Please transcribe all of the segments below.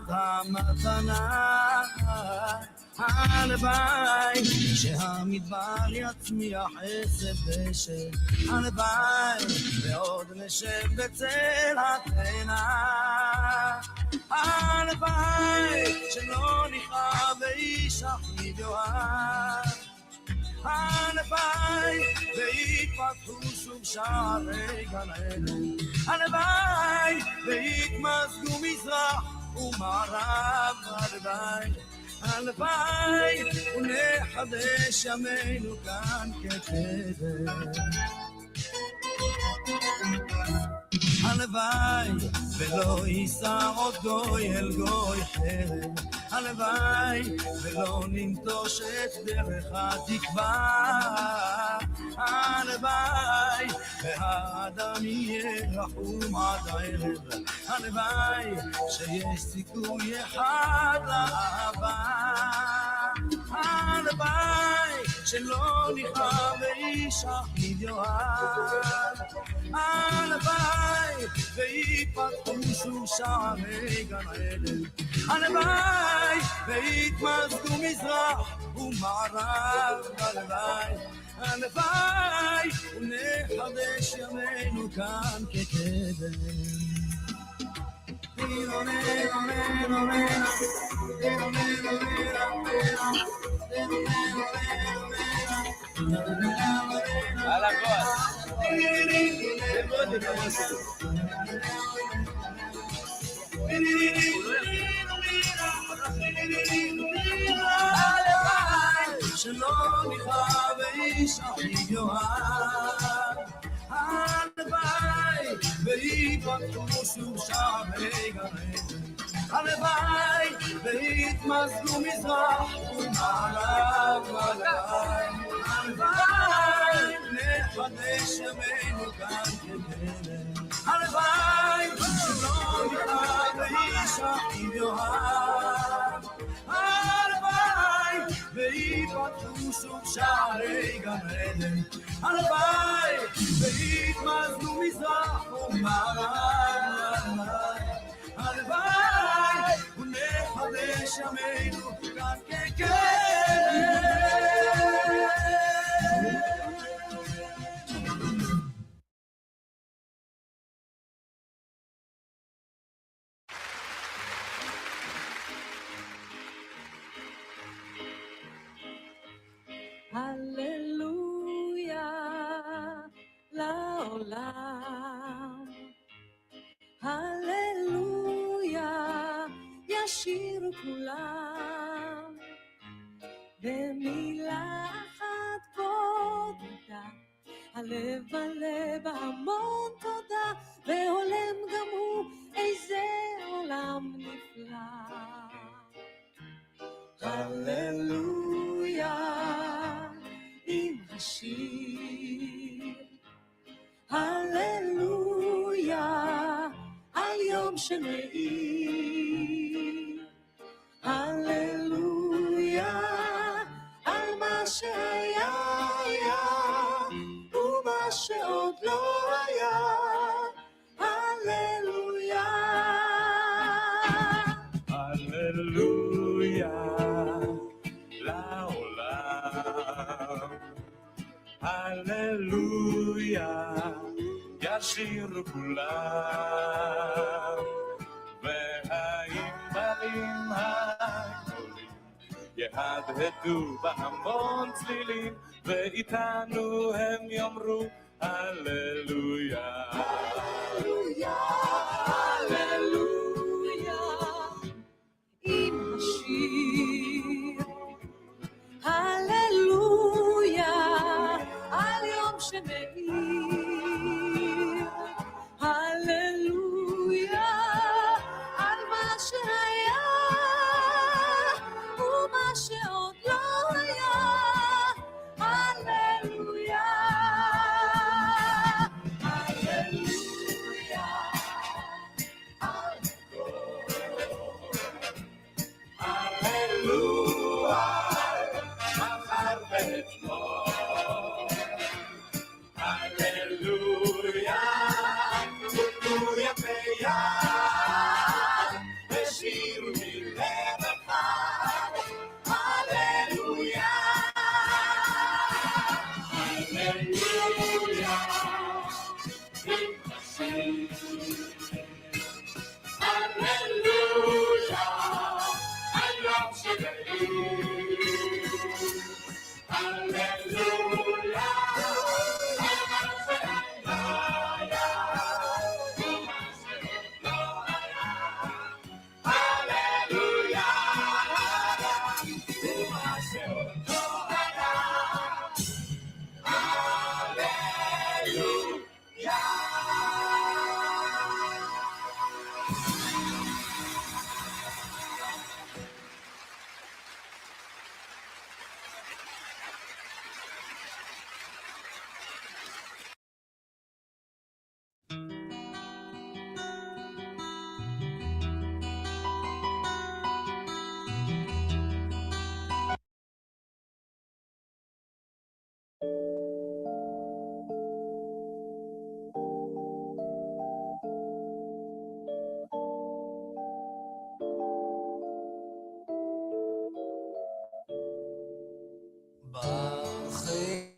המתנה הלוואי שהמדבר יצמיח עשב דשא הלוואי ועוד נשב בצל התאנה הלוואי שלא נכאב ואיש אחיו יאהב הלוואי ויפתחו שוב שערי גן עדן הלוואי ויתמזגו מזרח ומערב הלוואי הלוואי ונחדש ימינו כאן כקדם הלוואי ולא יישא עוד גוי אל גוי חרב הלוואי ולא ננטוש את דרך התקווה הלוואי והאדם יהיה רחום עד הערב הלוואי שיש סיכוי אחד לאהבה הלוואי שלא נכאב ואיש אחיו יאהב הלוואי ויפתחו שוב שערי גן עדן הלוואי ויתמזגו מזרח ומערב הלוואי הלוואי ונחדש ימינו כאן כקדם על הגועל הלוואי שלא נכאב ואיש אחיו יאהב הלוואי ויפתחו שוב שערי גן עדן הלוואי ויתמזגו מזרח ומערב הלוואי הלוואי נחדש ימינו כאן כקדם הלוואי שלא נכאב ואיש אחיו יאהב הלוואי ויפתחו שוב שערי גן עדן הלוואי ויתמזגו מזרח ומערב הלוואי ונחדש ימינו כאן כקדם הללויה לעולם הללויה ישירו כולם במילה אחת פה תודה הלב מלא בהמון תודה והולם גם הוא איזה עולם נפלא הללויה עם השיר הללויה על יום שמאיר הללויה על מה שהיה היה ומה שעוד לא היה הללויה הללויה לעולם הללויה ישירו כולם והאימרים הגדולים יהדהדו בהמון צלילים ואיתנו הם יאמרו הללויה הללויה הללויה עם השיר הללויה על יום שמאיר הללויה על מה שהיה ומה שעוד לא היה הללויה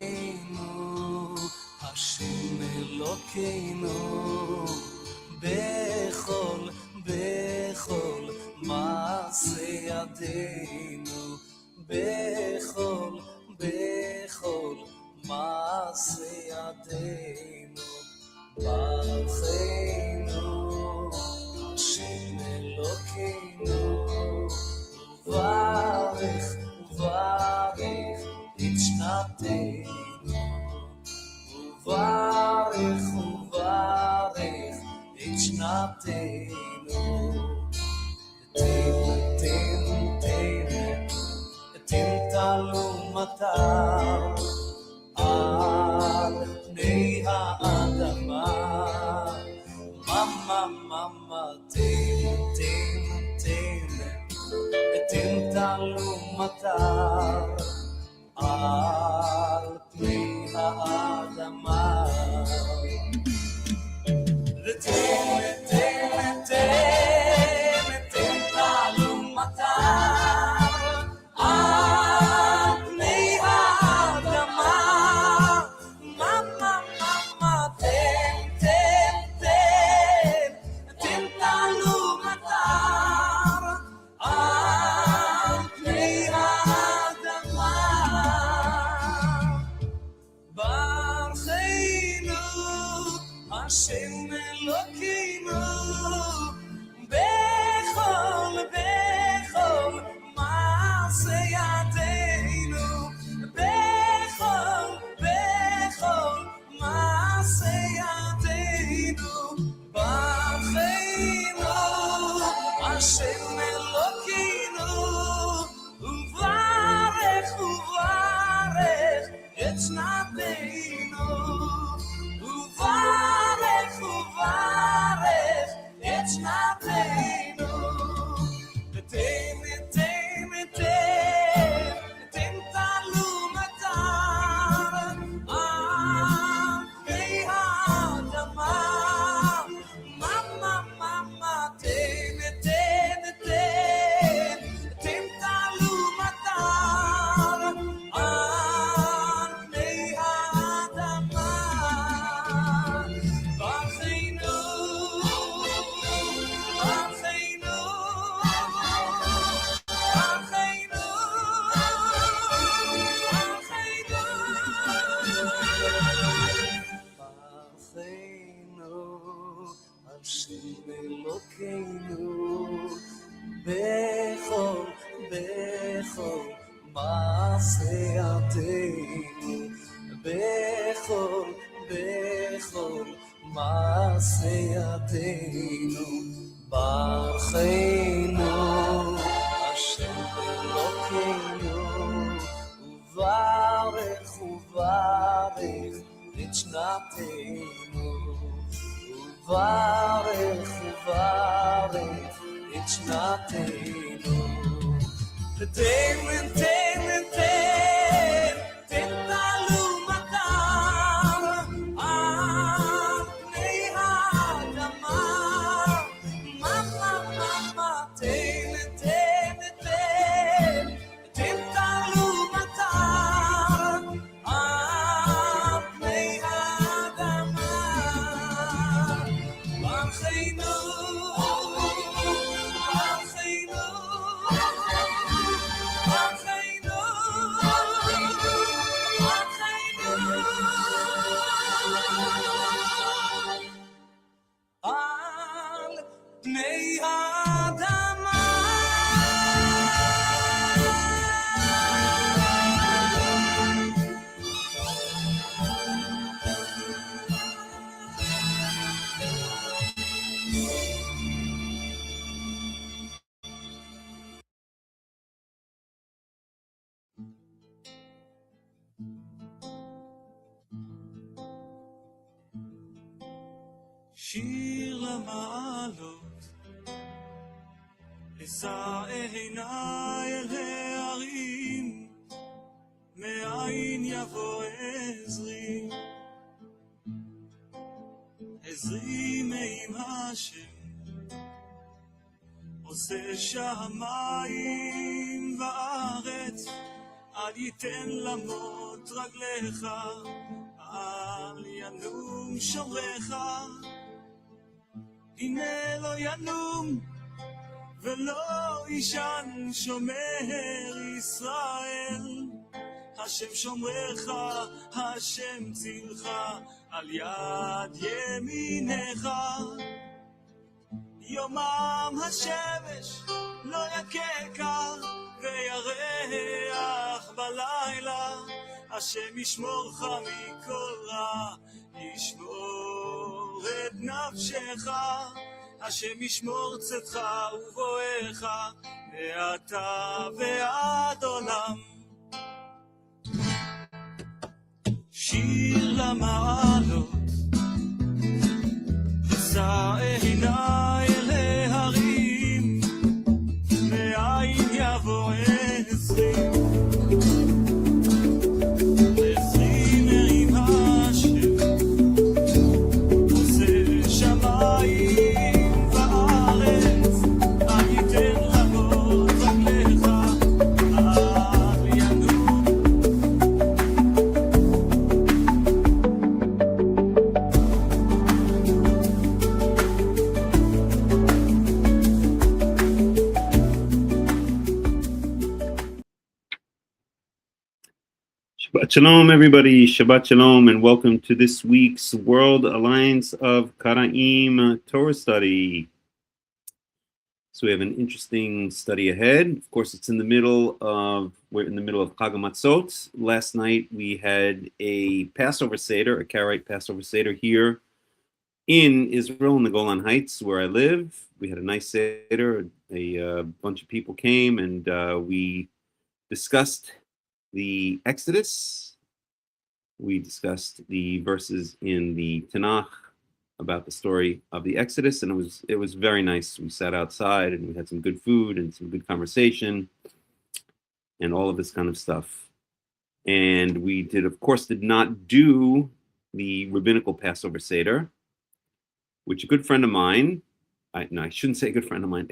ברכנו השם אלוקינו בכל מעשה ידינו בכל מעשה ידינו ברכנו השם אלוקינו וברך את שנתנו וברך את שנתנו תן תלומתם על פני האדמה ממה תן תלומתם על פני האדמה תן תלומתם על פני האדמה ממה תן תלומתם על פני האדמה ברכנו השם אלוקינו בכל מעשה ידינו בכל מעשה ידינו ברכנו השם אלוקינו וברך את שנתנו וברך את שנתנו תן תלומתם על פני האדמה ממה תן תלומתם על פני האדמה ברכנו השם אלוקינו בכל מעשה ידינו בכל מעשה ידינו ברכנו השם אלוקינו וברך את שנתנו וברך את שנתנו תן תלומתם על פני האדמה ממה תן תלומתם על פני האדמה ברכנו על פני האדמה שיר למעלות, אשא עיניי אל ההרים, מאין יבוא עזרי, עזרי מעם השם, עושה שמיים וארץ, אל ייתן למות רגליך, אל ינום שומרך, הנה לא ינום ולא ישן שומר ישראל, השם שומרך, השם צילך, על יד ימינך. יומם השמש לא יככה, וירח בלילה, השם ישמורך מכל רע, ישמור את נפשך, השם ישמור צאתך ובואך, מעתה ועד עולם. שיר למעלות, שא עיני אל ההרים, מאין יבוא עזרי, עזרי מעם השם, עושה שמיים וארץ, אל ייתן למות רגליך, אל ינום. Shabbat Shalom, everybody. Shabbat Shalom, and welcome to this week's World Alliance of Qara'im Torah study. So we have an interesting study ahead. Of course, we're in the middle of Hakham. Last night we had a Passover Seder, a Karaite Passover Seder here in Israel, in the Golan Heights, where I live. We had a nice Seder. A bunch of people came, and we discussed the Exodus. We discussed the verses in the Tanach about the story of the Exodus, and it was very nice. We sat outside and we had some good food and some good conversation and all of this kind of stuff. And we did not do the rabbinical Passover Seder, which a good friend of mine, I shouldn't say a good friend of mine,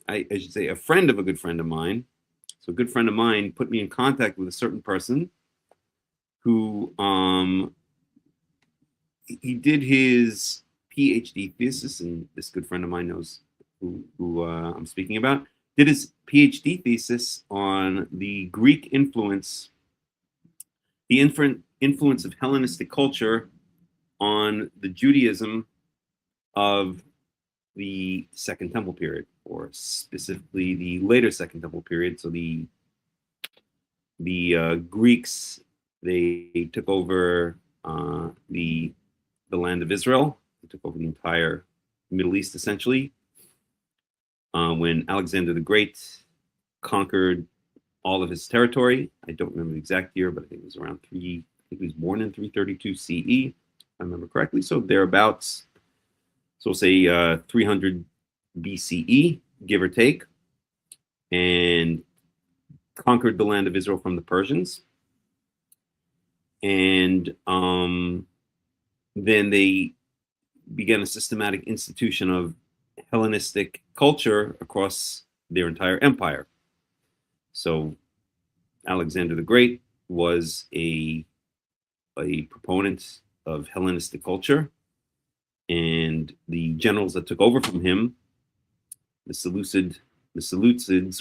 I should say a friend of a good friend of mine. So a good friend of mine put me in contact with a certain person who he did his PhD thesis, and this good friend of mine knows who I'm speaking about, did his PhD thesis on the Greek influence, the influence of Hellenistic culture on the Judaism of the Second Temple period, or specifically the later Second Temple period. So the Greeks, they took over the land of Israel. They took over the entire Middle East, essentially. When Alexander the Great conquered all of his territory, I don't remember the exact year, but I think it was around he was born in 332 CE, if I remember correctly. So thereabouts. So we'll say 300 BCE, give or take, and conquered the land of Israel from the Persians. And then they began a systematic institution of Hellenistic culture across their entire empire. So Alexander the Great was a proponent of Hellenistic culture. And the generals that took over from him, the Seleucids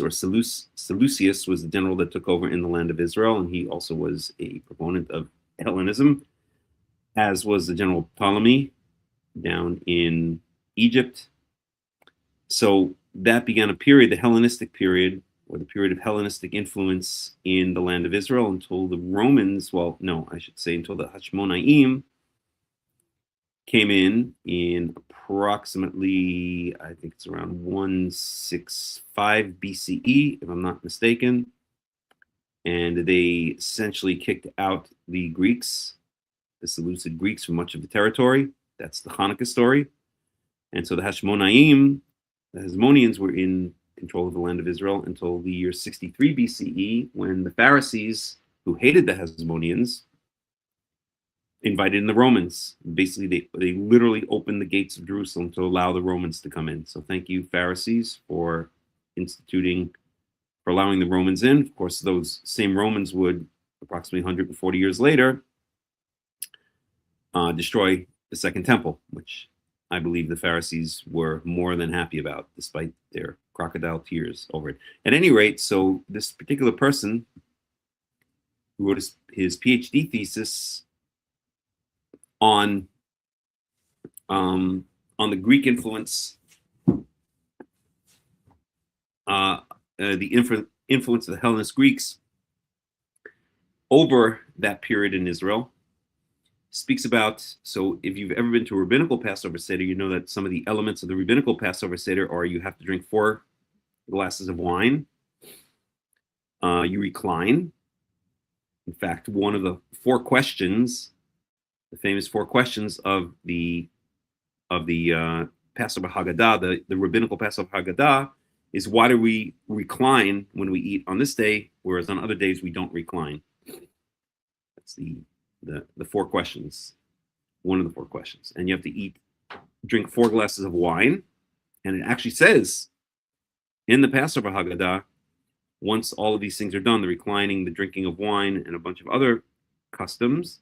or Seleucus was the general that took over in the land of Israel, and he also was a proponent of Hellenism, as was the general Ptolemy down in Egypt. So that began a period, the Hellenistic period, or the period of Hellenistic influence in the land of Israel, until the Romans, until the Hashmonaim came in approximately, I think it's around 165 BCE, if I'm not mistaken. And they essentially kicked out the Greeks, the Seleucid Greeks, from much of the territory. That's the Hanukkah story. And so the Hashmonaim, the Hasmoneans, were in control of the land of Israel until the year 63 BCE, when the Pharisees who hated the Hasmoneans, invited in the Romans. Basically, they literally opened the gates of Jerusalem to allow the Romans to come in. So thank you, Pharisees, for allowing the Romans in. Of course, those same Romans would, approximately 140 years later, destroy the Second Temple, which I believe the Pharisees were more than happy about, despite their crocodile tears over it. At any rate, so this particular person who wrote his PhD thesis on the Greek influence, the influence of the Hellenist Greeks over that period in Israel, speaks about, so if you've ever been to a rabbinical Passover Seder, you know that some of the elements of the rabbinical Passover Seder are you have to drink 4 glasses of wine, you recline. In fact, one of the 4 questions, the famous 4 questions of the Passover Haggadah, the rabbinical Passover Haggadah, is why do we recline when we eat on this day, whereas on other days we don't recline? That's the 4 questions, one of the 4 questions. And you have to drink 4 glasses of wine. And it actually says in the Passover Haggadah, once all of these things are done, the reclining, the drinking of wine, and a bunch of other customs,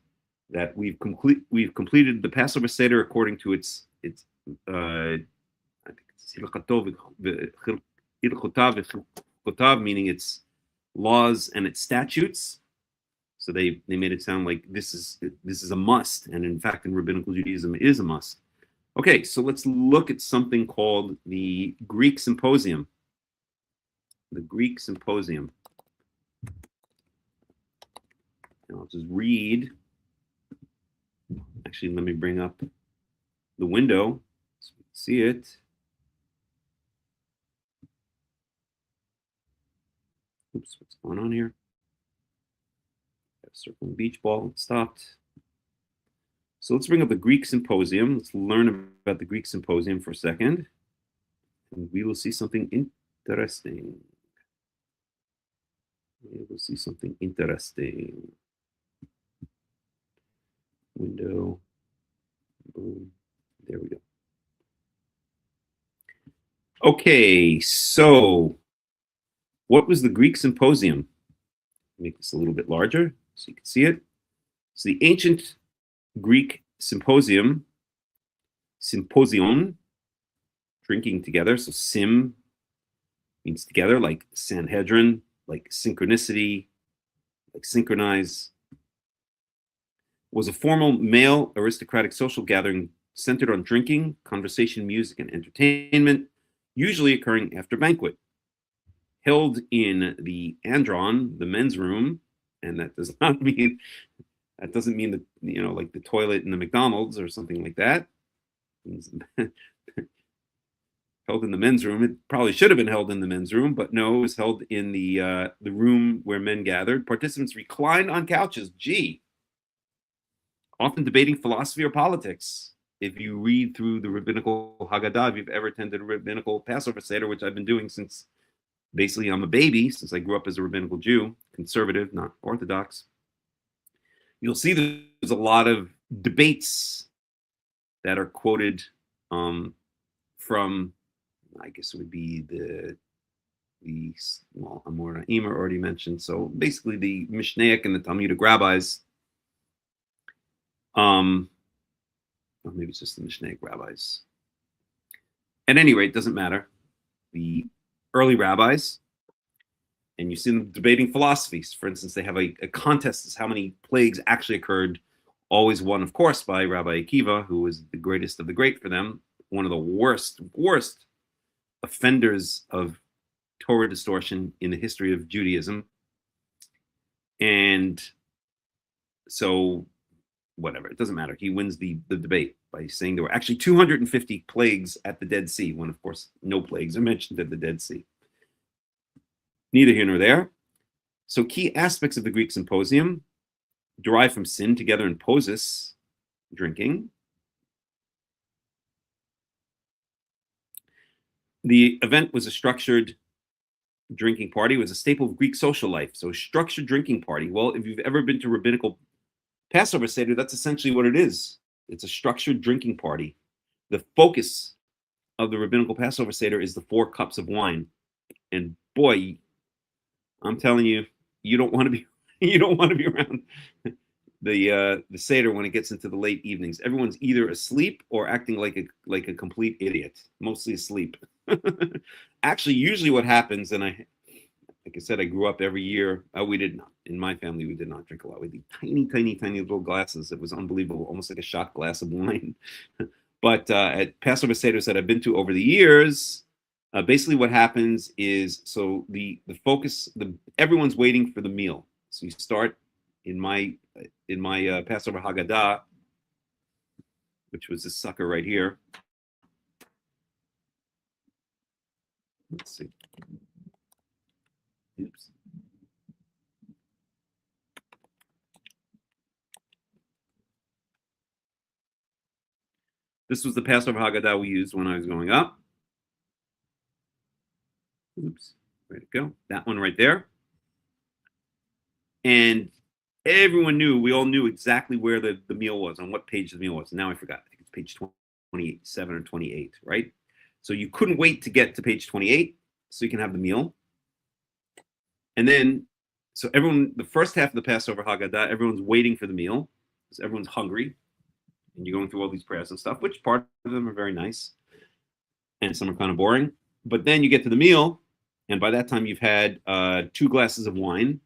that we've completed the Passover Seder according to its I think it's meaning its laws and its statutes. So they made it sound like this is a must, and in fact, in rabbinical Judaism, it is a must. Okay, so let's look at something called the Greek Symposium. The Greek Symposium. And I'll just read. Actually, let me bring up the window so we can see it. Oops, what's going on here? Circling beach ball, it stopped. So let's bring up the Greek Symposium. Let's learn about the Greek Symposium for a second. And we will see something interesting. We will see something interesting. Window. Boom. There we go. Okay, so what was the Greek Symposium? Make this a little bit larger so you can see it. So the ancient Greek symposium, symposion, drinking together. So sim means together, like Sanhedrin, like synchronicity, like synchronize. Was a formal male aristocratic social gathering centered on drinking, conversation, music, and entertainment, usually occurring after banquet. Held in the andron, the men's room, and that doesn't mean that, like the toilet in the McDonald's or something like that. Held in the men's room. It probably should have been held in the men's room, but no, it was held in the room where men gathered. Participants reclined on couches. Often debating philosophy or politics. If you read through the rabbinical Haggadah, if you've ever attended a rabbinical Passover Seder, which I've been doing since basically I'm a baby, since I grew up as a rabbinical Jew, conservative, not Orthodox, you'll see there's a lot of debates that are quoted from, I guess it would be the Amor Na'im already mentioned. So basically the Mishnaic and the Talmudic rabbis, or maybe it's just the Mishnaic rabbis. At any rate, doesn't matter. The early rabbis, and you see them debating philosophies. For instance, they have a contest as how many plagues actually occurred, always won, of course, by Rabbi Akiva, who was the greatest of the great for them, one of the worst offenders of Torah distortion in the history of Judaism. And so, whatever, it doesn't matter. He wins the debate by saying there were actually 250 plagues at the Dead Sea, when, of course, no plagues are mentioned at the Dead Sea. Neither here nor there. So key aspects of the Greek Symposium derive from sin together and posis, drinking. The event was a structured drinking party was a staple of Greek social life. So a structured drinking party. Well, if you've ever been to rabbinical Passover Seder, that's essentially what it is. It's a structured drinking party. The focus of the rabbinical Passover Seder is the 4 cups of wine. And boy, I'm telling you, you don't want to be around the Seder when it gets into the late evenings. Everyone's either asleep or acting like a complete idiot, mostly asleep. Actually, usually what happens, and like I said, I grew up every year. We did not. In my family, we did not drink a lot. We did tiny, tiny, tiny little glasses. It was unbelievable, almost like a shot glass of wine. But at Passover Seder's that I've been to over the years, basically what happens is, so the focus, everyone's waiting for the meal. So you start in my Passover Haggadah, which was this sucker right here. Let's see. Oops. This was the Passover Haggadah we used when I was growing up. Oops, where'd it go? That one right there. And everyone knew, we all knew exactly where the meal was, on what page the meal was. Now I forgot. I think it's page 27 or 28, right? So you couldn't wait to get to page 28 so you can have the meal. And then, so everyone, the first half of the Passover Haggadah, everyone's waiting for the meal because everyone's hungry. And you're going through all these prayers and stuff, which part of them are very nice. And some are kind of boring. But then you get to the meal, and by that time you've had 2 glasses of wine.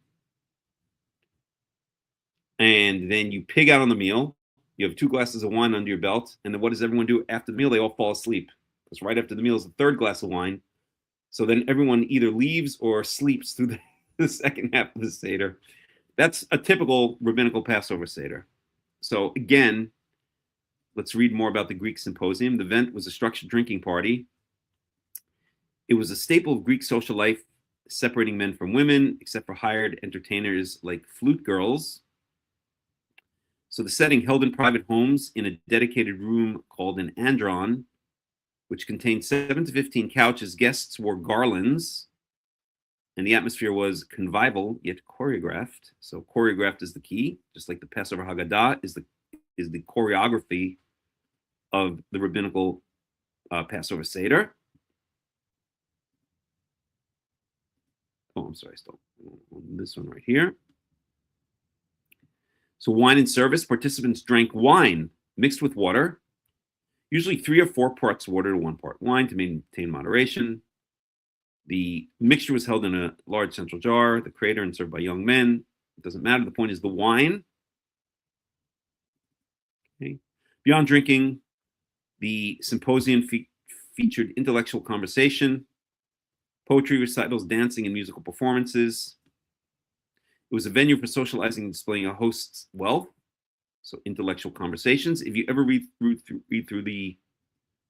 And then you pig out on the meal. You have 2 glasses of wine under your belt. And then what does everyone do after the meal? They all fall asleep. Because right after the meal is the 3rd glass of wine. So then everyone either leaves or sleeps through the second half of the Seder. That's a typical rabbinical Passover Seder. So again, let's read more about the Greek Symposium. The event was a structured drinking party. It was a staple of Greek social life, separating men from women, except for hired entertainers like flute girls. So the setting, held in private homes in a dedicated room called an andron, which contained 7 to 15 couches. Guests wore garlands, and the atmosphere was convivial yet choreographed. So choreographed is the key, just like the Passover Haggadah is the choreography of the rabbinical Passover Seder. Oh, I'm sorry, still this one right here. So wine and service, participants drank wine mixed with water, usually 3 or 4 parts water to 1 part wine to maintain moderation. The mixture was held in a large central jar, the crater, and served by young men. It doesn't matter. The point is the wine. Okay. Beyond drinking, the symposium featured intellectual conversation, poetry recitals, dancing, and musical performances. It was a venue for socializing and displaying a host's wealth, so intellectual conversations. If you ever read through the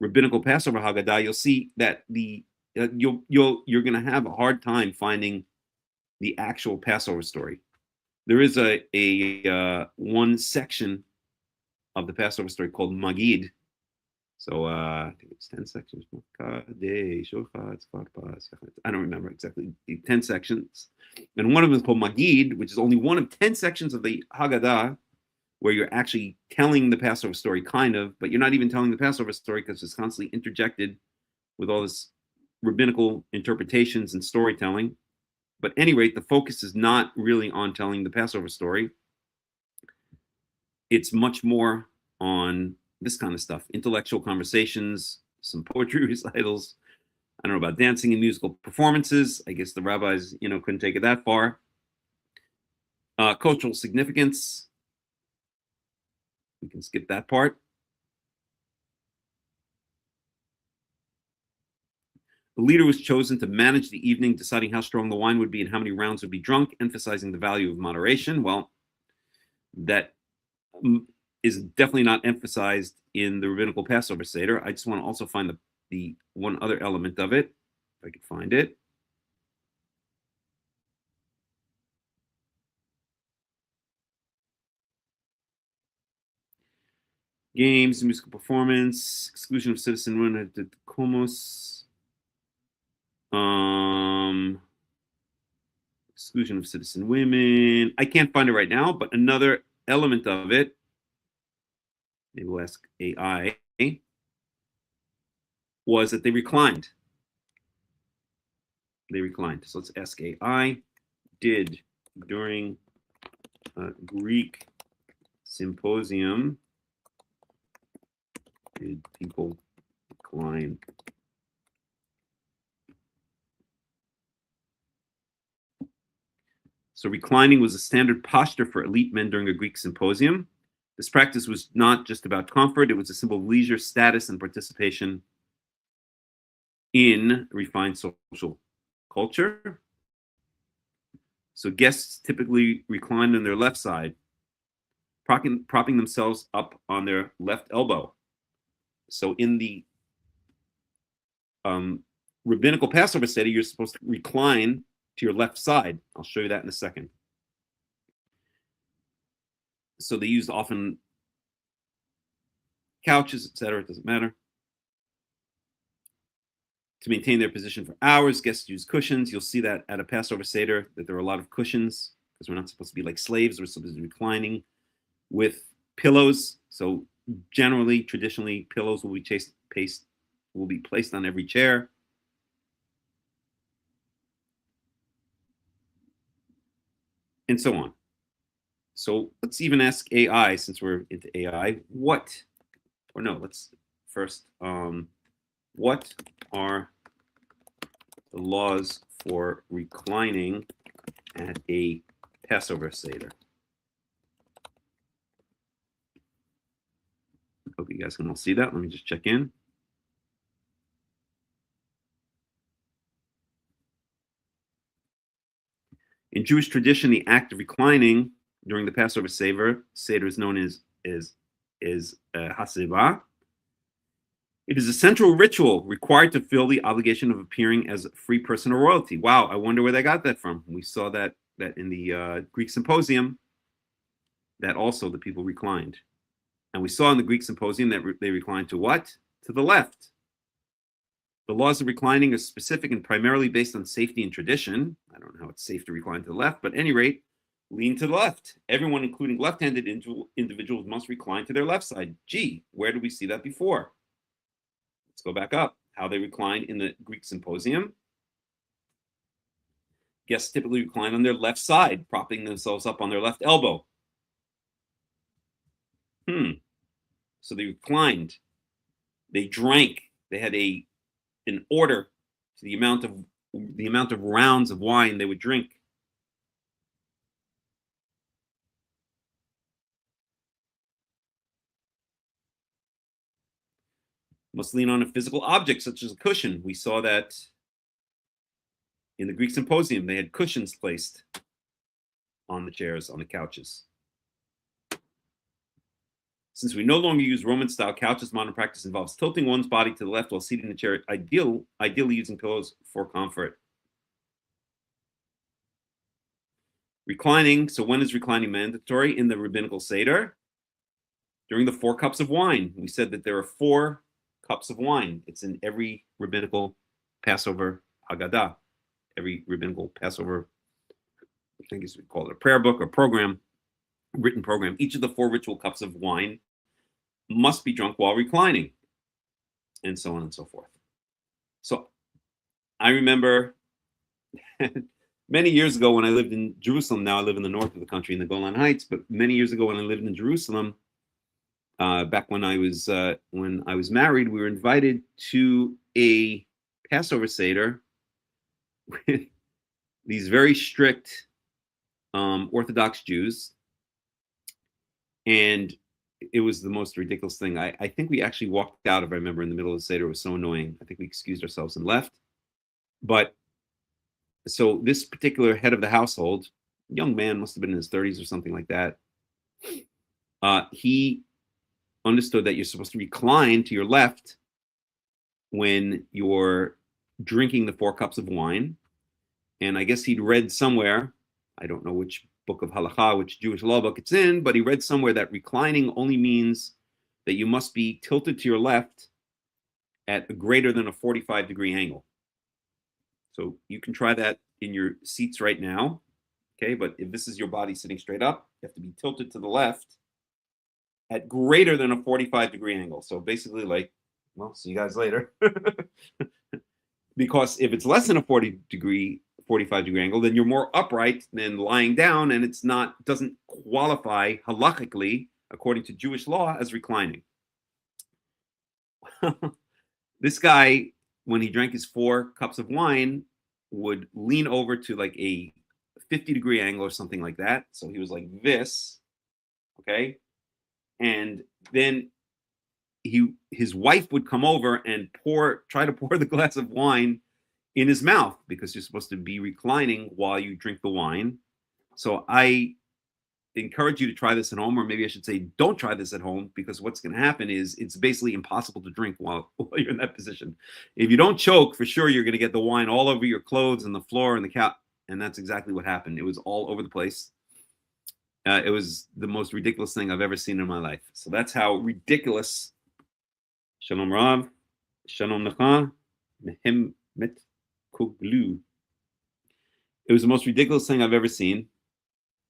rabbinical Passover Haggadah, you'll see that you're going to have a hard time finding the actual Passover story. There is a one section of the Passover story called Magid. So I think it's 10 sections. I don't remember exactly the 10 sections. And one of them is called Magid, which is only one of 10 sections of the Haggadah, where you're actually telling the Passover story, kind of, but you're not even telling the Passover story because it's constantly interjected with all this rabbinical interpretations and storytelling. But at any rate, the focus is not really on telling the Passover story. It's much more on this kind of stuff, intellectual conversations, some poetry recitals. I don't know about dancing and musical performances. I guess the rabbis, couldn't take it that far. Cultural significance. We can skip that part. The leader was chosen to manage the evening, deciding how strong the wine would be and how many rounds would be drunk, emphasizing the value of moderation. Well, that is definitely not emphasized in the rabbinical Passover Seder. I just want to also find the one other element of it, if I could find it. Games, musical performance, exclusion of citizen run at the Comos. exclusion of citizen women. I can't find it right now, but another element of it, maybe we'll ask AI, was that they reclined. They reclined. So let's ask AI, did during Greek symposium, did people recline? So reclining was a standard posture for elite men during a Greek symposium. This practice was not just about comfort, it was a symbol of leisure, status, and participation in refined social culture. So guests typically reclined on their left side, propping themselves up on their left elbow. So in the rabbinical Passover Seder, you're supposed to recline to your left side. I'll show you that in a second. So they used often couches, etc. It doesn't matter. To maintain their position for hours, guests use cushions. You'll see that at a Passover Seder, that there are a lot of cushions, because we're not supposed to be like slaves. We're supposed to be reclining with pillows. So generally, traditionally, pillows will be placed on every chair. And so on. So let's even ask AI, since we're into AI, let's first, what are the laws for reclining at a Passover Seder? Hope you guys can all see that. Let me just check in. In Jewish tradition, the act of reclining during the Passover Seder is known as Haseva. It is a central ritual required to fill the obligation of appearing as a free person or royalty. Wow, I wonder where they got that from. We saw that in the Greek Symposium, that also the people reclined. And we saw in the Greek Symposium that they reclined to what? To the left. The laws of reclining are specific and primarily based on safety and tradition. I don't know how it's safe to recline to the left, but at any rate, lean to the left. Everyone, including left-handed individuals, must recline to their left side. Gee, where did we see that before? Let's go back up. How they reclined in the Greek Symposium. Guests typically recline on their left side, propping themselves up on their left elbow. So they reclined. They drank. They had an order to the amount of rounds of wine they would drink. Must lean on a physical object such as a cushion. We saw that in the Greek Symposium. They had cushions placed on the chairs, on the couches. Since we no longer use Roman-style couches, modern practice involves tilting one's body to the left while seated in the chair, ideally using pillows for comfort. Reclining. So when is reclining mandatory? In the rabbinical Seder, during the 4 cups of wine. We said that there are 4 cups of wine. It's in every rabbinical Passover Haggadah, every rabbinical Passover, I think we call it a prayer book or program, written program. Each of the 4 ritual cups of wine must be drunk while reclining, and so on and so forth. So I remember many years ago when I lived in Jerusalem. Now I live in the north of the country in the Golan Heights, but many years ago when I lived in Jerusalem, back when I was married, we were invited to a Passover Seder with these very strict Orthodox Jews, and it was the most ridiculous thing. I think we actually walked out, if I remember, in the middle of the Seder. It was so annoying. I think we excused ourselves and left. But so this particular head of the household, young man, must have been in his 30s or something like that, he understood that you're supposed to recline to your left when you're drinking the 4 cups of wine. And I guess he'd read somewhere, I don't know which book of halakha, which Jewish law book it's in, but he read somewhere that reclining only means that you must be tilted to your left at a greater than a 45-degree angle. So you can try that in your seats right now. Okay, but if this is your body sitting straight up, you have to be tilted to the left at greater than a 45-degree angle. So basically, like, well, see you guys later. Because if it's less than a 45-degree angle, then you're more upright than lying down, and it's not doesn't qualify halachically according to Jewish law as reclining. This guy, when he drank his 4 cups of wine, would lean over to like a 50-degree angle or something like that. So he was like this, okay? And then his wife would come over and try to pour the glass of wine in his mouth, because you're supposed to be reclining while you drink the wine. So I encourage you to try this at home, or maybe I should say don't try this at home, because what's going to happen is it's basically impossible to drink while you're in that position. If you don't choke, for sure you're going to get the wine all over your clothes and the floor and the couch, and that's exactly what happened. It was all over the place. It was the most ridiculous thing I've ever seen in my life. So that's how ridiculous. Shalom Rav, Shalom Lecha, Mehemet Kuglu. It was the most ridiculous thing I've ever seen.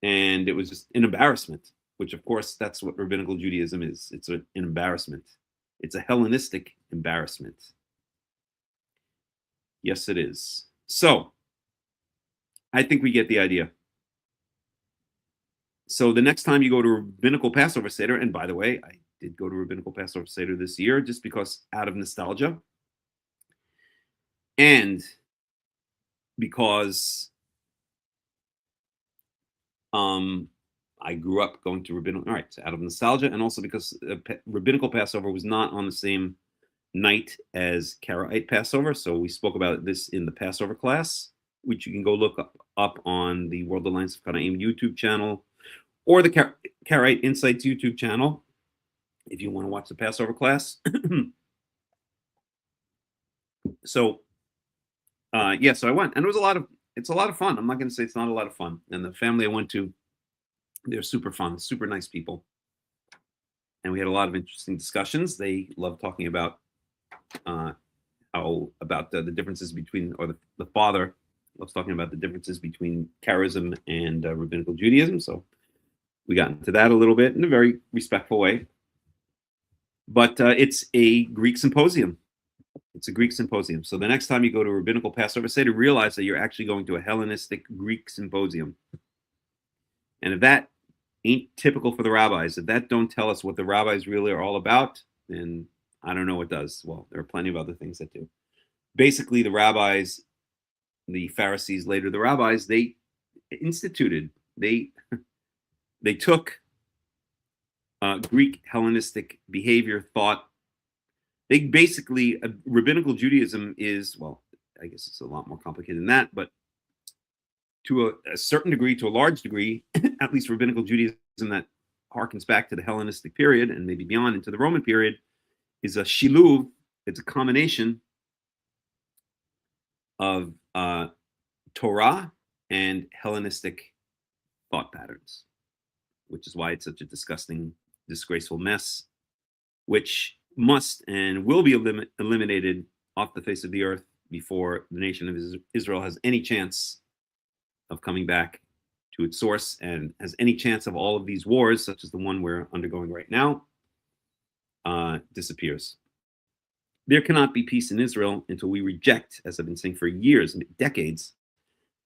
And it was just an embarrassment, which, of course, that's what rabbinical Judaism is. It's an embarrassment. It's a Hellenistic embarrassment. Yes, it is. So I think we get the idea. So the next time you go to a rabbinical Passover Seder, and by the way, I did go to rabbinical Passover Seder this year just because out of nostalgia, and because I grew up going to rabbinical, all right, so out of nostalgia, and also because rabbinical Passover was not on the same night as Karaite Passover. So we spoke about this in the Passover class, which you can go look up on the World Alliance of Qara'im YouTube channel, or the Karaite Insights YouTube channel, if you want to watch the Passover class. So, so I went, and it's a lot of fun. I'm not going to say it's not a lot of fun. And the family I went to, they're super fun, super nice people. And we had a lot of interesting discussions. They love talking about the differences between, or the father loves talking about the differences between Charism and rabbinical Judaism. So we got into that a little bit in a very respectful way. But it's a Greek symposium. It's a Greek symposium. So the next time you go to a rabbinical Passover Seder, realize that you're actually going to a Hellenistic Greek symposium. And if that ain't typical for the rabbis, if that don't tell us what the rabbis really are all about, then I don't know what does. Well, there are plenty of other things that do. Basically, the rabbis, the Pharisees, later the rabbis, they instituted, they took Greek Hellenistic behavior, thought. They basically, rabbinical Judaism is, well, I guess it's a lot more complicated than that, but to a certain degree, to a large degree, at least rabbinical Judaism that harkens back to the Hellenistic period and maybe beyond into the Roman period, is a shiluv. It's a combination of Torah and Hellenistic thought patterns, which is why it's such a disgusting, disgraceful mess, which must and will be eliminated off the face of the earth before the nation of Israel has any chance of coming back to its source and has any chance of all of these wars, such as the one we're undergoing right now, disappears. There cannot be peace in Israel until we reject, as I've been saying for years, decades,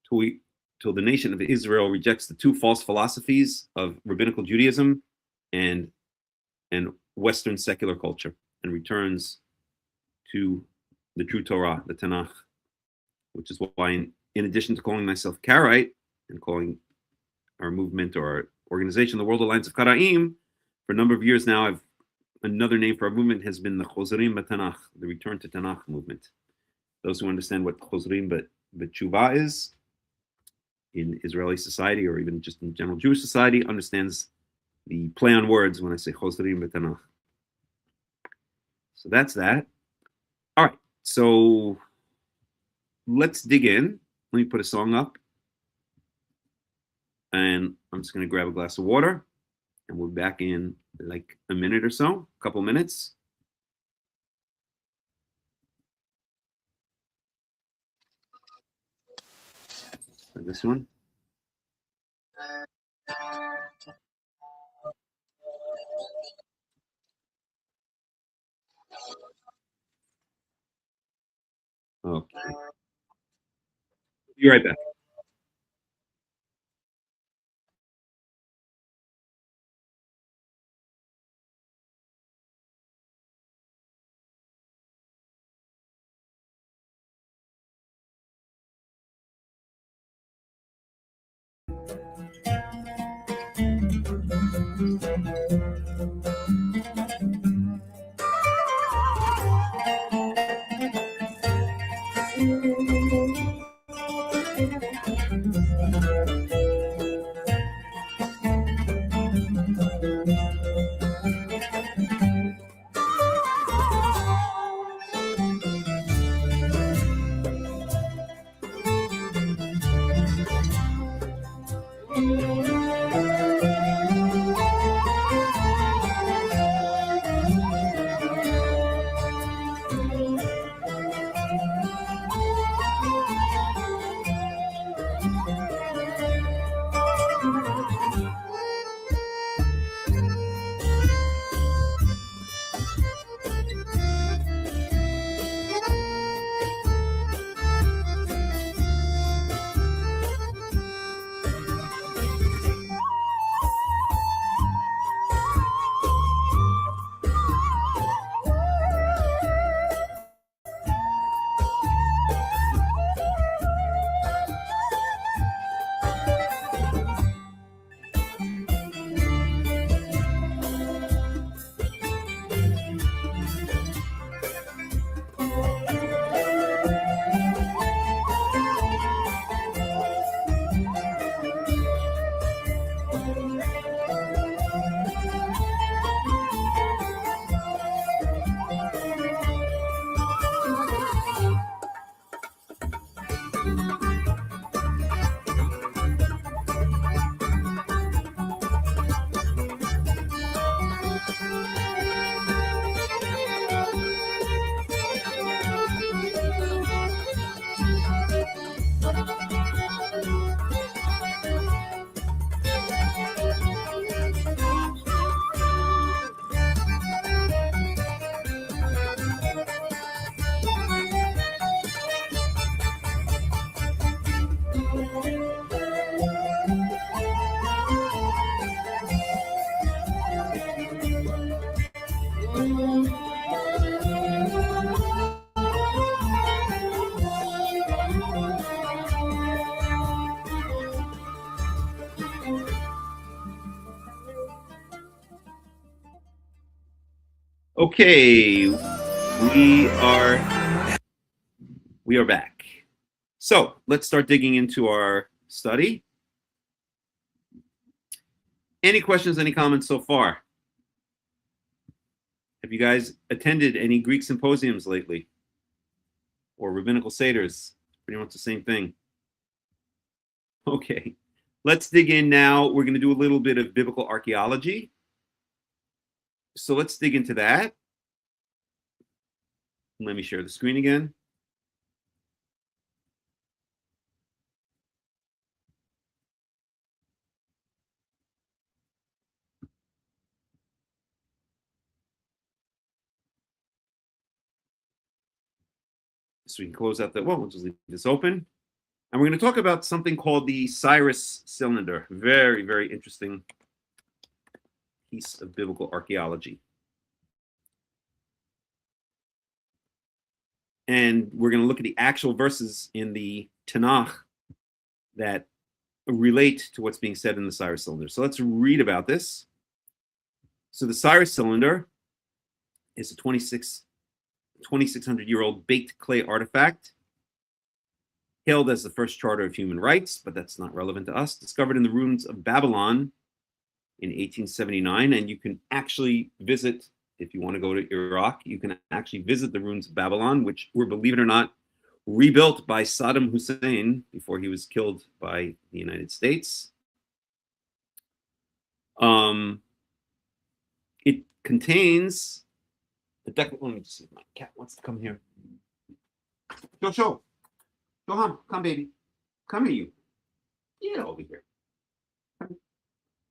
till the nation of Israel rejects the two false philosophies of rabbinical Judaism and Western secular culture, and returns to the true Torah, the Tanakh, which is why, in addition to calling myself Karaite and calling our movement or our organization the World Alliance of Qara'im, for a number of years now, another name for our movement has been the Chozrim B'Tanakh, the Return to Tanakh movement. Those who understand what Chozrim B'Tshuva is in Israeli society, or even just in general Jewish society, understands the play on words when I say Chozrim B'Tanakh. So that's that. All right, so let's dig in. Let me put a song up. And I'm just going to grab a glass of water. And we're back in like a minute or so, a couple minutes. This one. Okay. Be right back. Okay, we are back. So let's start digging into our study. Any questions, any comments so far? Have you guys attended any Greek symposiums lately? Or rabbinical seders? Pretty much the same thing. Okay, let's dig in now. We're going to do a little bit of biblical archaeology. So let's dig into that. Let me share the screen again. So we can close out that. Well, we'll just leave this open. And we're going to talk about something called the Cyrus cylinder. Very, very interesting piece of biblical archaeology. And we're going to look at the actual verses in the Tanakh that relate to what's being said in the Cyrus cylinder. So let's read about this. So the Cyrus cylinder is a 2,600-year-old baked clay artifact, hailed as the first charter of human rights, but that's not relevant to us, discovered in the ruins of Babylon in 1879. And you can actually visit, if you want to go to Iraq, you can actually visit the ruins of Babylon, which were, believe it or not, rebuilt by Saddam Hussein before he was killed by the United States. It contains a let me just see if my cat wants to come here. Joshua, come, baby. Come here, you. Get over here.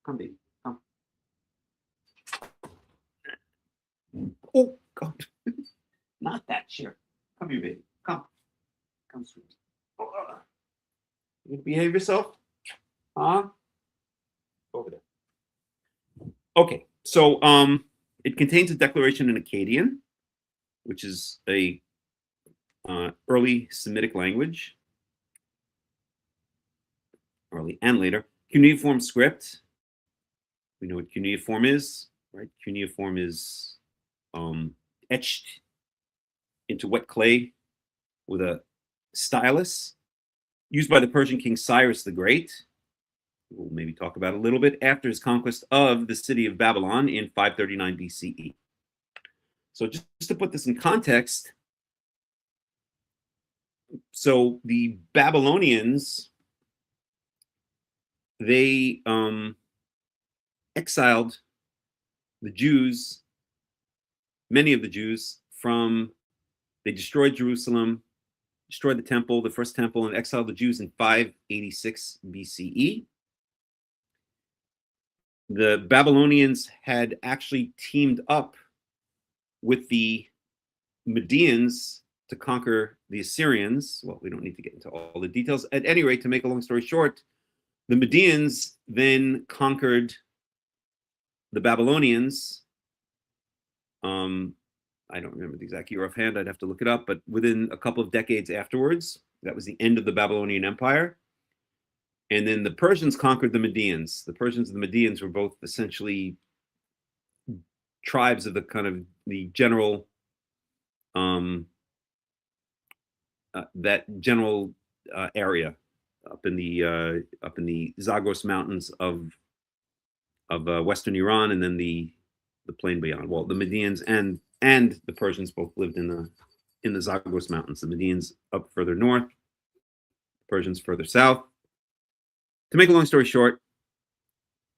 Come, baby. Come. Oh, God. Not that chair. Come here, baby. Come. Come, sweet. You behave yourself? Huh? Over there. Okay, so it contains a declaration in Akkadian, which is a early Semitic language, early and later. Cuneiform script. We know what cuneiform is, right? Cuneiform is etched into wet clay with a stylus, used by the Persian king Cyrus the Great. We'll maybe talk about it a little bit after his conquest of the city of Babylon in 539 BCE. So just to put this in context, so the Babylonians, they exiled the Jews, many of the Jews, they destroyed Jerusalem, destroyed the temple, the first temple, and exiled the Jews in 586 BCE. The Babylonians had actually teamed up with the Medians to conquer the Assyrians. Well, we don't need to get into all the details. At any rate, to make a long story short, the Medians then conquered the Babylonians. I don't remember the exact year offhand. I'd have to look it up. But within a couple of decades afterwards, that was the end of the Babylonian Empire. And then the Persians conquered the Medians. The Persians and the Medians were both essentially tribes of the kind of the general, that general area up in the Zagros Mountains of western Iran, and then the plain beyond. Well, the Medians and the Persians both lived in the Zagros Mountains. The Medians up further north, the Persians further south. To make a long story short,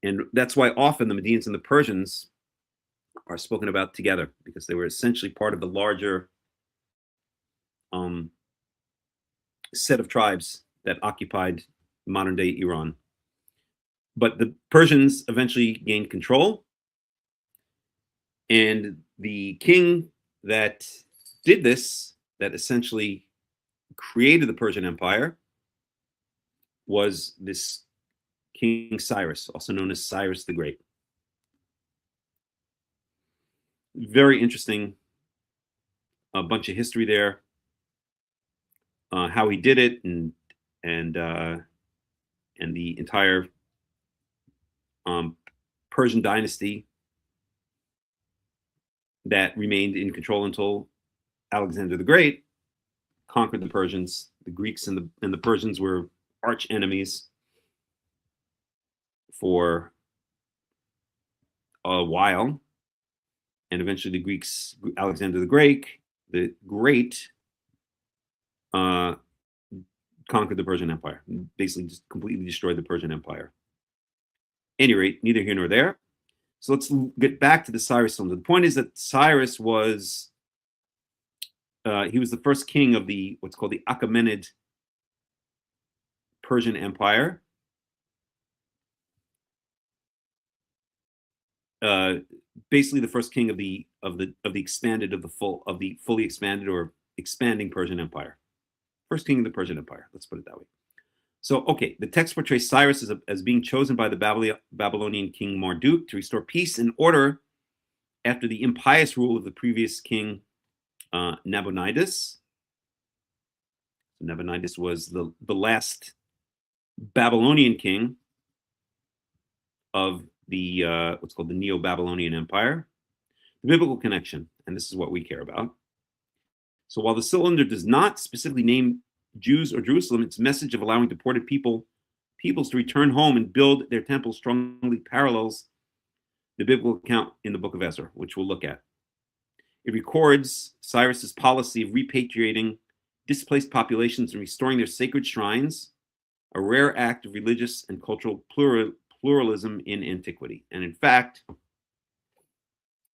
and that's why often the Medians and the Persians are spoken about together, because they were essentially part of the larger set of tribes that occupied modern-day Iran. But the Persians eventually gained control, and the king that did this, that essentially created the Persian Empire, was this King Cyrus, also known as Cyrus the Great. Very interesting, a bunch of history there, how he did it, and the entire Persian dynasty that remained in control until Alexander the Great conquered the Persians. The Greeks and the Persians were arch enemies for a while, and eventually the Greeks, Alexander the Great, conquered the Persian Empire, basically just completely destroyed the Persian Empire. At any rate, neither here nor there. So let's get back to the Cyrus film. The point is that Cyrus was he was the first king of what's called the Achaemenid Persian Empire. Basically, the first king of the fully expanded or expanding Persian Empire. First king of the Persian Empire. Let's put it that way. So, okay, the text portrays Cyrus as being chosen by the Babylonian king Marduk to restore peace and order after the impious rule of the previous king Nabonidus. Nabonidus was the last Babylonian king of the what's called the Neo-Babylonian Empire. The biblical connection, and this is what we care about. So while the cylinder does not specifically name Jews or Jerusalem, its message of allowing deported peoples to return home and build their temple strongly parallels the biblical account in the book of Ezra, which we'll look at. It records Cyrus's policy of repatriating displaced populations and restoring their sacred shrines, a rare act of religious and cultural pluralism in antiquity. And in fact,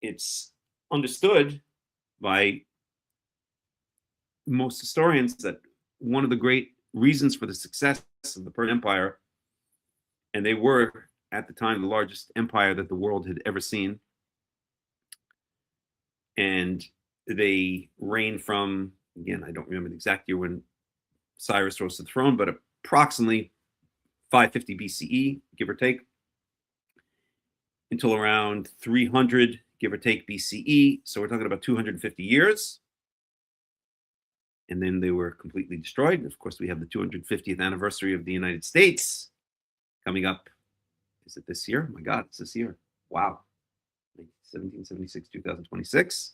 it's understood by most historians that one of the great reasons for the success of the Persian Empire, and they were at the time the largest empire that the world had ever seen, and they reigned from, again, I don't remember the exact year when Cyrus rose to the throne, but approximately 550 BCE, give or take, until around 300, give or take, BCE. So we're talking about 250 years. And then they were completely destroyed. And of course, we have the 250th anniversary of the United States coming up. Is it this year? Oh my God, it's this year. Wow. 1776, 2026.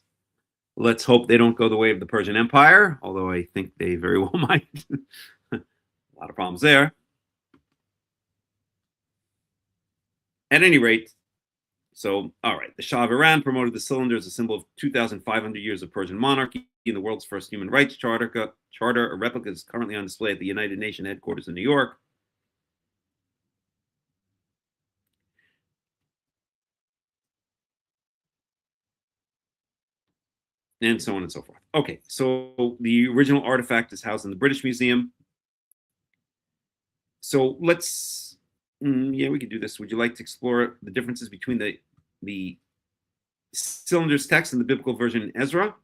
Let's hope they don't go the way of the Persian Empire, although I think they very well might. A lot of problems there. At any rate, so, all right, the Shah of Iran promoted the cylinder as a symbol of 2,500 years of Persian monarchy in the world's first human rights charter. A replica is currently on display at the United Nations headquarters in New York. And so on and so forth. Okay, so the original artifact is housed in the British Museum. So let's, yeah, we could do this. Would you like to explore the differences between the cylinder's text and the biblical version in Ezra?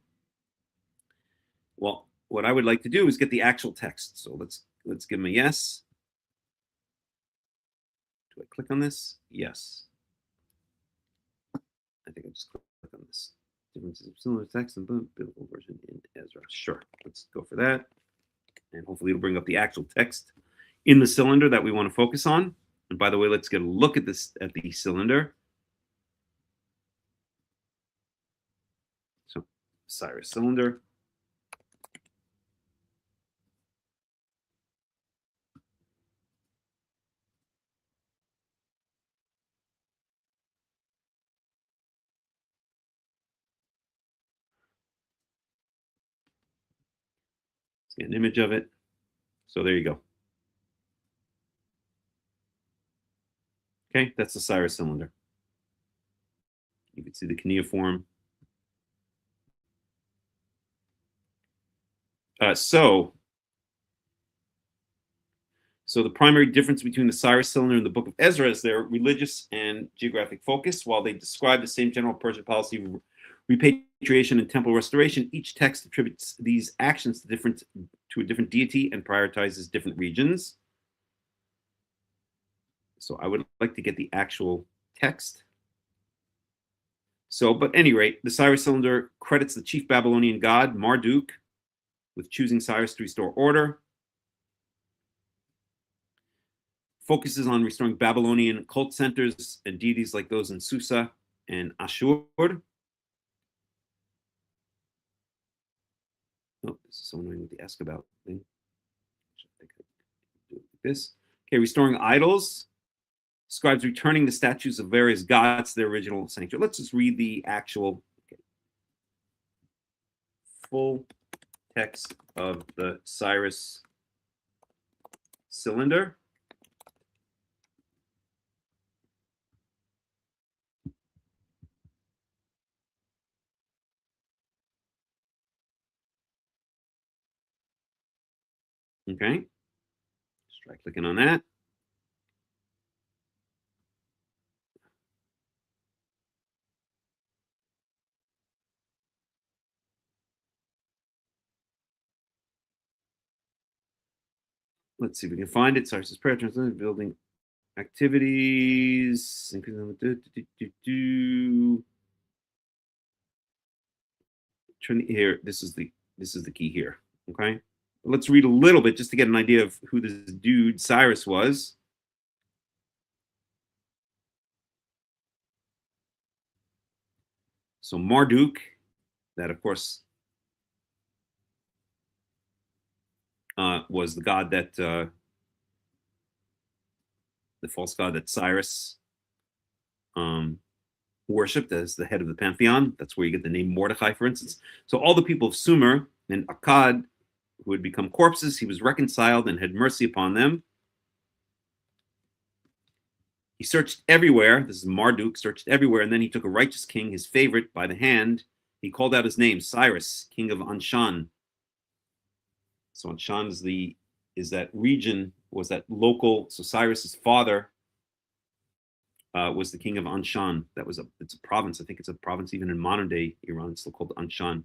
Well, what I would like to do is get the actual text. So let's give them a yes. Do I click on this? Yes. I think I just click on this. Differences of similar text and biblical version in Ezra. Sure, let's go for that. And hopefully it'll bring up the actual text in the cylinder that we want to focus on. And by the way, let's get a look at this, at the cylinder. So Cyrus cylinder. Let's get an image of it. So there you go. Okay, that's the Cyrus cylinder. You can see the cuneiform. So the primary difference between the Cyrus cylinder and the Book of Ezra is their religious and geographic focus. While they describe the same general Persian policy of repatriation and temple restoration, each text attributes these actions to a different deity and prioritizes different regions. So I would like to get the actual text. So, but at any rate, the Cyrus cylinder credits the chief Babylonian god, Marduk, with choosing Cyrus to restore order. Focuses on restoring Babylonian cult centers and deities like those in Susa and Ashur. Oh, this is so annoying with the ask about thing. I could do it like this. Okay, restoring idols. Scribes returning the statues of various gods to their original sanctuary. Let's just read the actual full text of the Cyrus cylinder. Okay, just try clicking on that. Let's see if we can find it. Cyrus's prayer, building activities. Here, this is the key here. Okay, let's read a little bit just to get an idea of who this dude Cyrus was. So Marduk, that of course was the god that the false god that Cyrus worshipped as the head of the pantheon. That's where you get the name Mordechai, for instance. So all the people of Sumer and Akkad who had become corpses, he was reconciled and had mercy upon them. He searched everywhere. This is Marduk, searched everywhere, and then he took a righteous king, his favorite, by the hand. He called out his name, Cyrus, king of Anshan. So Anshan is that region, was that local. So Cyrus's father was the king of Anshan. It's a province. I think it's a province even in modern day Iran. It's still called Anshan.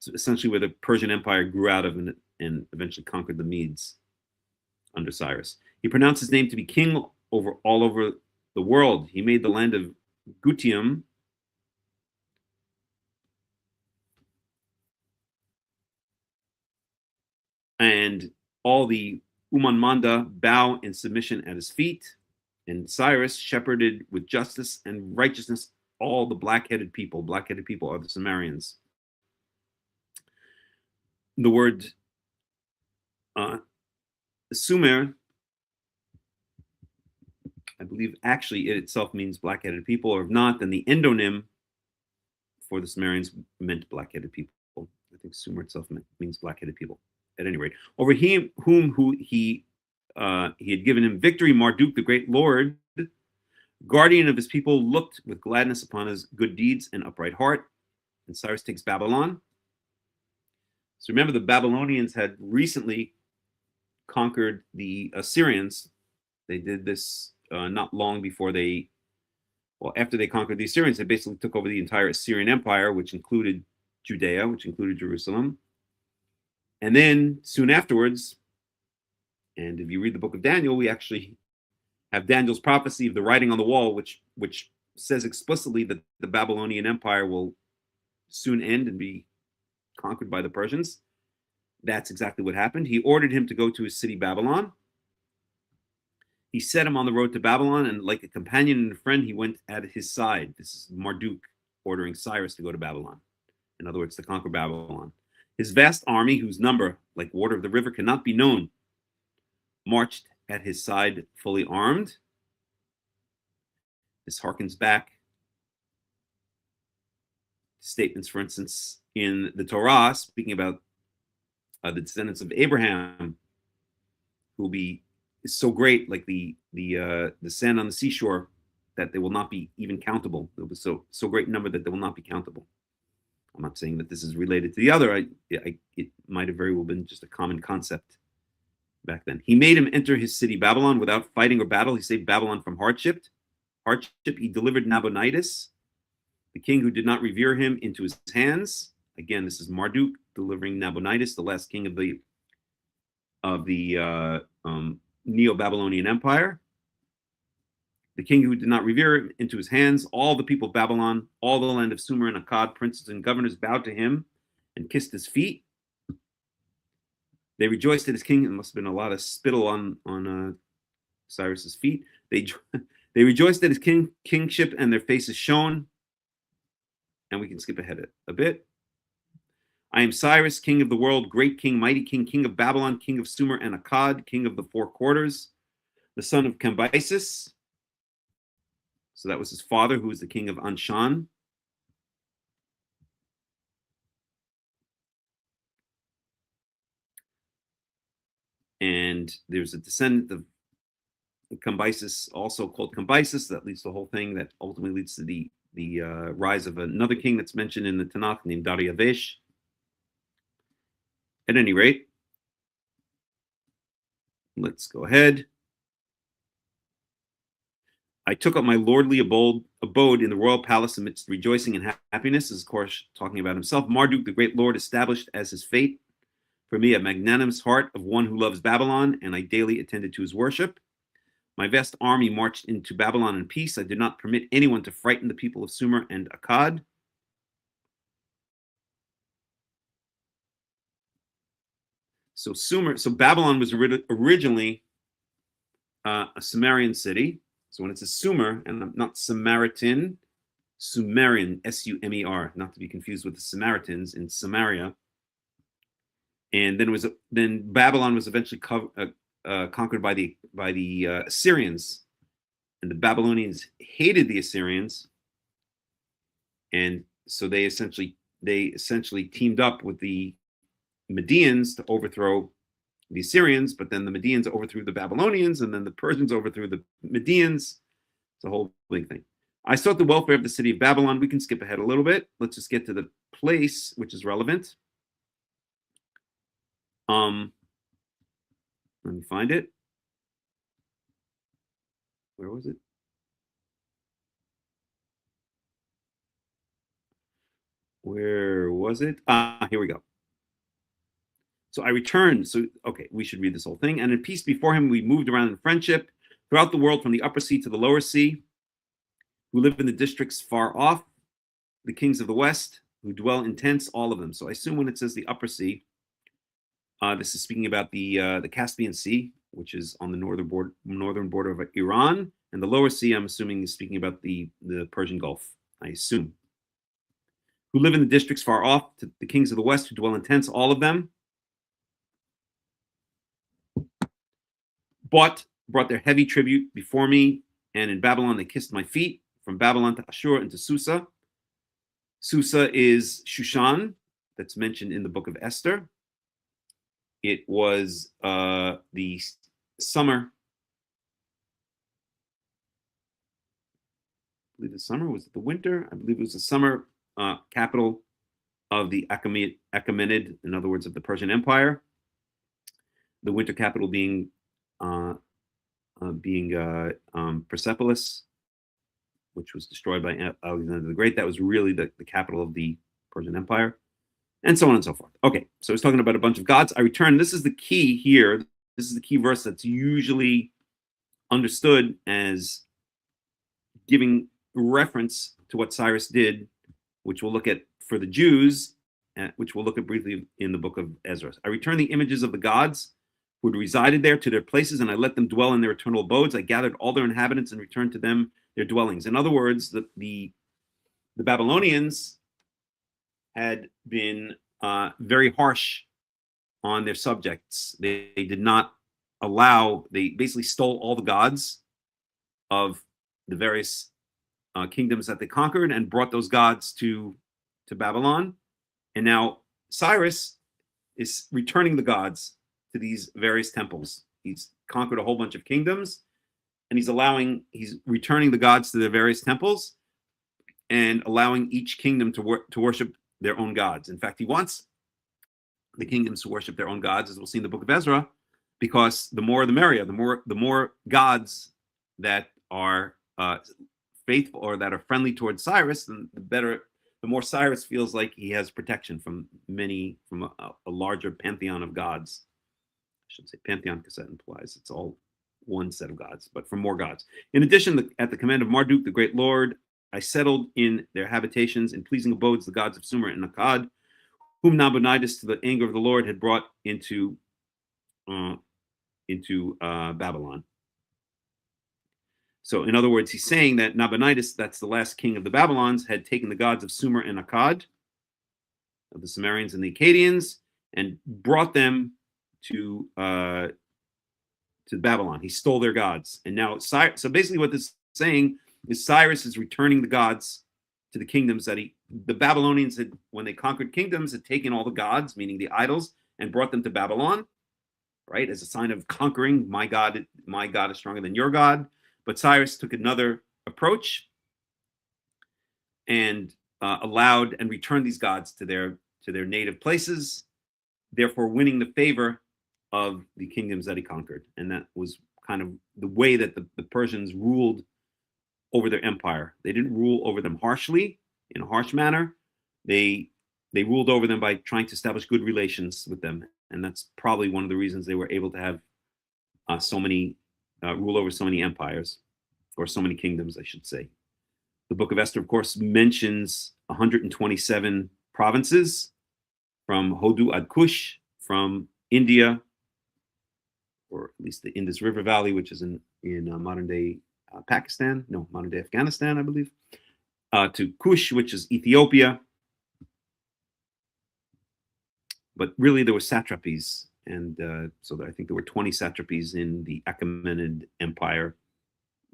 It's essentially where the Persian Empire grew out of and eventually conquered the Medes under Cyrus. He pronounced his name to be king all over the world. He made the land of Gutium and all the Umanmanda bow in submission at his feet. And Cyrus shepherded with justice and righteousness all the black-headed people. Black-headed people are the Sumerians. The word Sumer, I believe actually it itself means black-headed people, or if not, then the endonym for the Sumerians meant black-headed people. I think Sumer itself means black-headed people. At any rate, over whom he had given him victory, Marduk, the great lord, guardian of his people, looked with gladness upon his good deeds and upright heart. And Cyrus takes Babylon. So remember, the Babylonians had recently conquered the Assyrians. They did this not long before after they conquered the Assyrians, they basically took over the entire Assyrian Empire, which included Judea, which included Jerusalem. And then soon afterwards, and if you read the book of Daniel, we actually have Daniel's prophecy of the writing on the wall, which says explicitly that the Babylonian Empire will soon end and be conquered by the Persians. That's exactly what happened. He ordered him to go to his city, Babylon. He set him on the road to Babylon, and like a companion and a friend, he went at his side. This is Marduk ordering Cyrus to go to Babylon. In other words, to conquer Babylon. His vast army, whose number, like water of the river, cannot be known, marched at his side fully armed. This harkens back to statements, for instance, in the Torah, speaking about the descendants of Abraham, who will be so great, like the sand on the seashore, that they will not be even countable. There will be so great number that they will not be countable. I'm not saying that this is related to the other. It might have very well been just a common concept back then. He made him enter his city, Babylon, without fighting or battle. He saved Babylon from hardship. He delivered Nabonidus, the king who did not revere him, into his hands. Again, this is Marduk delivering Nabonidus, the last king of the Neo-Babylonian Empire. The king who did not revere him, into his hands. All the people of Babylon, all the land of Sumer and Akkad, princes and governors, bowed to him and kissed his feet. They rejoiced at his king. It must have been a lot of spittle on Cyrus's feet. They rejoiced at his kingship, and their faces shone. And we can skip ahead a bit. I am Cyrus, king of the world, great king, mighty king, king of Babylon, king of Sumer and Akkad, king of the four quarters, the son of Cambyses. So that was his father, who was the king of Anshan. And there's a descendant of Cambyses, also called Cambyses, that leads to the whole thing, that ultimately leads to the rise of another king that's mentioned in the Tanakh named Dariavesh. At any rate, let's go ahead. I took up my lordly abode in the royal palace amidst rejoicing and happiness. This is, of course, talking about himself. Marduk, the great lord, established as his fate for me a magnanimous heart of one who loves Babylon, and I daily attended to his worship. My vast army marched into Babylon in peace. I did not permit anyone to frighten the people of Sumer and Akkad. So Babylon was originally a Sumerian city. So when it says Sumer, and not Samaritan, Sumerian, S-U-M-E-R, not to be confused with the Samaritans in Samaria. And then Babylon was eventually conquered by the Assyrians, and the Babylonians hated the Assyrians, and so they essentially teamed up with the Medians to overthrow the Assyrians, but then the Medians overthrew the Babylonians, and then the Persians overthrew the Medians. It's a whole big thing. I sought the welfare of the city of Babylon. We can skip ahead a little bit. Let's just get to the place which is relevant. Let me find it. Where was it? Where was it? Here we go. So I returned. So, okay, we should read this whole thing. And in peace before him, we moved around in friendship throughout the world, from the upper sea to the lower sea, who live in the districts far off, the kings of the west, who dwell in tents, all of them. So I assume when it says the upper sea, this is speaking about the Caspian Sea, which is on the northern border of Iran, and the lower sea, I'm assuming, is speaking about the Persian Gulf, I assume. Who live in the districts far off, to the kings of the west, who dwell in tents, all of them. Brought their heavy tribute before me, and in Babylon they kissed my feet, from Babylon to Ashur and to Susa. Susa is Shushan, that's mentioned in the book of Esther. It was the summer. I believe the summer, was it the winter? I believe it was the summer capital of the Achaemenid, in other words, of the Persian Empire. The winter capital being Persepolis, which was destroyed by Alexander the Great. That was really the capital of the Persian Empire, and so on and so forth. Okay, so it's talking about a bunch of gods. I return. This is the key here. This is the key verse that's usually understood as giving reference to what Cyrus did, which we'll look at for the Jews, which we'll look at briefly in the book of Ezra. I return the images of the gods who had resided there to their places, and I let them dwell in their eternal abodes. I gathered all their inhabitants and returned to them their dwellings. In other words, the Babylonians had been very harsh on their subjects. They did not allow, they basically stole all the gods of the various kingdoms that they conquered and brought those gods to Babylon. And now Cyrus is returning the gods to these various temples. He's conquered a whole bunch of kingdoms, and he's returning the gods to their various temples and allowing each kingdom to worship their own gods. In fact, he wants the kingdoms to worship their own gods, as we'll see in the book of Ezra, because the more the merrier. The more gods that are faithful or that are friendly towards Cyrus, then the better. The more Cyrus feels like he has protection from a larger pantheon of gods. I shouldn't say pantheon because that implies it's all one set of gods, but from more gods. In addition, at the command of Marduk, the great Lord, I settled in their habitations in pleasing abodes the gods of Sumer and Akkad, whom Nabonidus, to the anger of the Lord, had brought into Babylon. So, in other words, he's saying that Nabonidus, that's the last king of the Babylons, had taken the gods of Sumer and Akkad, of the Sumerians and the Akkadians, and brought them to Babylon. He stole their gods. And now, so basically what this is saying is Cyrus is returning the gods to the kingdoms that the Babylonians had, when they conquered kingdoms, had taken all the gods, meaning the idols, and brought them to Babylon, right? As a sign of conquering. My God is stronger than your God. But Cyrus took another approach and allowed and returned these gods to their native places, therefore winning the favor of the kingdoms that he conquered. And that was kind of the way that the Persians ruled over their empire. They didn't rule over them harshly, in a harsh manner. They ruled over them by trying to establish good relations with them. And that's probably one of the reasons they were able to have rule over so many empires, or so many kingdoms, I should say. The book of Esther, of course, mentions 127 provinces from Hodu ad Kush, from India, or at least the Indus River Valley, which is in modern day Pakistan, no, modern day Afghanistan, I believe, to Kush, which is Ethiopia. But really, there were satrapies. And so I think there were 20 satrapies in the Achaemenid Empire.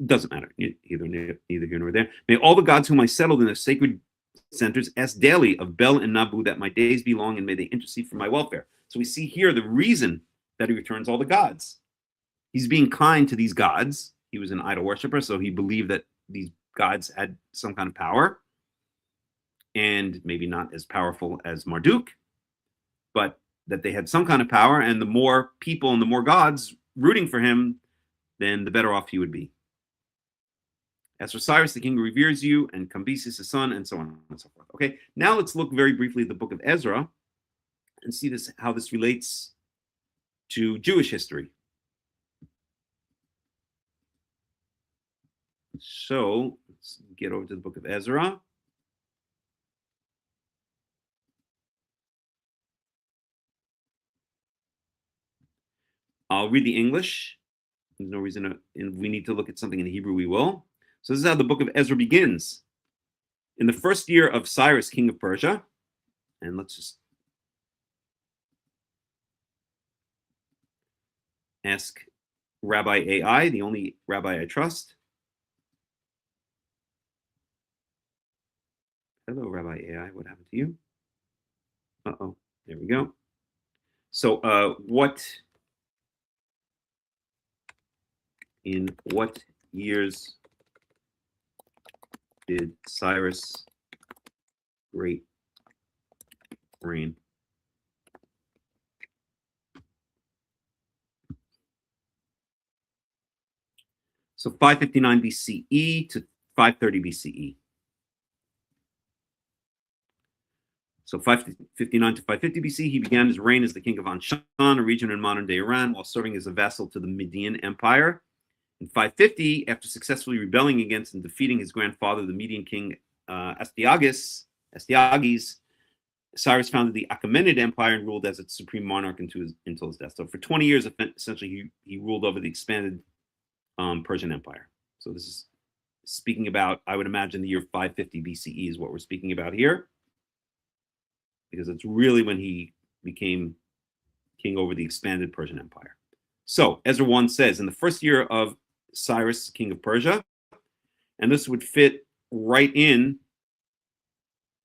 Doesn't matter, either here nor there. May all the gods whom I settled in their sacred centers ask daily of Bel and Nabu that my days be long, and may they intercede for my welfare. So we see here the reason that he returns all the gods. He's being kind to these gods. He was an idol worshiper, so he believed that these gods had some kind of power, and maybe not as powerful as Marduk, but that they had some kind of power, and the more people and the more gods rooting for him, then the better off he would be. As for Cyrus, the king reveres you, and Cambyses, his son, and so on and so forth. Okay, now let's look very briefly at the book of Ezra and see how this relates to Jewish history. So let's get over to the book of Ezra. I'll read the English. There's no reason if we need to look at something in the Hebrew, we will. So this is how the book of Ezra begins. In the first year of Cyrus, king of Persia, and let's just ask Rabbi AI, the only rabbi I trust. Hello, Rabbi AI, what happened to you? Uh-oh, there we go. So in what years did Cyrus Great reign? So 559 BCE to 530 BCE. So 559 to 550 BC, he began his reign as the king of Anshan, a region in modern-day Iran, while serving as a vassal to the Median Empire. In 550, after successfully rebelling against and defeating his grandfather, the Median king Astyages, Cyrus founded the Achaemenid Empire and ruled as its supreme monarch until his death. So for 20 years, essentially, he ruled over the expanded Persian Empire. So this is speaking about, I would imagine, the year 550 BCE is what we're speaking about here, because it's really when he became king over the expanded Persian Empire. So Ezra 1 says, in the first year of Cyrus, king of Persia, and this would fit right in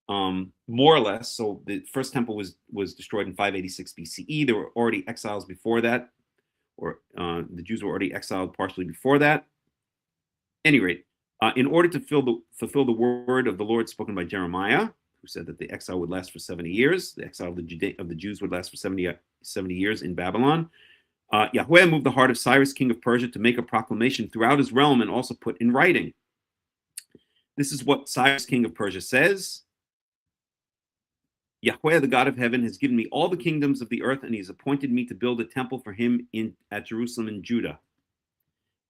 more or less. So the first temple was destroyed in 586 BCE. There were already exiles before that, or the Jews were already exiled partially before that. At any rate, in order to fulfill the word of the Lord spoken by Jeremiah, who said that the exile would last for 70 years, the exile of the Jews would last for 70 years in Babylon, Yahweh moved the heart of Cyrus, king of Persia, to make a proclamation throughout his realm and also put in writing. This is what Cyrus, king of Persia, says. Yahweh, the God of heaven, has given me all the kingdoms of the earth, and he has appointed me to build a temple for him at Jerusalem and Judah.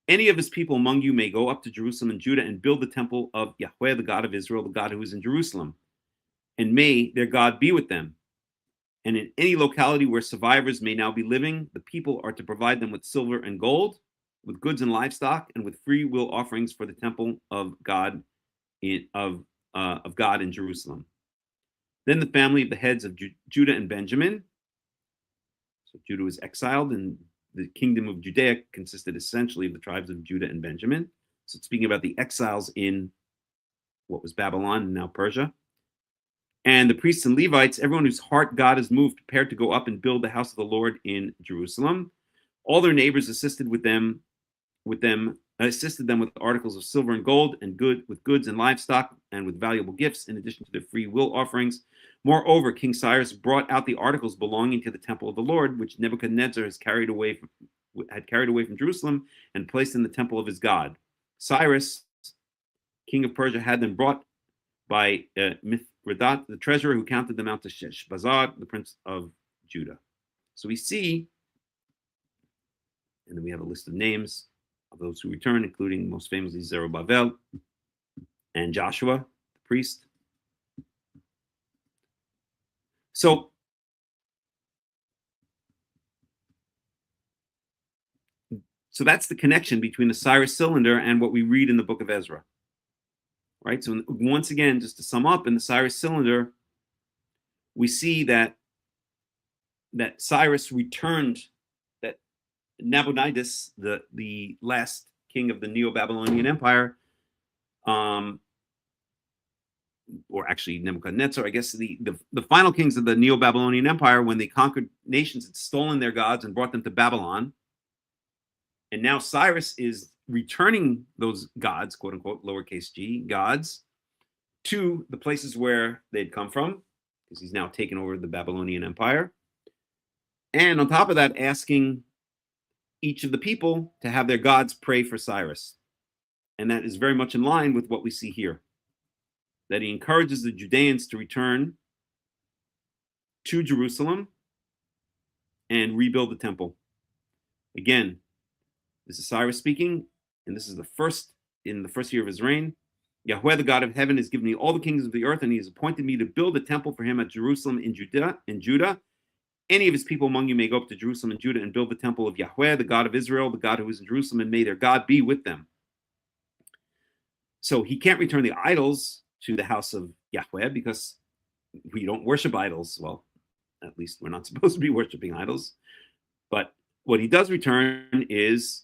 Any of his people among you may go up to Jerusalem and Judah and build the temple of Yahweh, the God of Israel, the God who is in Jerusalem. And may their God be with them. And in any locality where survivors may now be living, the people are to provide them with silver and gold, with goods and livestock, and with free will offerings for the temple of God in Jerusalem. Then the family of the heads of Judah and Benjamin. So Judah was exiled, and the kingdom of Judea consisted essentially of the tribes of Judah and Benjamin. So it's speaking about the exiles in what was Babylon and now Persia. And the priests and Levites, everyone whose heart God has moved, prepared to go up and build the house of the Lord in Jerusalem. All their neighbors assisted them with articles of silver and gold and with goods and livestock and with valuable gifts, in addition to their free will offerings. Moreover, King Cyrus brought out the articles belonging to the temple of the Lord, which Nebuchadnezzar had carried away from Jerusalem and placed in the temple of his God. Cyrus, king of Persia, had them brought by Mithredath, the treasurer, who counted them out to Sheshbazzar, the prince of Judah. So we see, and then we have a list of names of those who returned, including most famously Zerubbabel and Joshua, the priest. So that's the connection between the Cyrus cylinder and what we read in the book of Ezra. Right? So once again, just to sum up, in the Cyrus cylinder, we see that Cyrus returned, that Nabonidus, the last king of the Neo-Babylonian Empire, or actually Nebuchadnezzar, I guess the final kings of the Neo-Babylonian Empire, when they conquered nations, had stolen their gods and brought them to Babylon. And now Cyrus is returning those gods, quote unquote, lowercase g, gods, to the places where they'd come from, because he's now taken over the Babylonian Empire. And on top of that, asking each of the people to have their gods pray for Cyrus. And that is very much in line with what we see here, that he encourages the Judeans to return to Jerusalem and rebuild the temple. Again, this is Cyrus speaking, and this is in the first year of his reign. Yahweh, the God of heaven, has given me all the kingdoms of the earth, and he has appointed me to build a temple for him at Jerusalem in Judah. Any of his people among you may go up to Jerusalem and Judah and build the temple of Yahweh, the God of Israel, the God who is in Jerusalem, and may their God be with them. So he can't return the idols to the house of Yahweh because we don't worship idols. Well, at least we're not supposed to be worshiping idols. But what he does return is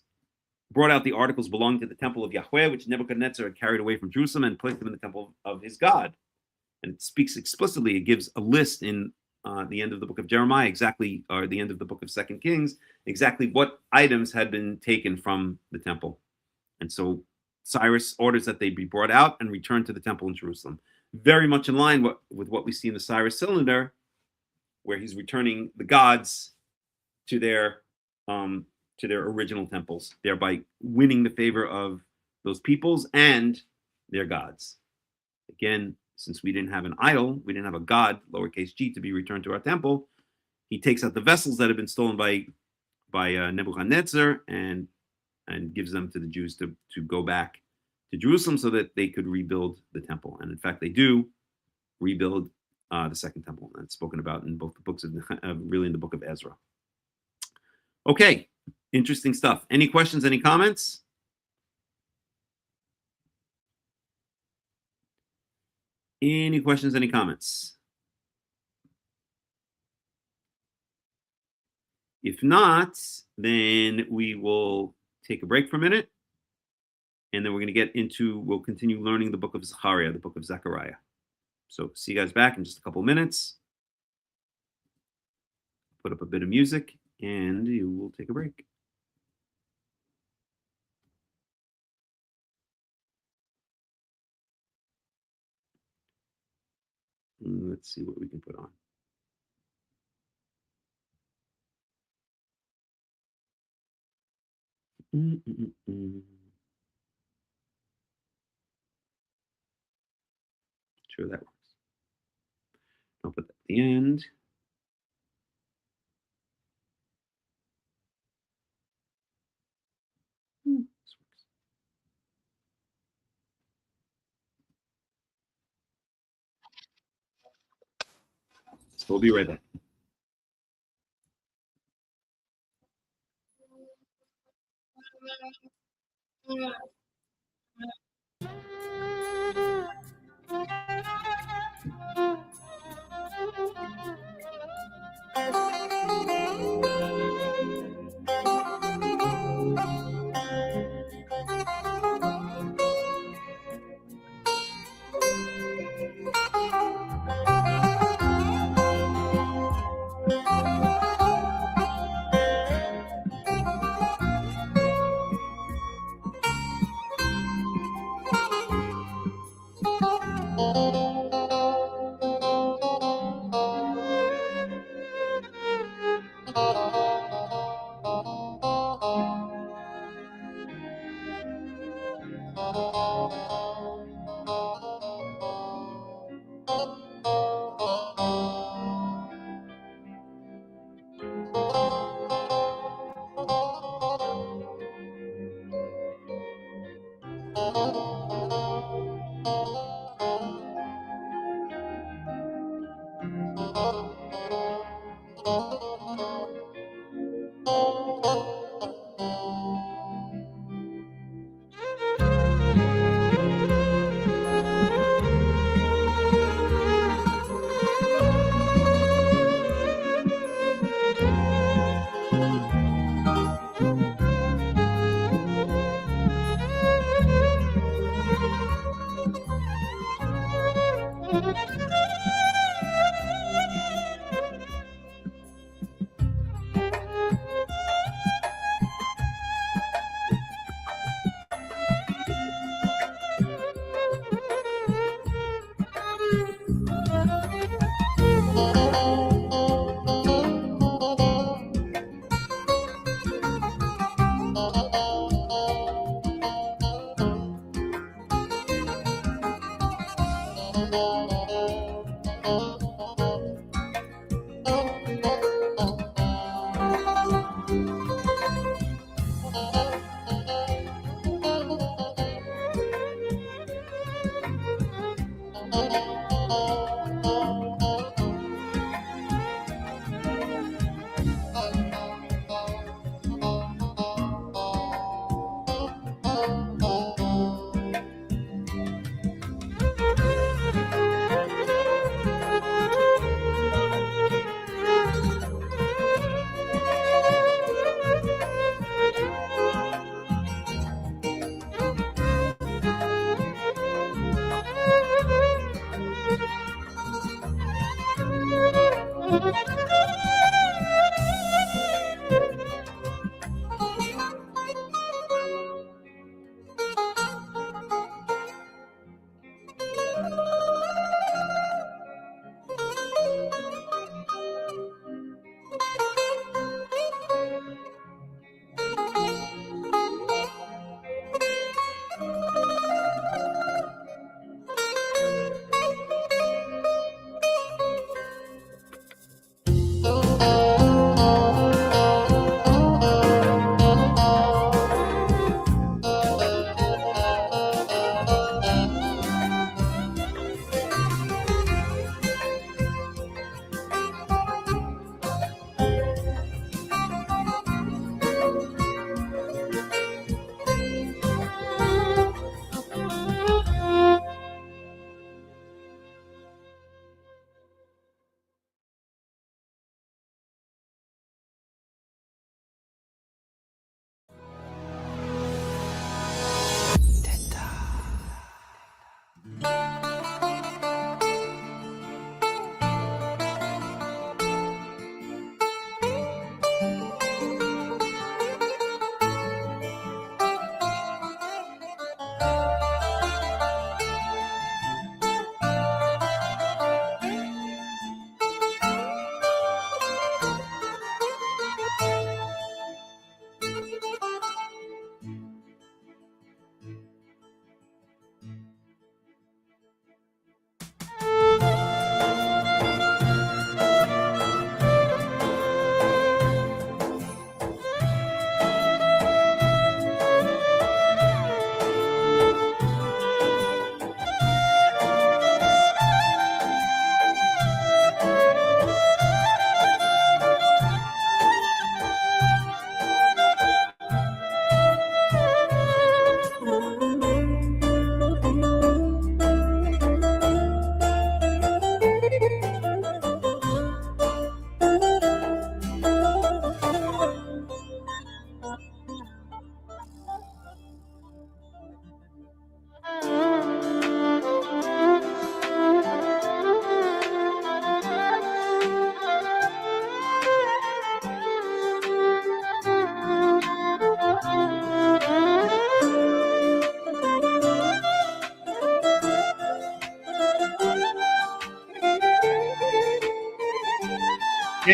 brought out the articles belonging to the temple of Yahweh, which Nebuchadnezzar had carried away from Jerusalem, and placed them in the temple of his God. And it speaks explicitly, it gives a list in the end of the book of Jeremiah, exactly, or the end of the book of 2 Kings, exactly what items had been taken from the temple. And so Cyrus orders that they be brought out and returned to the temple in Jerusalem. Very much in line with what we see in the Cyrus cylinder, where he's returning the gods to their original temples, thereby winning the favor of those peoples and their gods. Again, since we didn't have an idol, we didn't have a god, lowercase g, to be returned to our temple, he takes out the vessels that have been stolen by Nebuchadnezzar and gives them to the Jews to go back to Jerusalem so that they could rebuild the temple. And in fact, they do rebuild the second temple. That's spoken about in both the books of, really in the book of Ezra. Okay, interesting stuff. Any questions, any comments? Any questions, any comments? If not, then we will take a break for a minute, and then we're going to we'll continue learning the book of Zechariah, the book of Zechariah. So see you guys back in just a couple of minutes. Put up a bit of music, and you will take a break. Let's see what we can put on. Sure that works. I'll put that at the end. This works. So we'll be right back.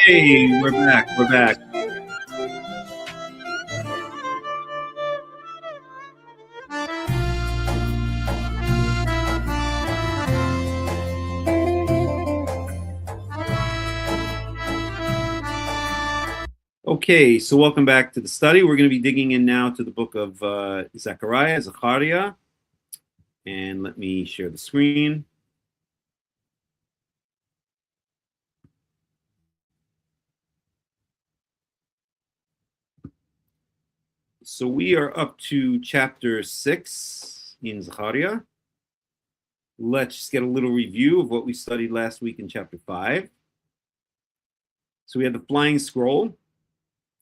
Hey, we're back. We're back. Okay, so welcome back to the study. We're going to be digging in now to the book of Zechariah. And let me share the screen. So we are up to chapter 6 in Zechariah. Let's just get a little review of what we studied last week in chapter 5. So we had the flying scroll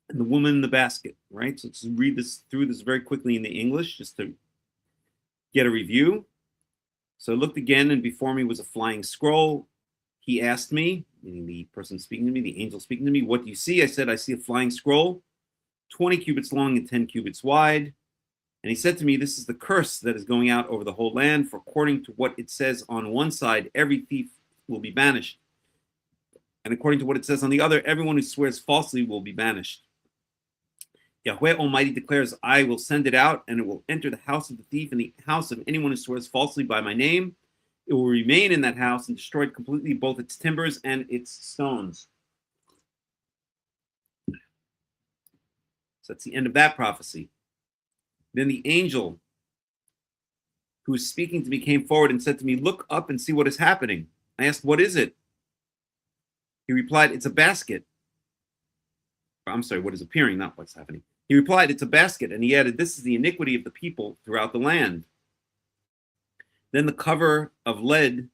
and the woman in the basket, right? So let's read through this very quickly in the English just to get a review. So I looked again, and before me was a flying scroll. He asked me, meaning the person speaking to me, the angel speaking to me, what do you see? I said, I see a flying scroll, 20 cubits long and 10 cubits wide. And he said to me, this is the curse that is going out over the whole land, for according to what it says on one side, every thief will be banished. And according to what it says on the other, everyone who swears falsely will be banished. Yahweh Almighty declares, I will send it out, and it will enter the house of the thief and the house of anyone who swears falsely by my name. It will remain in that house and destroyed completely, both its timbers and its stones. So that's the end of that prophecy. Then the angel who was speaking to me came forward and said to me, look up and see what is happening. I asked, what is it? He replied, it's a basket. I'm sorry, what is appearing, not what's happening. He replied, it's a basket. And he added, this is the iniquity of the people throughout the land. Then the cover of lead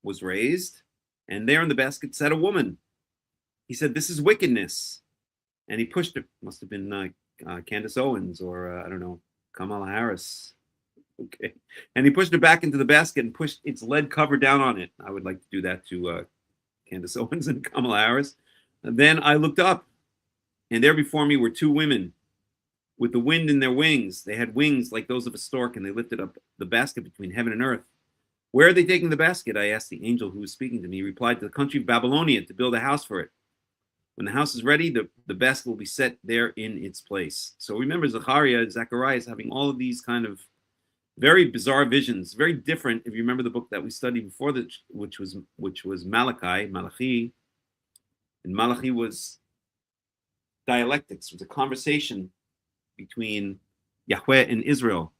was raised, and there in the basket sat a woman. He said, this is wickedness. And he pushed it. Must have been Candace Owens or, I don't know, Kamala Harris. Okay. And he pushed it back into the basket and pushed its lead cover down on it. I would like to do that to Candace Owens and Kamala Harris. And then I looked up, and there before me were two women with the wind in their wings. They had wings like those of a stork, and they lifted up the basket between heaven and earth. Where are they taking the basket? I asked the angel who was speaking to me. He replied, to the country of Babylonia, to build a house for it. When the house is ready, the basket will be set there in its place. So remember, Zechariah is having all of these kind of very bizarre visions, very different. If you remember the book that we studied before, which was Malachi, and Malachi was dialectics. It was a conversation between Yahweh and Israel.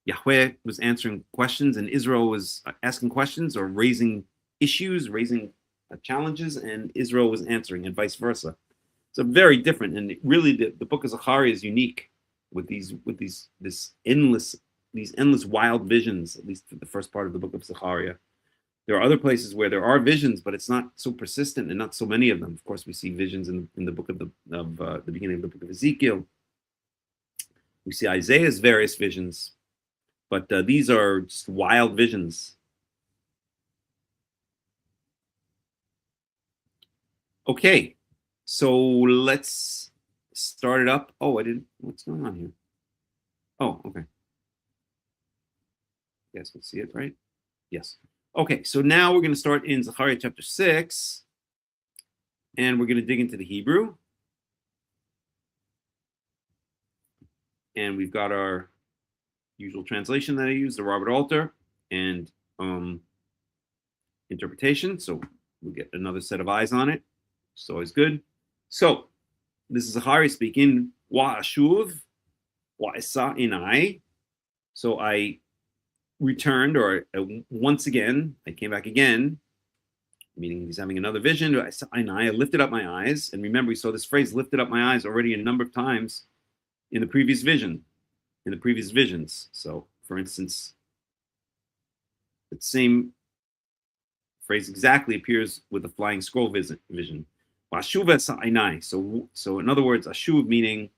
Yahweh was answering questions, and Israel was asking questions or raising issues, raising challenges, and Israel was answering, and vice versa. So very different, and really, the book of Zechariah is unique with these endless wild visions. At least the first part of the book of Zechariah. There are other places where there are visions, but it's not so persistent and not so many of them. Of course, we see visions in the book of the beginning of the book of Ezekiel. We see Isaiah's various visions, but these are just wild visions. Okay, so let's start it up. Oh, I didn't. What's going on here? Oh, okay. Yes, let's see it, right? Yes. Okay, so now we're going to start in Zechariah chapter 6, and we're going to dig into the Hebrew. And we've got our usual translation that I use, the Robert Alter, and interpretation. So we'll get another set of eyes on it. It's always good. So this is Zechariah speaking. Wa ashuv, wa esa inai. So I returned, or once again, I came back again, meaning he's having another vision. I lifted up my eyes. And remember, we saw this phrase, lifted up my eyes, already a number of times in the previous visions. So, for instance, the same phrase exactly appears with the flying scroll vision. So in other words, ashuv meaning,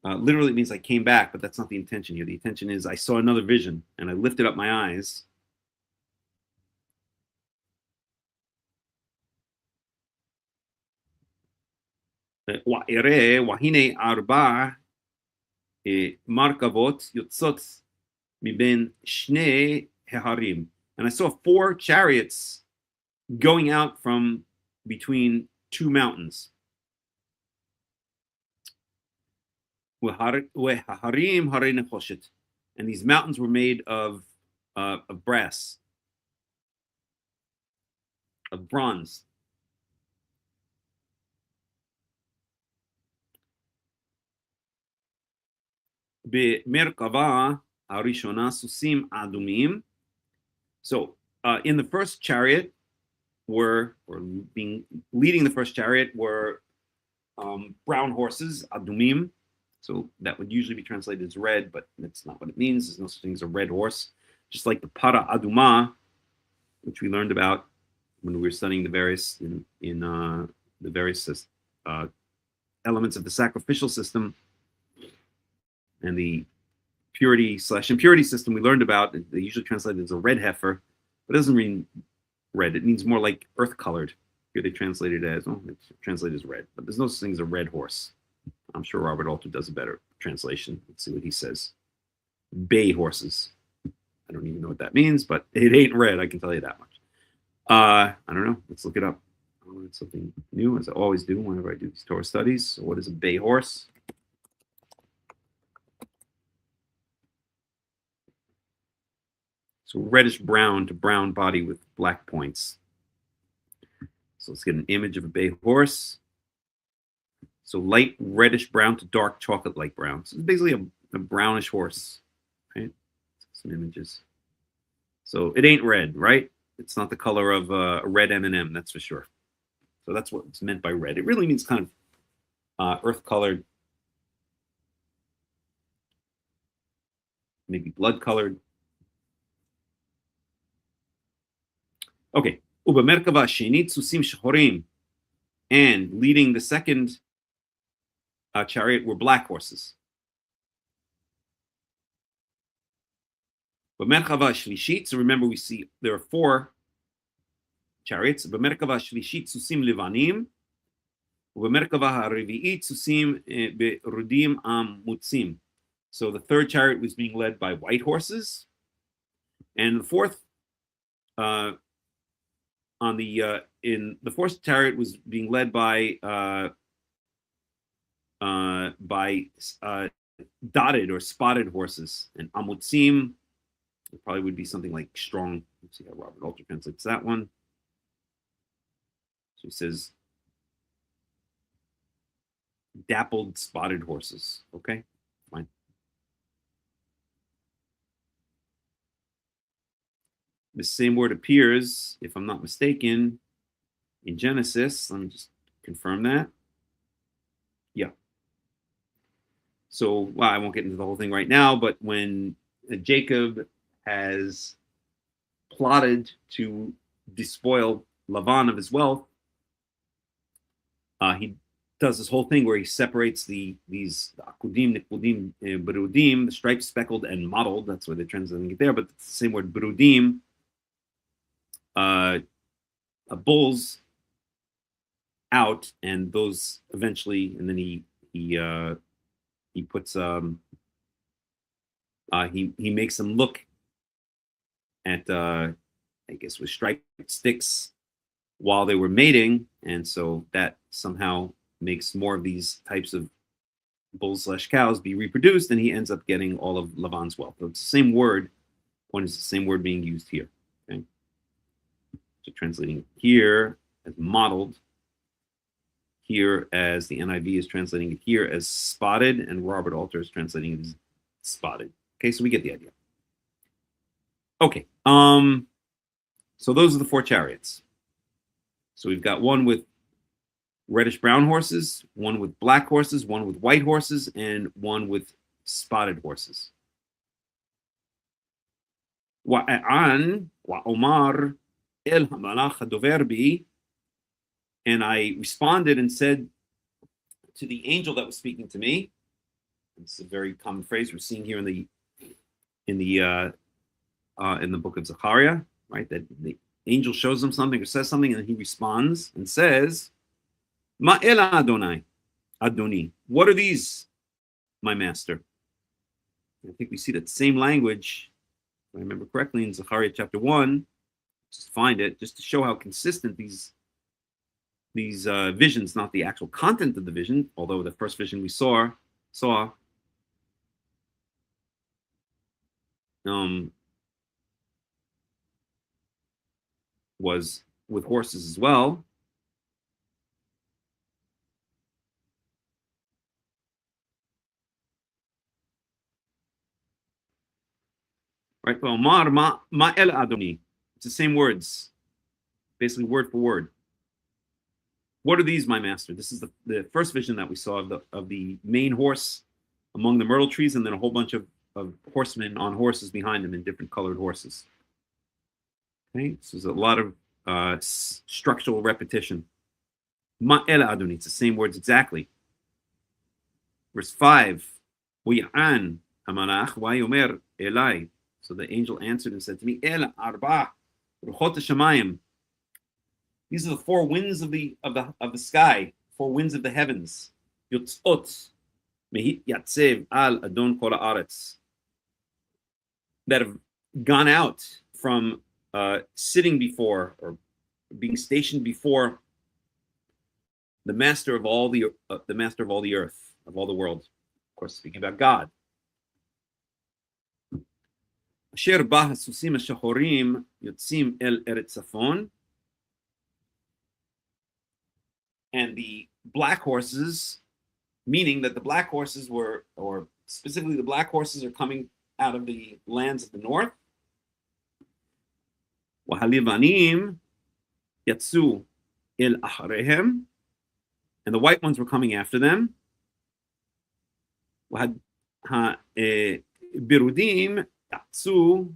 literally it means I came back, but that's not the intention here. The intention is I saw another vision, and I lifted up my eyes. Wahine arba markavot yotzot miben shnei heharim. And I saw 4 chariots going out from between two mountains. And these mountains were made of brass, of bronze. So in the first chariot leading the first chariot were brown horses, adumim. So that would usually be translated as red, but that's not what it means. There's no such thing as a red horse. Just like the para aduma, which we learned about when we were studying the various elements of the sacrificial system and the purity/impurity system we learned about. They usually translate it as a red heifer, but it doesn't mean red. It means more like earth colored. Here they translate it as, it's translated as red, but there's no such thing as a red horse. I'm sure Robert Alter does a better translation. Let's see what he says. Bay horses. I don't even know what that means, but it ain't red, I can tell you that much. I don't know. Let's look it up. I'll learn something new, as I always do whenever I do these Torah studies. So what is a bay horse? So reddish brown to brown body with black points. So let's get an image of a bay horse. So light reddish brown to dark chocolate light brown. So it's basically a brownish horse, right? Some images. So it ain't red, right? It's not the color of a red M&M, that's for sure. So that's what's meant by red. It really means kind of earth colored, maybe blood colored. Okay. Ubemerkava shenit susim shorim, and leading the second chariot were black horses. Bemerkava shlishit. So remember, we see there are four chariots. Bemerkava shlishit susim levanim. Bemerkava harevi'it susim berudim mutzim. So the third chariot was being led by white horses, and the fourth in the fourth chariot was being led by dotted or spotted horses, and amutzim probably would be something like strong. Let's see how Robert Alter translates that one. So he says dappled spotted horses. Okay, fine. The same word appears, if I'm not mistaken, in Genesis. Let me just confirm that. Yeah. So, well, I won't get into the whole thing right now, but when Jacob has plotted to despoil Lavan of his wealth, he does this whole thing where he separates these akudim, nikudim, berudim, the striped, speckled, and mottled. That's why they're translating it there, but it's the same word, berudim. Bulls out, and those eventually, and then he puts he makes them look at I guess with striped sticks while they were mating, and so that somehow makes more of these types of bulls/cows be reproduced, and he ends up getting all of Lavan's wealth. So it's the same word. One is the same word being used here. Okay, so translating here as mottled, here as the NIV is translating it here as spotted, and Robert Alter is translating it as spotted. Okay, so we get the idea. Okay, so those are the four chariots. So we've got one with reddish brown horses, one with black horses, one with white horses, and one with spotted horses. Wa'an wa'omar el hamalach hadover bi, and I responded and said to the angel that was speaking to me. It's a very common phrase we're seeing here in the book of Zechariah, right? That the angel shows him something or says something, and then he responds and says, "Ma'ela Adonai, Adoni, what are these, my master?" I think we see that same language, if I remember correctly, in Zechariah chapter 1. Just find it, just to show how consistent these visions, not the actual content of the vision, although the first vision we saw was with horses as well. Right? Ma el Adoni. It's the same words, basically word for word. What are these, my master? This is the first vision that we saw of the main horse among the myrtle trees, and then a whole bunch of horsemen on horses behind them in different colored horses. Okay, so there's a lot of structural repetition. Ma el Adoni. It's the same words exactly. Verse 5. Wi'an hamalach va'yomer elai. So the angel answered and said to me, El arba ruchot hashamayim. These are the four winds of the sky, four winds of the heavens. Yotzot mehit yatsev al adon kol haaretz. That have gone out from sitting before or being stationed before the master of all the earth, of all the world. Of course, speaking about God. Asher ba hasusim hashachorim yotzim el eretz tzafon. And the black horses, meaning that the black horses were, or specifically the black horses are coming out of the lands of the north. Wahalivanim yatsu el acharehem. And the white ones were coming after them. Birudim yatsu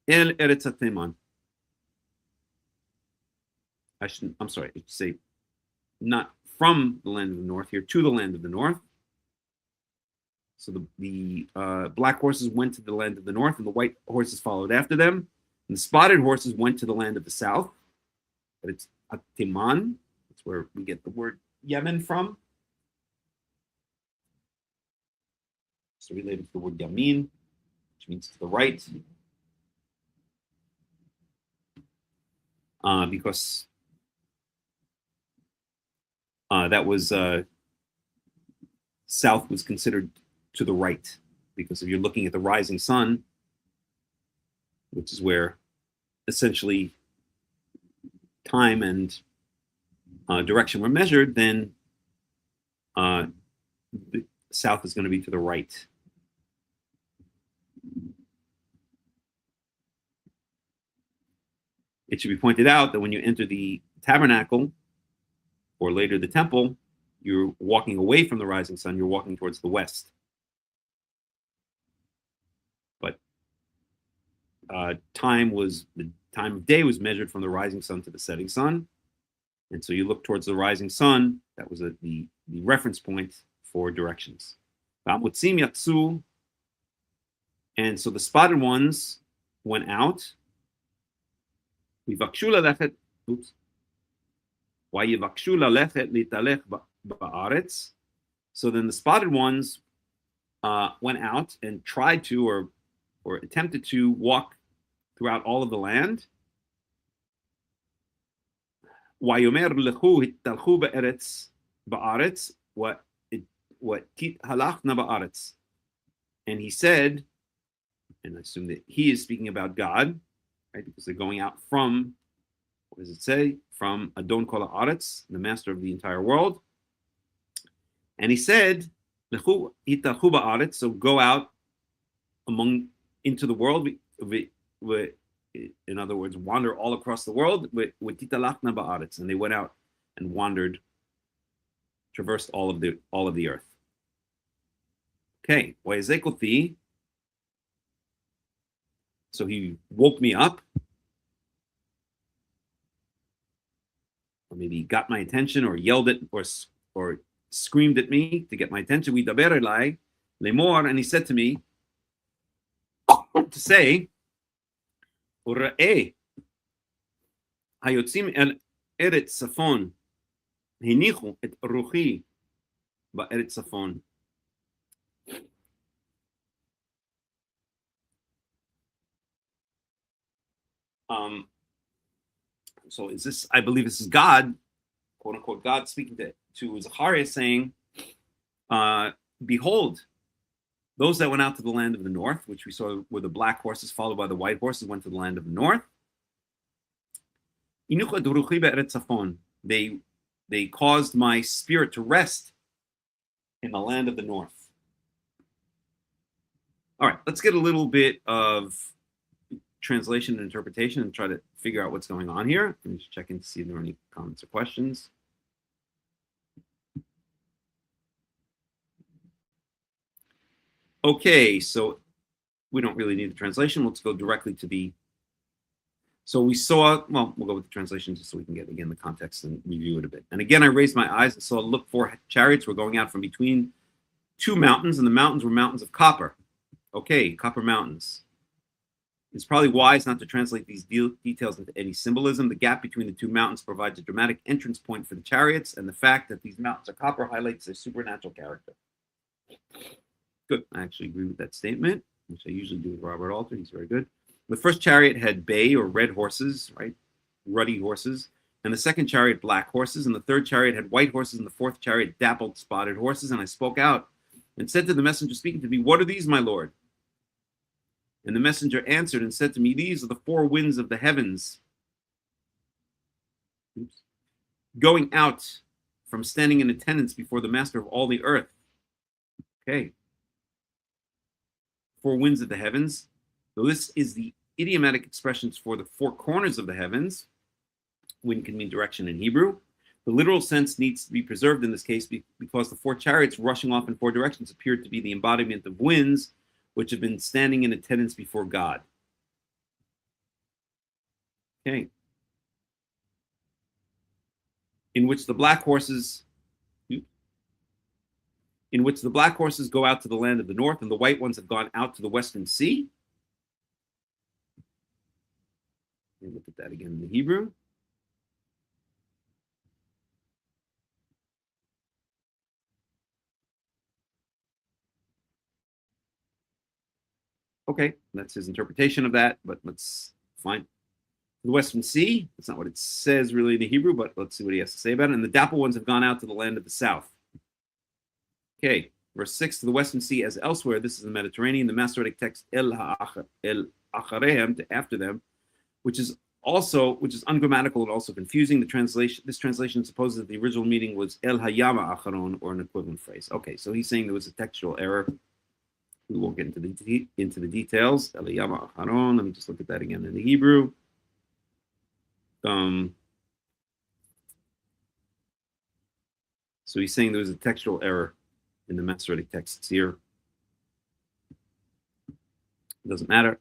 el eretz hateman. I'm sorry, I should say not from the land of the north here, to the land of the north. So the black horses went to the land of the north, and the white horses followed after them. And the spotted horses went to the land of the south. But it's Atiman. That's where we get the word Yemen from. So related to the word Yamin, which means to the right. Because that was south was considered to the right, because if you're looking at the rising sun, which is where essentially time and direction were measured, then the south is going to be to the right. It should be pointed out that when you enter the tabernacle, or later the temple, you're walking away from the rising sun, you're walking towards the west. But the time of day was measured from the rising sun to the setting sun. And so you look towards the rising sun, that was the reference point for directions. And so the spotted ones went out. Oops. So then the spotted ones went out and tried to, or attempted to walk throughout all of the land. And he said, and I assume that he is speaking about God, right? Because they're going out from, what does it say? From Adon Kol Haaretz, the master of the entire world. And he said, so go out into the world, in other words, wander all across the world, and they went out and wandered, traversed all of the earth. Okay, so he woke me up, or maybe got my attention, or yelled at, or screamed at me to get my attention. We daber elai lemor, and he said to me to say, "Ura'eh hayotzim el eretz tzafon hinichu et ruchi ba'eretz tzafon." So is this? I believe this is God, quote unquote, God speaking to Zechariah, saying, "Behold, those that went out to the land of the north, which we saw were the black horses, followed by the white horses, went to the land of the north. They caused my spirit to rest in the land of the north." All right, let's get a little bit of translation and interpretation and try to figure out what's going on here. Let me just check in to see if there are any comments or questions. Okay, so we don't really need the translation. Let's go directly to the. So we saw, well, we'll go with the translation just so we can get, again, the context and review it a bit. "And again, I raised my eyes and saw, look, 4 chariots were going out from between 2 mountains, and the mountains were mountains of copper." Okay, copper mountains. It's probably wise not to translate these details into any symbolism. The gap between the 2 mountains provides a dramatic entrance point for the chariots, and the fact that these mountains are copper highlights their supernatural character. Good. I actually agree with that statement, which I usually do with Robert Alter. He's very good. The first chariot had bay or red horses, right? Ruddy horses. And the second chariot, black horses. And the third chariot had white horses. And the fourth chariot, dappled, spotted horses. And I spoke out and said to the messenger speaking to me, "What are these, my lord?" And the messenger answered and said to me, "These are the 4 winds of the heavens, going out from standing in attendance before the master of all the earth." Okay. 4 winds of the heavens. So this is the idiomatic expressions for the 4 corners of the heavens. Wind can mean direction in Hebrew. The literal sense needs to be preserved in this case because the 4 chariots rushing off in 4 directions appeared to be the embodiment of winds, which have been standing in attendance before God. Okay. In which the black horses go out to the land of the north, and the white ones have gone out to the western sea. Let me look at that again in the Hebrew. Okay, that's his interpretation of that, but let's find the western sea. That's not what it says really in the Hebrew, but let's see what he has to say about it. And the dapple ones have gone out to the land of the south. Okay, verse 6, "To the western sea as elsewhere." This is the Mediterranean. The Masoretic text El Achareim, to after them, which is ungrammatical and also confusing. This translation supposes that the original meaning was El Hayama Acharon, or an equivalent phrase. Okay, so he's saying there was a textual error. We won't get into the details. El Hayama Acharon. Let me just look at that again in the Hebrew. So he's saying there was a textual error in the Masoretic texts here. It doesn't matter.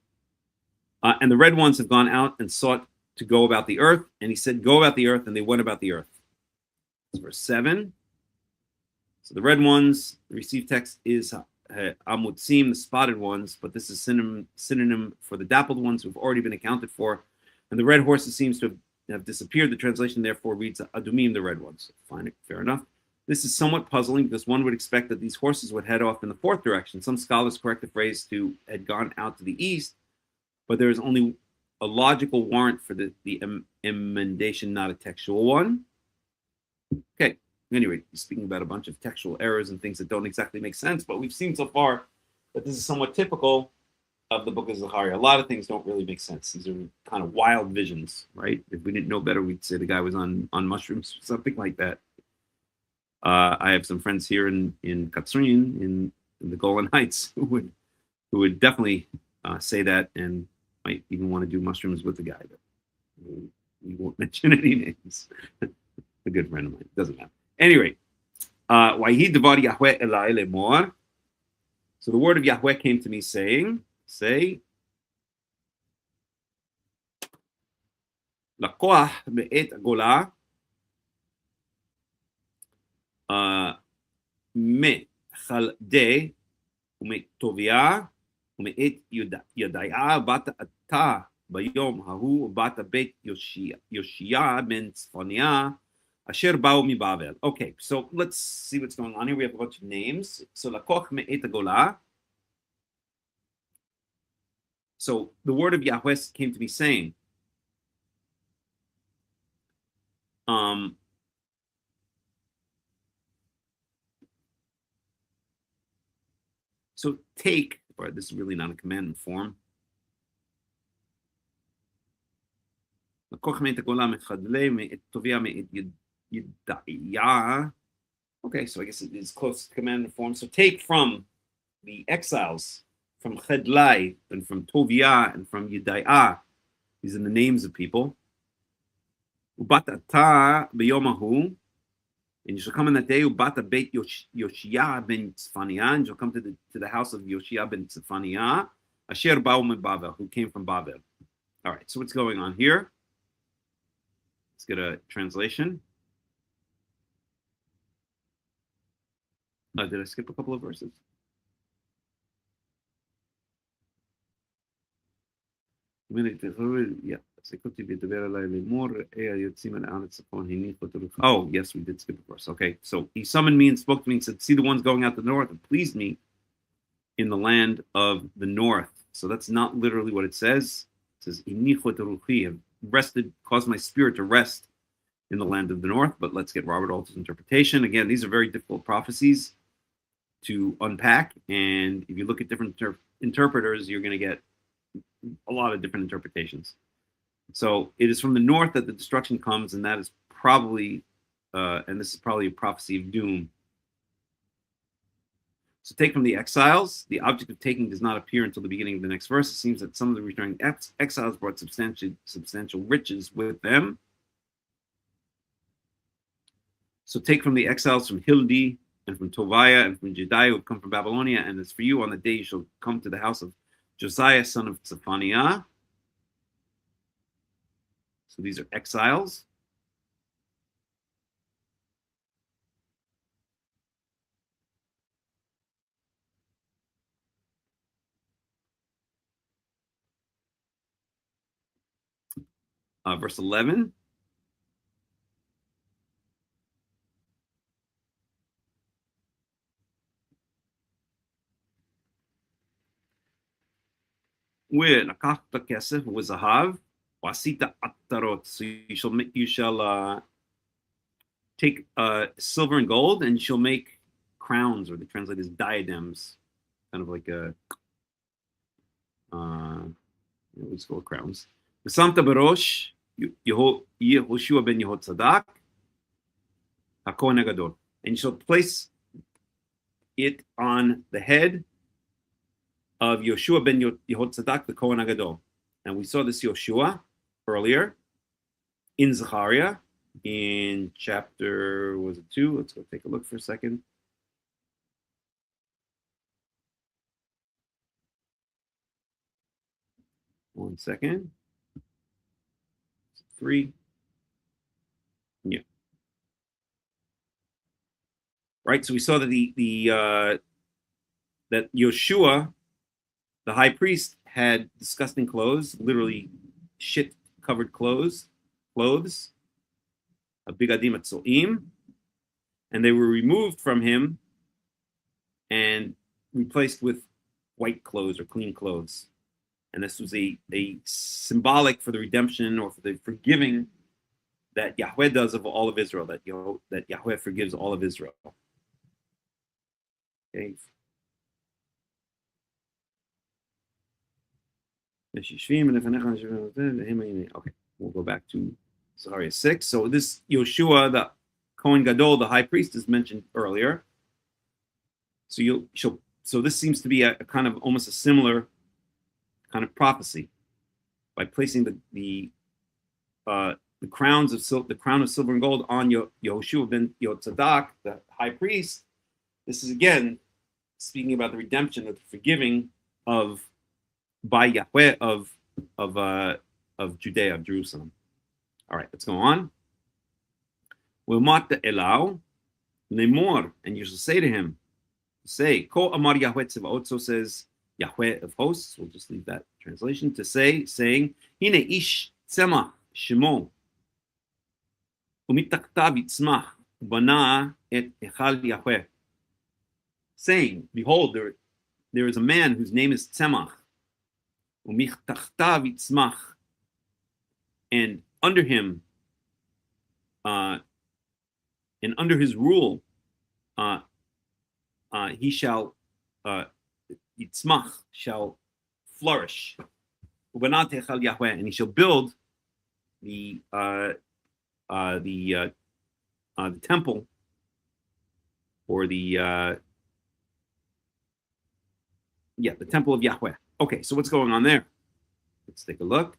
And the red ones have gone out and sought to go about the earth. And he said, "Go about the earth," and they went about the earth. That's verse 7. So the red ones, the received text is Amutzim, the spotted ones, but this is synonym for the dappled ones who have already been accounted for. And the red horses seems to have disappeared. The translation therefore reads Adumim, the red ones. Fine, fair enough. This is somewhat puzzling because one would expect that these horses would head off in the 4th direction. Some scholars correct the phrase to had gone out to the east, but there is only a logical warrant for the emendation, not a textual one. Okay, anyway, he's speaking about a bunch of textual errors and things that don't exactly make sense, but we've seen so far that this is somewhat typical of the book of Zechariah. A lot of things don't really make sense. These are kind of wild visions, right? If we didn't know better, we'd say the guy was on mushrooms, something like that. I have some friends here in Katsrin, in the Golan Heights, who would definitely say that and might even want to do mushrooms with the guy. But we won't mention any names. A good friend of mine. Doesn't matter. Anyway, Wahi devar Yahweh elai lemor. So the word of Yahweh came to me saying, say, Lakoach me'et agola me-Chaldeh ומת-טוביה ומאת ידעיה בת עתה ביום ההוא ובת בית יושיע בן צפניה אשר באו מבבל. Okay, so let's see what's going on here. We have a bunch of names. So לקוח מאת הגולה. So the word of Yahweh came to me saying, So take, or this is really not a command in form. Okay, so I guess it is close to command in form. So take from the exiles, from Chedlai and from Tovia and from Yedaiah. These are the names of people. Ubatata beyomahu, and you shall come in that day. Ubata beit Yoshia ben Tzfaniah, and you'll come to the house of Yoshia ben Tzfaniah, Asher ba'u min Bavel, who came from Bavel. All right, so what's going on here? Let's get a translation. Did I skip a couple of verses? Yeah. Oh, yes, we did skip a verse. Okay, so he summoned me and spoke to me and said, see the ones going out the north, and pleased me in the land of the north. So that's not literally what it says. It says, have rested, caused my spirit to rest in the land of the north. But let's get Robert Alter's interpretation. Again, these are very difficult prophecies to unpack. And if you look at different interpreters, you're going to get a lot of different interpretations. So it is from the north that the destruction comes, and that is probably, and this is probably a prophecy of doom. So take from the exiles. The object of taking does not appear until the beginning of the next verse. It seems that some of the returning exiles brought substantial riches with them. So take from the exiles from Hildi and from Tobiah and from Jediah who have come from Babylonia, and as for you, on the day you shall come to the house of Josiah, son of Zephaniah. So these are exiles. Verse 11. ולקחת כסף וזהב, ועשית עטרות. So you shall take silver and gold, and you shall make crowns, or they translate as diadems, kind of like a what's called crowns. ושמת בראש יהושע ben Yehotzadak, הכהן הגדול. And you shall place it on the head of Yoshua ben Yehotzadak, the Kohen Agadol. And we saw this Yoshua earlier in Zechariah in chapter, was it 2? Let's go take a look for a second. One second. 3. Yeah. Right, so we saw that that Yoshua, the high priest, had disgusting clothes, literally shit-covered clothes, a bigadim atzoim, and they were removed from him and replaced with white clothes or clean clothes. And this was a symbolic for the redemption or for the forgiving that Yahweh does of all of Israel, that Yahweh forgives all of Israel. Okay. Okay, we'll go back to Zechariah 6. So this Yoshua, the Kohen Gadol, the high priest, is mentioned earlier. So so this seems to be a kind of almost a similar kind of prophecy by placing the crown of silver and gold on Yehoshua ben Yotzadak, the high priest. This is again speaking about the redemption, of the forgiving by Yahweh of Judea, of Jerusalem. All right, let's go on. Wilmat elau lemor, and you shall say to him, Ko amar Yahweh Tzevaot, so says Yahweh of hosts. We'll just leave that translation to saying, Hine ish tzemach shemo umitaktav yitzmach bana et echal Yahweh, saying, behold, there is a man whose name is Tzemach, and under him and under his rule, he shall yitzmach, shall flourish, and he shall build the temple, or the temple of Yahweh. Okay, so what's going on there? Let's take a look.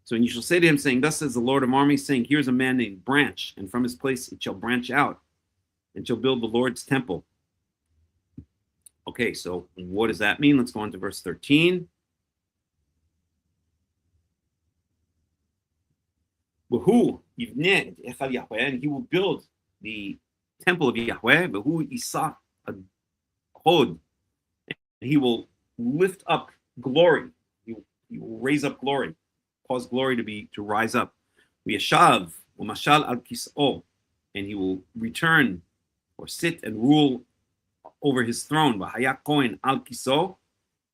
So, and you shall say to him, saying, thus says the Lord of armies, saying, here's a man named Branch, and from his place it shall branch out, and shall build the Lord's temple. Okay, so what does that mean? Let's go on to verse 13. And he will build the temple of Yahweh, and he will lift up glory. He will raise up glory, cause glory to rise up. And he will return or sit and rule over his throne.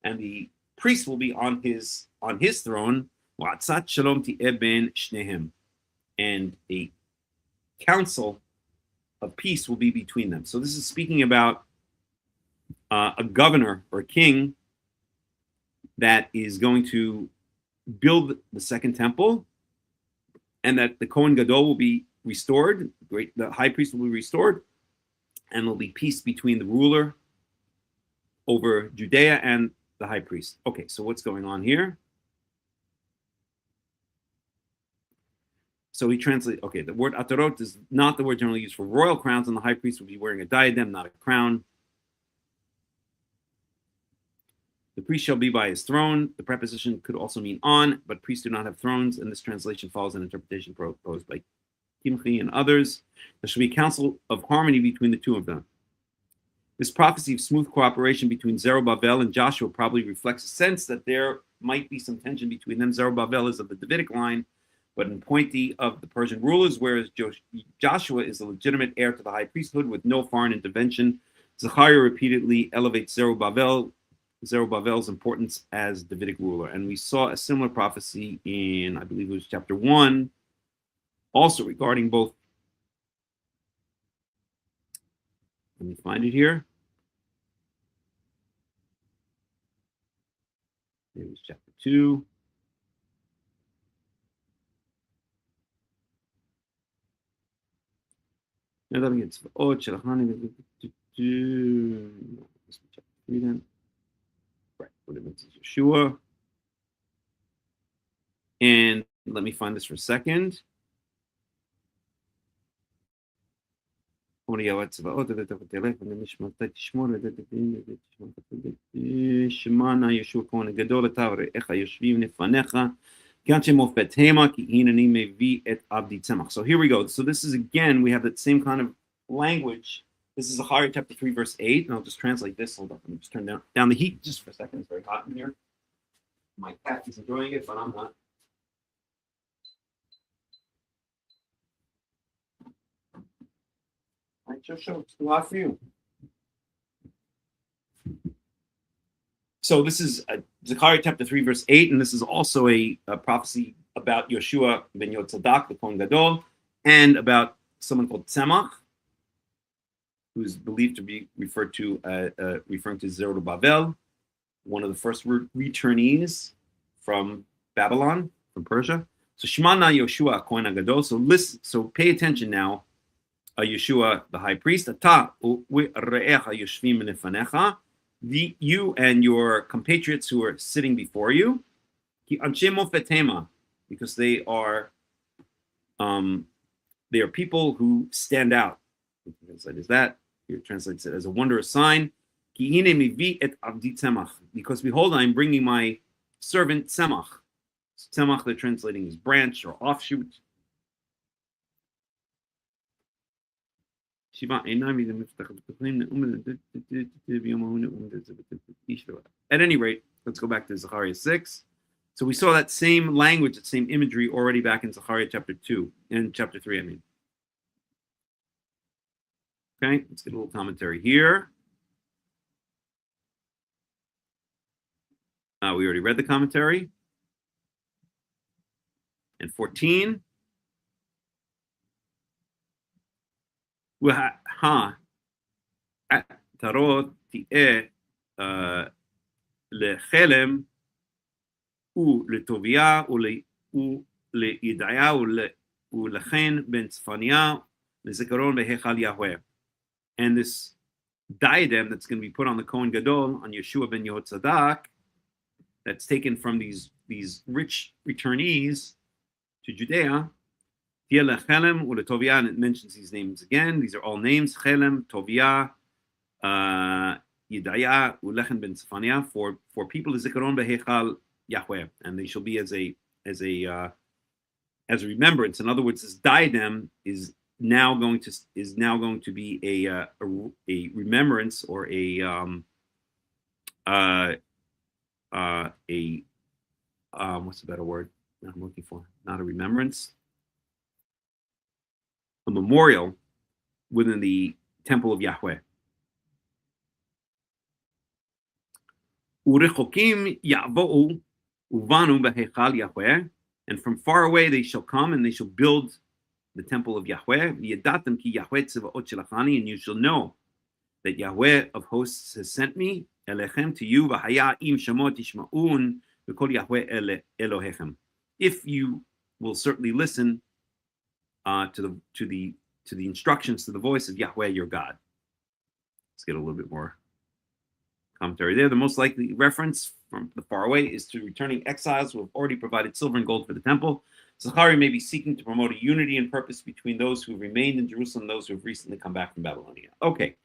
And the priest will be on his throne. And a council of peace will be between them. So this is speaking about a governor or a king that is going to build the second temple, and that the Kohen Gadol will be restored, the high priest will be restored, and there'll be peace between the ruler over Judea and the high priest. Okay, so what's going on here? So he translates, okay, the word atarot is not the word generally used for royal crowns, and the high priest will be wearing a diadem, not a crown. The priest shall be by his throne. The preposition could also mean on, but priests do not have thrones, and this translation follows an interpretation proposed by Kimchi and others. There shall be a council of harmony between the two of them. This prophecy of smooth cooperation between Zerubbabel and Joshua probably reflects a sense that there might be some tension between them. Zerubbabel is of the Davidic line, but in pointy of the Persian rulers, whereas Joshua is the legitimate heir to the high priesthood with no foreign intervention. Zechariah repeatedly elevates Zerubbabel's importance as Davidic ruler. And we saw a similar prophecy in, I believe it was chapter 1, also regarding both. Let me find it here. It was chapter 2. Now that gets chapter 3 then. Right, what it means is Yeshua. And let me find this for a second. So here we go. So this is, again, we have that same kind of language. This is Zechariah chapter 3, verse 8, and I'll just translate this. Hold up, let me just turn down the heat just for a second. It's very hot in here. My cat is enjoying it, but I'm not. All right, it's too hot for you. So this is Zechariah chapter 3, verse 8, and this is also a prophecy about Yoshua ben Yotzadak, the Kohen Gadol, and about someone called Tzemach, who's believed to be referring to Zerubbabel, one of the first returnees from Babylon, from Persia. So Shemana Yoshua Kohen Gadol. So listen. So pay attention now. Yeshua, the high priest. Ata u're'echa yoshvim lefanecha. You and your compatriots who are sitting before you. Ki anshe mofet hema, because they are people who stand out. Is that? Here translates it as a wondrous sign. Because behold, I am bringing my servant Tzemach. Tzemach, they're translating as branch or offshoot. At any rate, let's go back to Zechariah 6. So we saw that same language, that same imagery already back in Zechariah chapter 2, in chapter 3, I mean. Okay, let's get a little commentary here. We already read the commentary. And 14, והעטרות תהיה לחלם ולטוביה ולידעיה ולכן בן צפניה לזיכרון בהיכל יהוה. And this diadem that's going to be put on the Kohen Gadol, on Yeshua ben Yehozadak, that's taken from these rich returnees to Judea, Chelem or Tovia, and it mentions these names again. These are all names: Chelem, Tovia, Yedaya, Ulechen ben Tzefania, for people of Zikaron behechal Yahweh, and they shall be as a remembrance. In other words, this diadem is now going to be a remembrance, or what's a better word I'm looking for? Not a remembrance, a memorial within the temple of Yahweh. Urechokim ya'vo'u uvanu behechal Yahweh, and from far away they shall come and they shall build the temple of Yahweh. V'yadatem ki Yahweh tziva'ot shelachani, and you shall know that Yahweh of hosts has sent me elechem to you. V'haya im shamot yishma'un v'kol Yahweh Elohechem. If you will certainly listen to the instructions, to the voice of Yahweh your God. Let's get a little bit more commentary there. The most likely reference from the far away is to returning exiles who have already provided silver and gold for the temple. Zechariah may be seeking to promote a unity and purpose between those who remained in Jerusalem and those who have recently come back from Babylonia. Okay,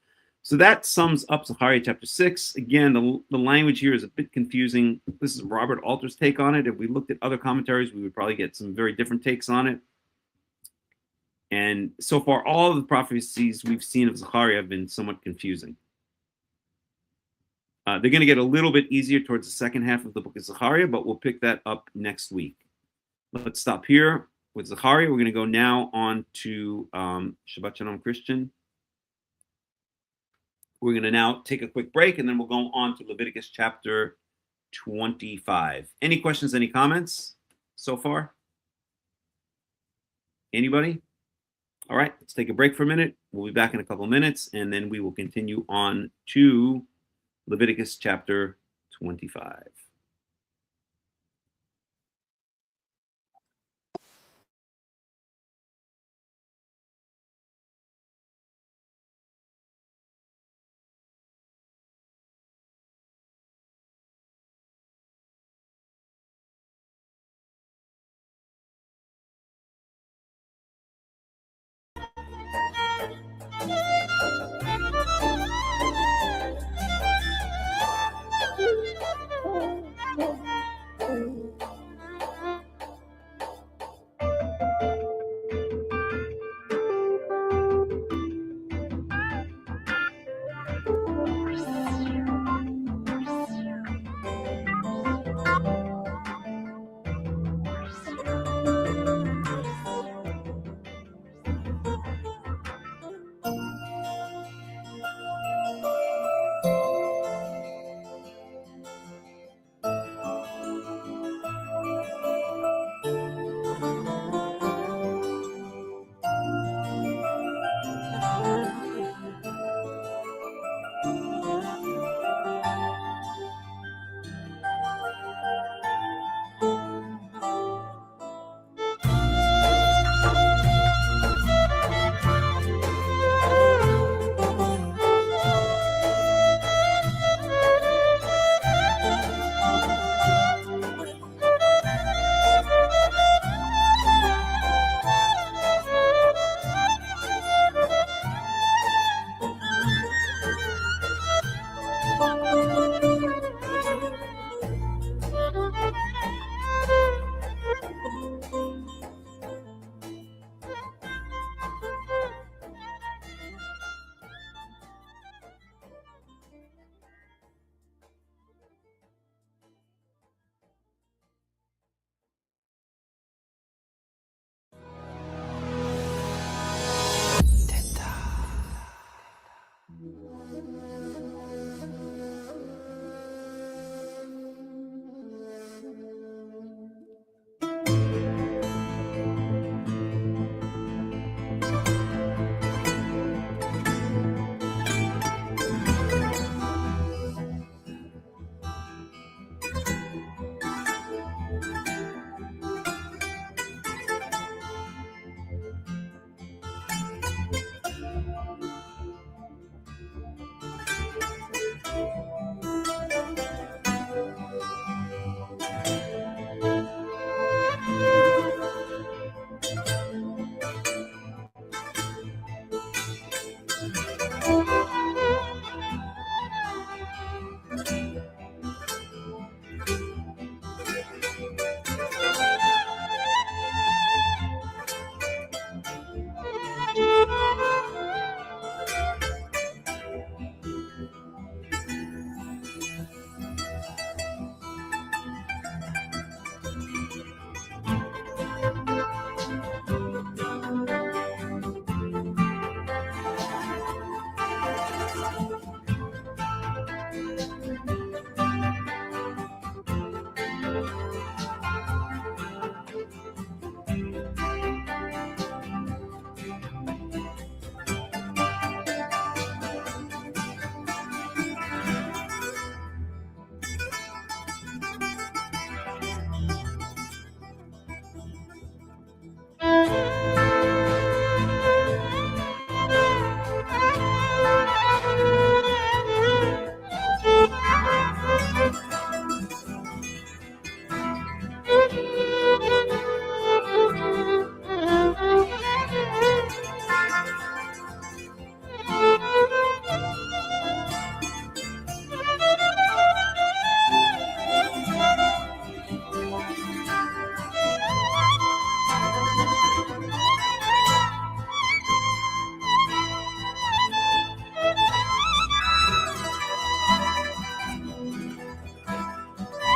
so that sums up Zechariah chapter 6. Again, the language here is a bit confusing. This is Robert Alter's take on it. If we looked at other commentaries, we would probably get some very different takes on it. And so far, all of the prophecies we've seen of Zechariah have been somewhat confusing. They're going to get a little bit easier towards the second half of the book of Zechariah, but we'll pick that up next week. Let's stop here with Zechariah. We're going to go now on to Shabbat Shalom Christian. We're going to now take a quick break, and then we'll go on to Leviticus chapter 25. Any questions, any comments so far? Anybody? All right, let's take a break for a minute. We'll be back in a couple of minutes, and then we will continue on to Leviticus chapter 25.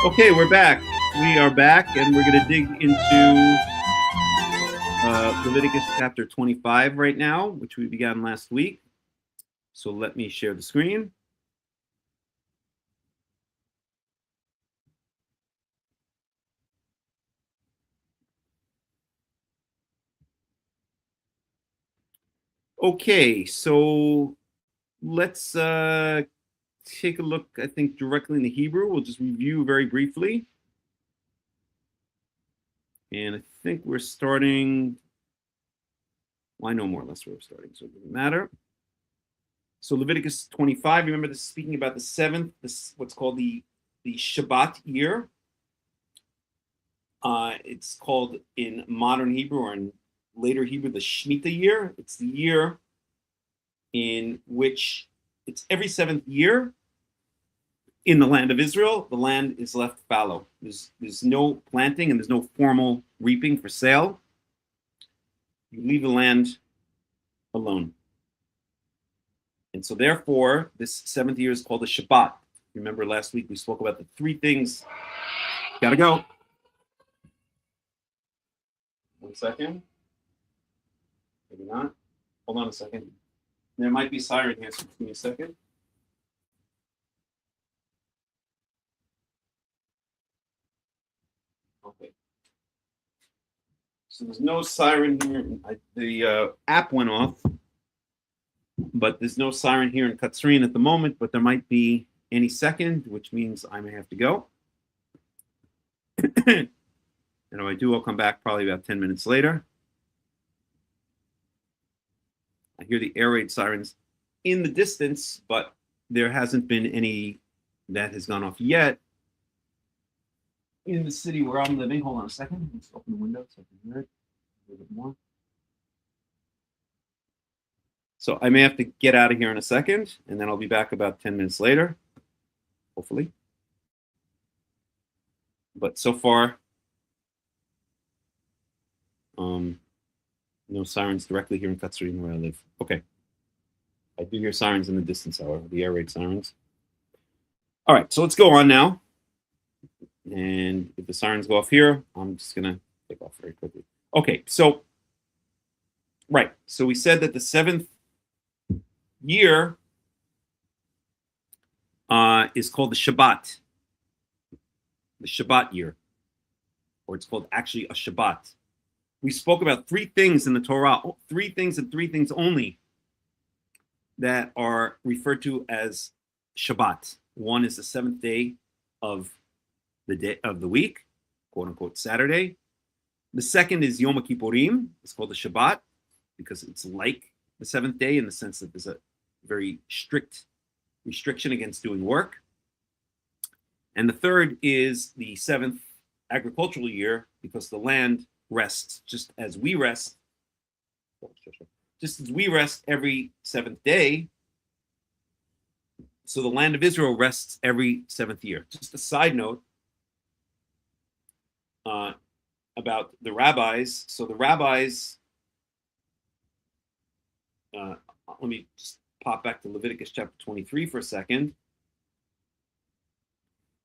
Okay, we're back. We are back, and we're going to dig into Leviticus chapter 25 right now, which we began last week. So let me share the screen. Okay, so let's take a look, I think, directly in the Hebrew. We'll just review very briefly. And I think we're starting, well, I know more or less where we're starting, so it doesn't matter. So Leviticus 25, remember this is speaking about the seventh, what's called the Shabbat year. It's called in modern Hebrew or in later Hebrew the Shemitah year. It's the year in which it's every seventh year in the land of Israel, the land is left fallow. There's no planting and there's no formal reaping for sale. You leave the land alone. And so therefore, this seventh year is called the Shabbat. Remember last week we spoke about the three things. Gotta go. 1 second. Maybe not. Hold on a second. There might be a siren here, so give me a second. Okay. So there's no siren here. The app went off, but there's no siren here in Katsrin at the moment, but there might be any second, which means I may have to go. And if I do, I'll come back probably about 10 minutes later. I hear the air raid sirens in the distance, but there hasn't been any that has gone off yet in the city where I'm living. Hold on a second. Let's open the window so I can hear it a little bit more. So I may have to get out of here in a second, and then I'll be back about 10 minutes later, hopefully. But so far, no sirens directly here in Katsrin where I live. Okay. I do hear sirens in the distance, however, the air raid sirens. All right, so let's go on now. And if the sirens go off here, I'm just going to take off very quickly. Okay, so, right. So we said that the seventh year is called the Shabbat. The Shabbat year. Or it's called actually a Shabbat. We spoke about three things in the Torah, three things and three things only that are referred to as Shabbat. One is the seventh day of the week, quote unquote Saturday. The second is Yom Kippurim. It's called the Shabbat because it's like the seventh day in the sense that there's a very strict restriction against doing work. And the third is the seventh agricultural year because the land rests just as we rest. Just as we rest every seventh day. So the land of Israel rests every seventh year. Just a side note about the rabbis. So the rabbis, let me just pop back to Leviticus chapter 23 for a second.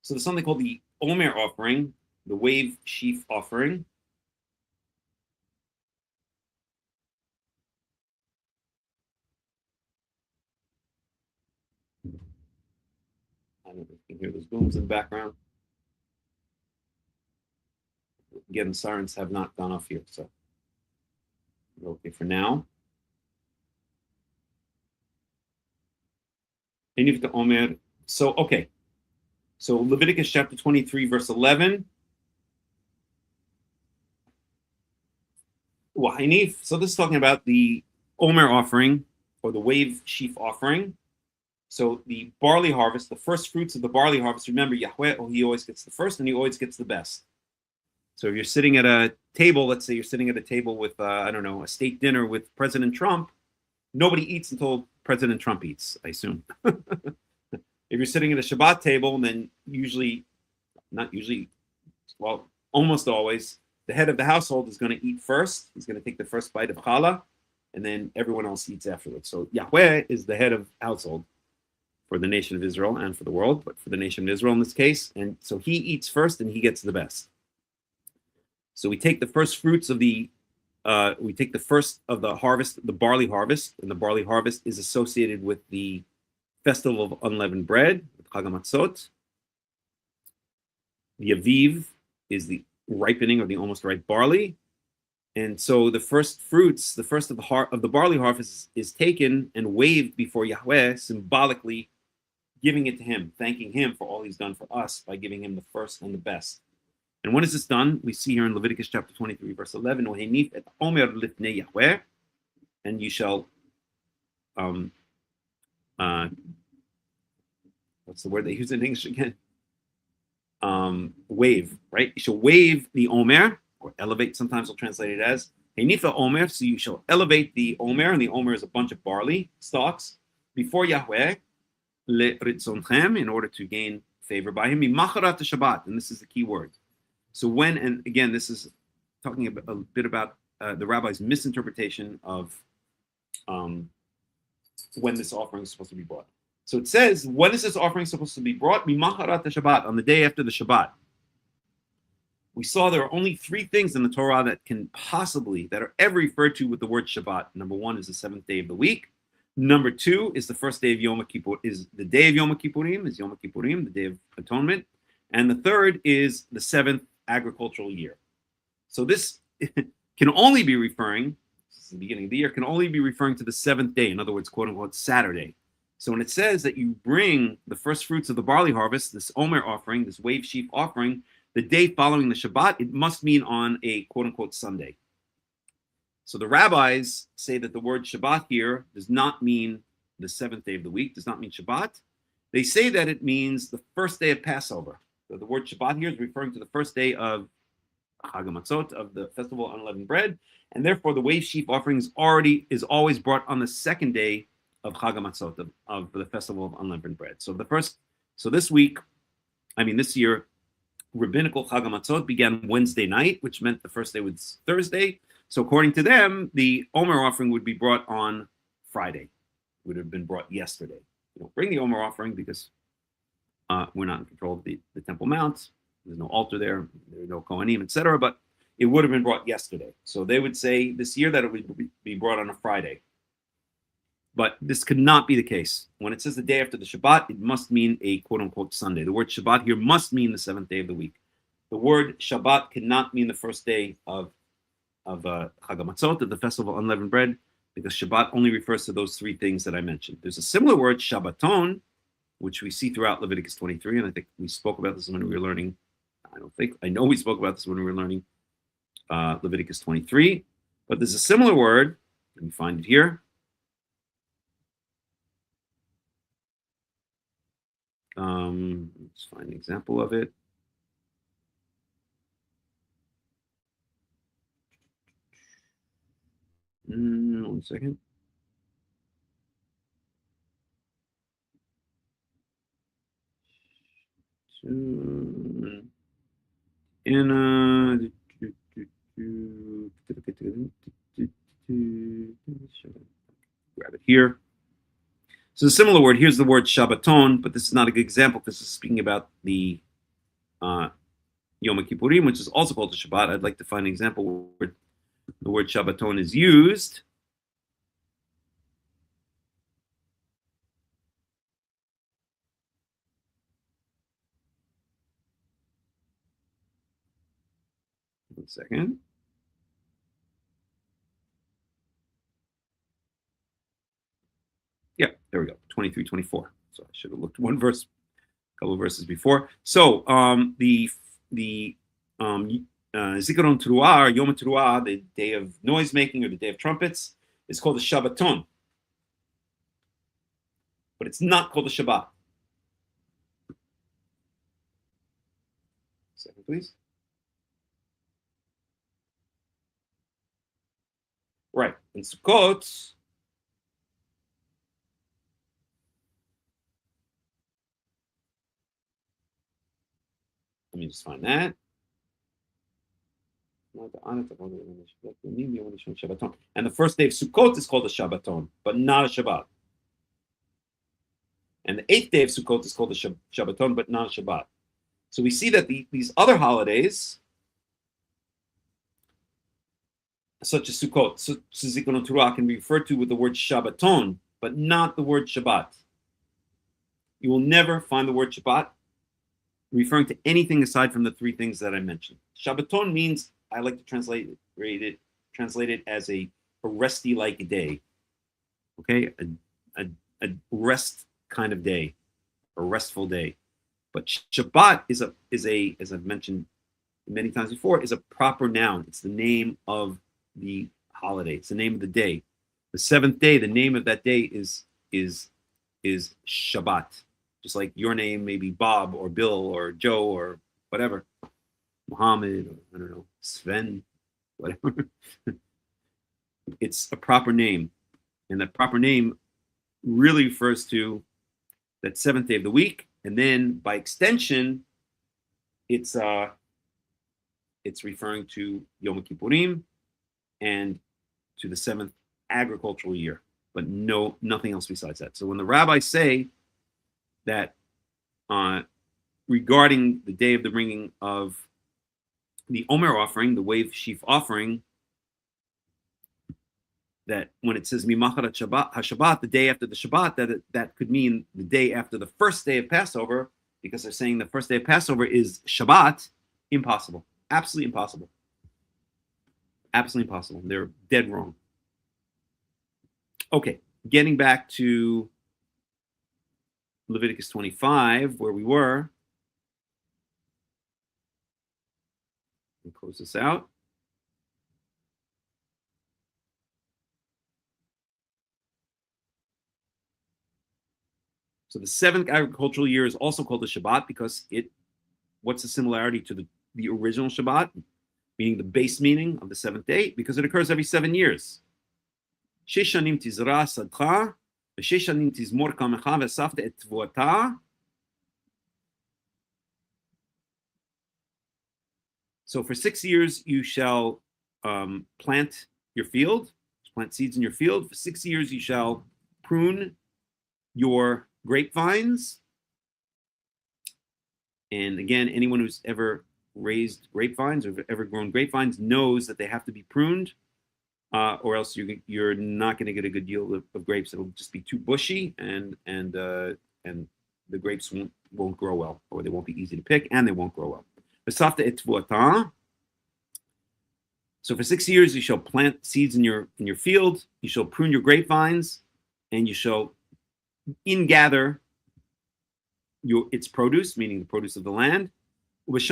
So there's something called the Omer offering, the wave sheaf offering. I don't know if you can hear those booms in the background. Again, the sirens have not gone off here, so we're okay for now. So, okay. So Leviticus chapter 23, verse 11. So this is talking about the Omer offering, or the wave sheaf offering. So the barley harvest, the first fruits of the barley harvest, remember Yahweh, he always gets the first and he always gets the best. So if you're sitting at a table, let's say you're sitting at a table with, I don't know, a state dinner with President Trump, nobody eats until President Trump eats, I assume. If you're sitting at a Shabbat table, then almost always, the head of the household is going to eat first. He's going to take the first bite of challah, and then everyone else eats afterwards. So Yahweh is the head of household for the nation of Israel and for the world, but for the nation of Israel in this case. And so he eats first and he gets the best. So we take the first fruits of the first of the harvest, the barley harvest, and the barley harvest is associated with the festival of unleavened bread, Chag HaMatzot. The Aviv is the ripening of the almost ripe barley. And so the first fruits, the first of the barley harvest is taken and waved before Yahweh, symbolically giving it to him, thanking him for all he's done for us by giving him the first and the best. And when is this done? We see here in Leviticus chapter 23, verse 11, "Ohenif et omer lifnei Yahweh," and you shall, what's the word they use in English again? Wave, right? You shall wave the omer, or elevate, sometimes we'll translate it as Henifa omer, so you shall elevate the omer, and the omer is a bunch of barley stalks, before Yahweh, le'ritzonchem, in order to gain favor by him, mimacharat Shabbat, and this is the key word. So when, and again, this is talking a bit about the rabbi's misinterpretation of when this offering is supposed to be brought. So it says, when is this offering supposed to be brought? Mimacharat Shabbat, on the day after the Shabbat. We saw there are only three things in the Torah that are ever referred to with the word Shabbat. Number one is the seventh day of the week. Number two is the first day of Yom Kippur, is the day of Yom Kippurim, the day of atonement. And the third is the seventh agricultural year. So this can only be referring, this is the beginning of the year, can only be referring to the seventh day, in other words, quote unquote, Saturday. So when it says that you bring the first fruits of the barley harvest, this Omer offering, this wave sheaf offering, the day following the Shabbat, it must mean on a quote unquote Sunday. So the rabbis say that the word Shabbat here does not mean the seventh day of the week, does not mean Shabbat. They say that it means the first day of Passover. So the word Shabbat here is referring to the first day of Chag HaMatzot, of the festival of unleavened bread, and therefore the wave sheaf offering is always brought on the second day of Chag HaMatzot, of the festival of unleavened bread. So this year, rabbinical Chag HaMatzot began Wednesday night, which meant the first day was Thursday. So according to them, the Omer offering would be brought on Friday. It would have been brought yesterday. You don't bring the Omer offering because we're not in control of the Temple Mount. There's no altar there. There are no Kohanim, etc. But it would have been brought yesterday. So they would say this year that it would be brought on a Friday. But this could not be the case. When it says the day after the Shabbat, it must mean a quote-unquote Sunday. The word Shabbat here must mean the seventh day of the week. The word Shabbat cannot mean the first day of Chag HaMatzot, of the festival of unleavened bread, because Shabbat only refers to those three things that I mentioned. There's a similar word, Shabbaton, which we see throughout Leviticus 23, and I think we spoke about this when we were learning, I know we spoke about this when we were learning Leviticus 23, but there's a similar word, let me find it here. Let's find an example of it. One second. Grab it here. So the similar word, here's the word Shabbaton, but this is not a good example because it's speaking about the Yom Kippurim, which is also called the Shabbat. I'd like to find an example where the word Shabbaton is used. One second. Yeah, there we go, 23, 24. So I should have looked one verse, a couple of verses before. So the Zikaron Teruah, or Yom Teruah, the day of noise making or the day of trumpets, is called the Shabbaton. But it's not called the Shabbat. Second, please. Right. In Sukkot, let me just find that. And the first day of Sukkot is called a Shabbaton, but not a Shabbat. And the 8th day of Sukkot is called the Shabbaton, but not Shabbat. So we see that these other holidays, such as Sukkot, Zikaron Torah, can be referred to with the word Shabbaton, but not the word Shabbat. You will never find the word Shabbat referring to anything aside from the three things that I mentioned. Shabbaton means, I like to translate it as a resty-like day. Okay, a rest kind of day, a restful day. But Shabbat is a, as I've mentioned many times before, is a proper noun. It's the name of the holiday. It's the name of the day. The 7th day, the name of that day is Shabbat. Just like your name may be Bob or Bill or Joe or whatever, Muhammad, or I don't know, Sven, whatever. It's a proper name. And that proper name really refers to that 7th day of the week. And then by extension, it's referring to Yom Kippurim and to the 7th agricultural year, but nothing else besides that. So when the rabbis say that regarding the day of the bringing of the Omer offering, the wave sheaf offering, that when it says Mimacharat Shabbat, the day after the Shabbat, that could mean the day after the first day of Passover, because they're saying the first day of Passover is Shabbat. Impossible. Absolutely impossible. Absolutely impossible. They're dead wrong. Okay, getting back to Leviticus 25, where we were. Let me close this out. So the 7th agricultural year is also called the Shabbat because what's the similarity to the original Shabbat, meaning the base meaning of the 7th day? Because it occurs every 7 years. Shesh shanim tizra sadcha, v'shesh shanim tizmor kamecha v'safta et tvuata. So for 6 years you shall plant your field, plant seeds in your field. For 6 years you shall prune your grapevines. And again, anyone who's ever raised grapevines or ever grown grapevines knows that they have to be pruned, or else you're not going to get a good yield of grapes. It'll just be too bushy, and the grapes won't grow well, or they won't be easy to pick, and they won't grow well. So for 6 years you shall plant seeds in your field. You shall prune your grapevines, and you shall ingather its produce, meaning the produce of the land. And in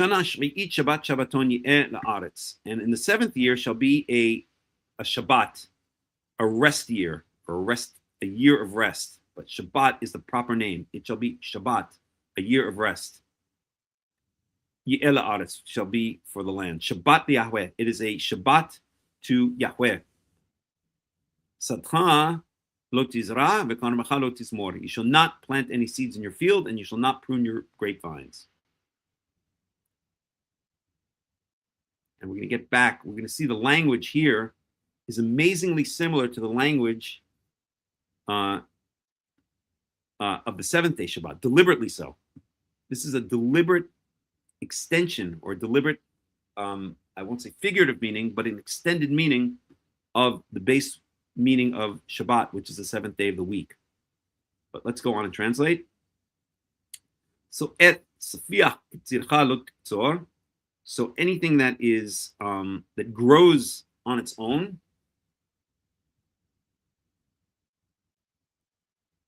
the 7th year shall be a Shabbat, a rest year, a year of rest. But Shabbat is the proper name. It shall be Shabbat, a year of rest. Shall be for the land. Shabbat Yahweh. It is a Shabbat to Yahweh. Satcha lo tizra v'karmecha lo tizmor. You shall not plant any seeds in your field, and you shall not prune your grapevines. And we're going to get back. We're going to see the language here is amazingly similar to the language of the 7th day Shabbat, deliberately so. This is a deliberate extension or deliberate, I won't say figurative meaning, but an extended meaning of the base meaning of Shabbat, which is the 7th day of the week. But let's go on and translate. So et safiyah tzircha lo tzor. So anything that is that grows on its own,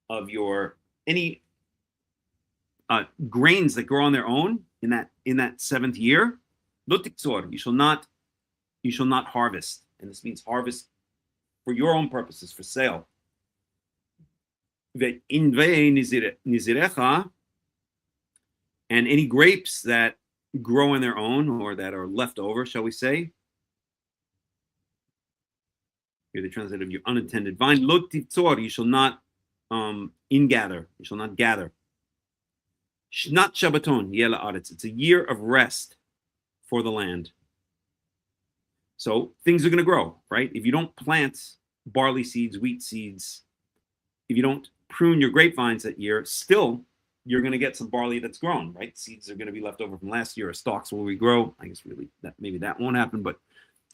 of any grains that grow on their own in that 7th year, lo tiktzor, you shall not harvest, and this means harvest for your own purposes, for sale. Ve'invei nizirecha, and any grapes that grow on their own or that are left over, shall we say. Here the translation of your unattended vine. Lo titzor, you shall not ingather, you shall not gather. Shnat Shabbaton yela aretz. It's a year of rest for the land. So things are going to grow, right? If you don't plant barley seeds, wheat seeds, if you don't prune your grapevines that year, still you're going to get some barley that's grown, right? Seeds are going to be left over from last year, or stalks will regrow. I guess really that maybe that won't happen, but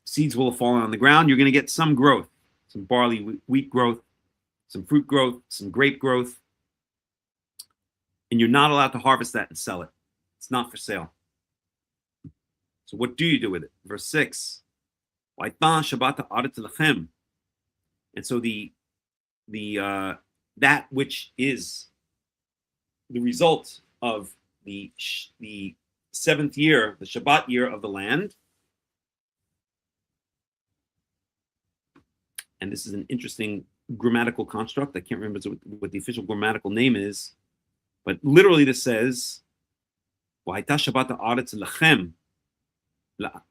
seeds will have fallen on the ground. You're going to get some growth, some barley, wheat growth, some fruit growth, some grape growth, and you're not allowed to harvest that and sell it. It's not for sale. So what do you do with it? Verse 6. And so the that which is the result of the seventh year, the Shabbat year of the land. And this is an interesting grammatical construct. I can't remember what the official grammatical name is, but literally this says, "V'hayta Shabbat ha'aretz lechem." V'hayta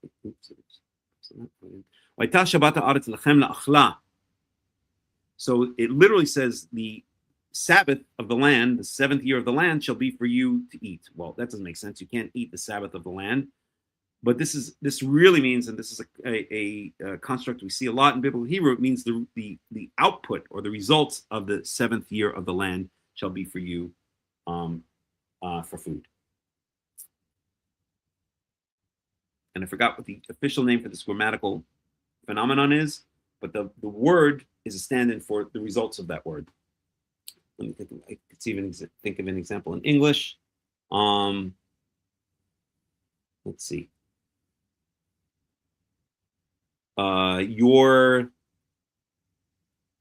Shabbat ha'aretz lechem la'achla. So it literally says the Sabbath of the land, the seventh year of the land, shall be for you to eat. Well, that doesn't make sense. You can't eat the Sabbath of the land. But this really means, and this is a construct we see a lot in biblical Hebrew, it means the output or the results of the seventh year of the land shall be for you for food. And I forgot what the official name for this grammatical phenomenon is, but the word is a stand-in for the results of that word. Let me think. I could even think of an example in English. Let's see. You're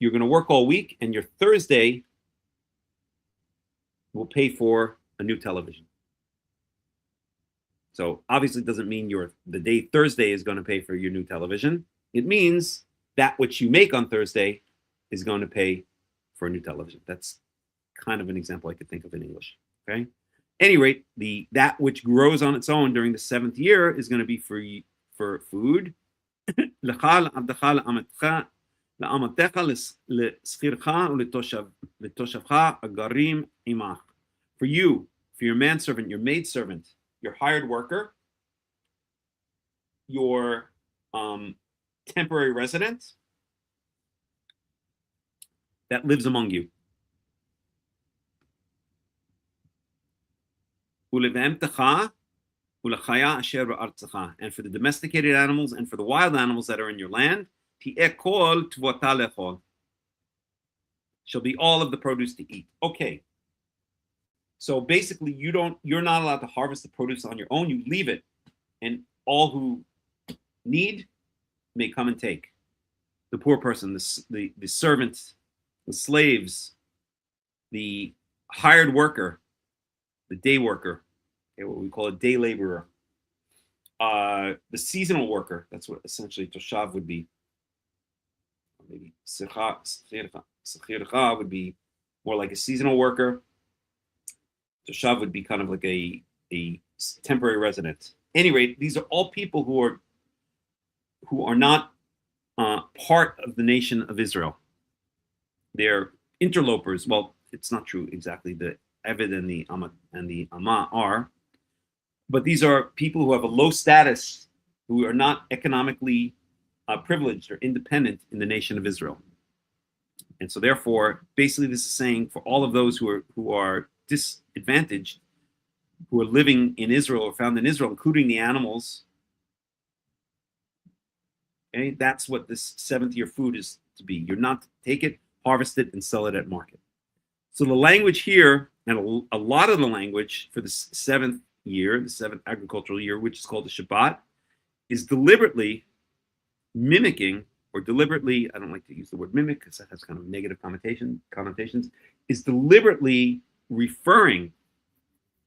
going to work all week, and your Thursday will pay for a new television. So obviously, it doesn't mean the day Thursday is going to pay for your new television. It means that which you make on Thursday is going to pay for a new television. That's kind of an example I could think of in English. Okay. At any rate, that which grows on its own during the seventh year is going to be for food. For you, for your manservant, your maidservant, your hired worker, your temporary resident that lives among you. And for the domesticated animals and for the wild animals that are in your land, shall be all of the produce to eat. Okay. So basically, you're not allowed to harvest the produce on your own. You leave it, and all who need may come and take. The poor person, the servant, the slaves, the hired worker, the day worker, what we call a day laborer, the seasonal worker. That's what essentially toshav would be. Maybe sechircha would be more like a seasonal worker. Toshav would be kind of like a temporary resident. At any rate, these are all people who are not part of the nation of Israel. They're interlopers. Well, it's not true exactly. The Eved and the Amma are, but these are people who have a low status, who are not economically privileged or independent in the nation of Israel. And so therefore, basically this is saying for all of those who are disadvantaged, who are living in Israel or found in Israel, including the animals, okay, that's what this seventh year food is to be. You're not to take it, harvest it, and sell it at market. So the language here, and a lot of the language for the seventh year, the seventh agricultural year, which is called the Shabbat, is deliberately mimicking, or deliberately, I don't like to use the word mimic because that has kind of negative connotations, is deliberately referring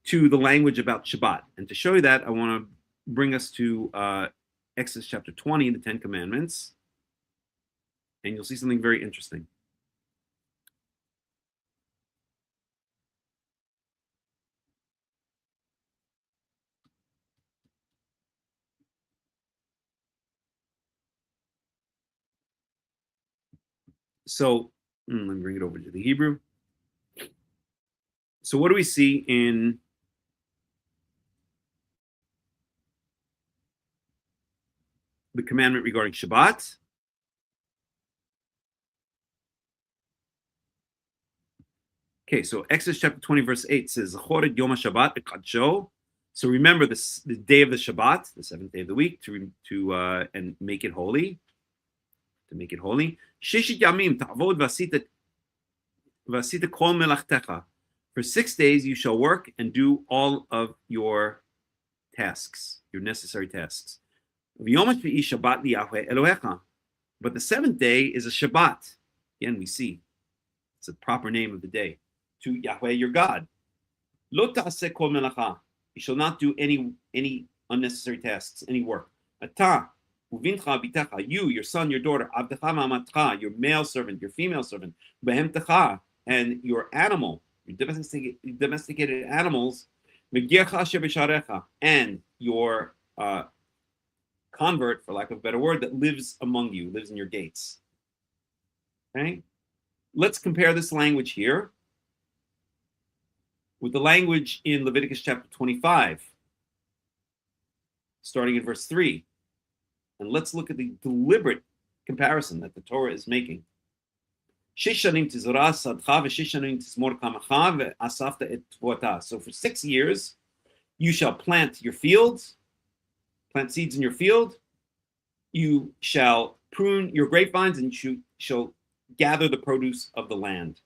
to the language about Shabbat. And to show you that, I want to bring us to Exodus chapter 20, the Ten Commandments, and you'll see something very interesting. So let me bring it over to the Hebrew. So what do we see in the commandment regarding Shabbat? Okay, so Exodus chapter 20, verse 8 says, "Chored Yom HaShabbat ekadsho." So remember this, the day of the Shabbat, the seventh day of the week, and make it holy. To make it holy. Sheshit yamim ta'avod v'asita kol melachtecha. For 6 days you shall work and do all of your tasks, your necessary tasks. V'yom hashvi'i Shabbat liYahweh Elohecha. But the seventh day is a Shabbat. Again, we see it's a proper name of the day, to Yahweh your God. Lo ta'aseh kol melacha. You shall not do any unnecessary tasks, any work. Ata uvincha bitecha, you, your son, your daughter, abdecha ma'amatcha, your male servant, your female servant, behemtecha, and your animal, your domesticated animals, megircha asher b'sharecha, and your convert, for lack of a better word, that lives among you, lives in your gates. Okay? Let's compare this language here with the language in Leviticus chapter 25, starting in verse 3. And let's look at the deliberate comparison that the Torah is making. So for 6 years, you shall plant your fields, plant seeds in your field. You shall prune your grapevines, and you shall gather the produce of the land.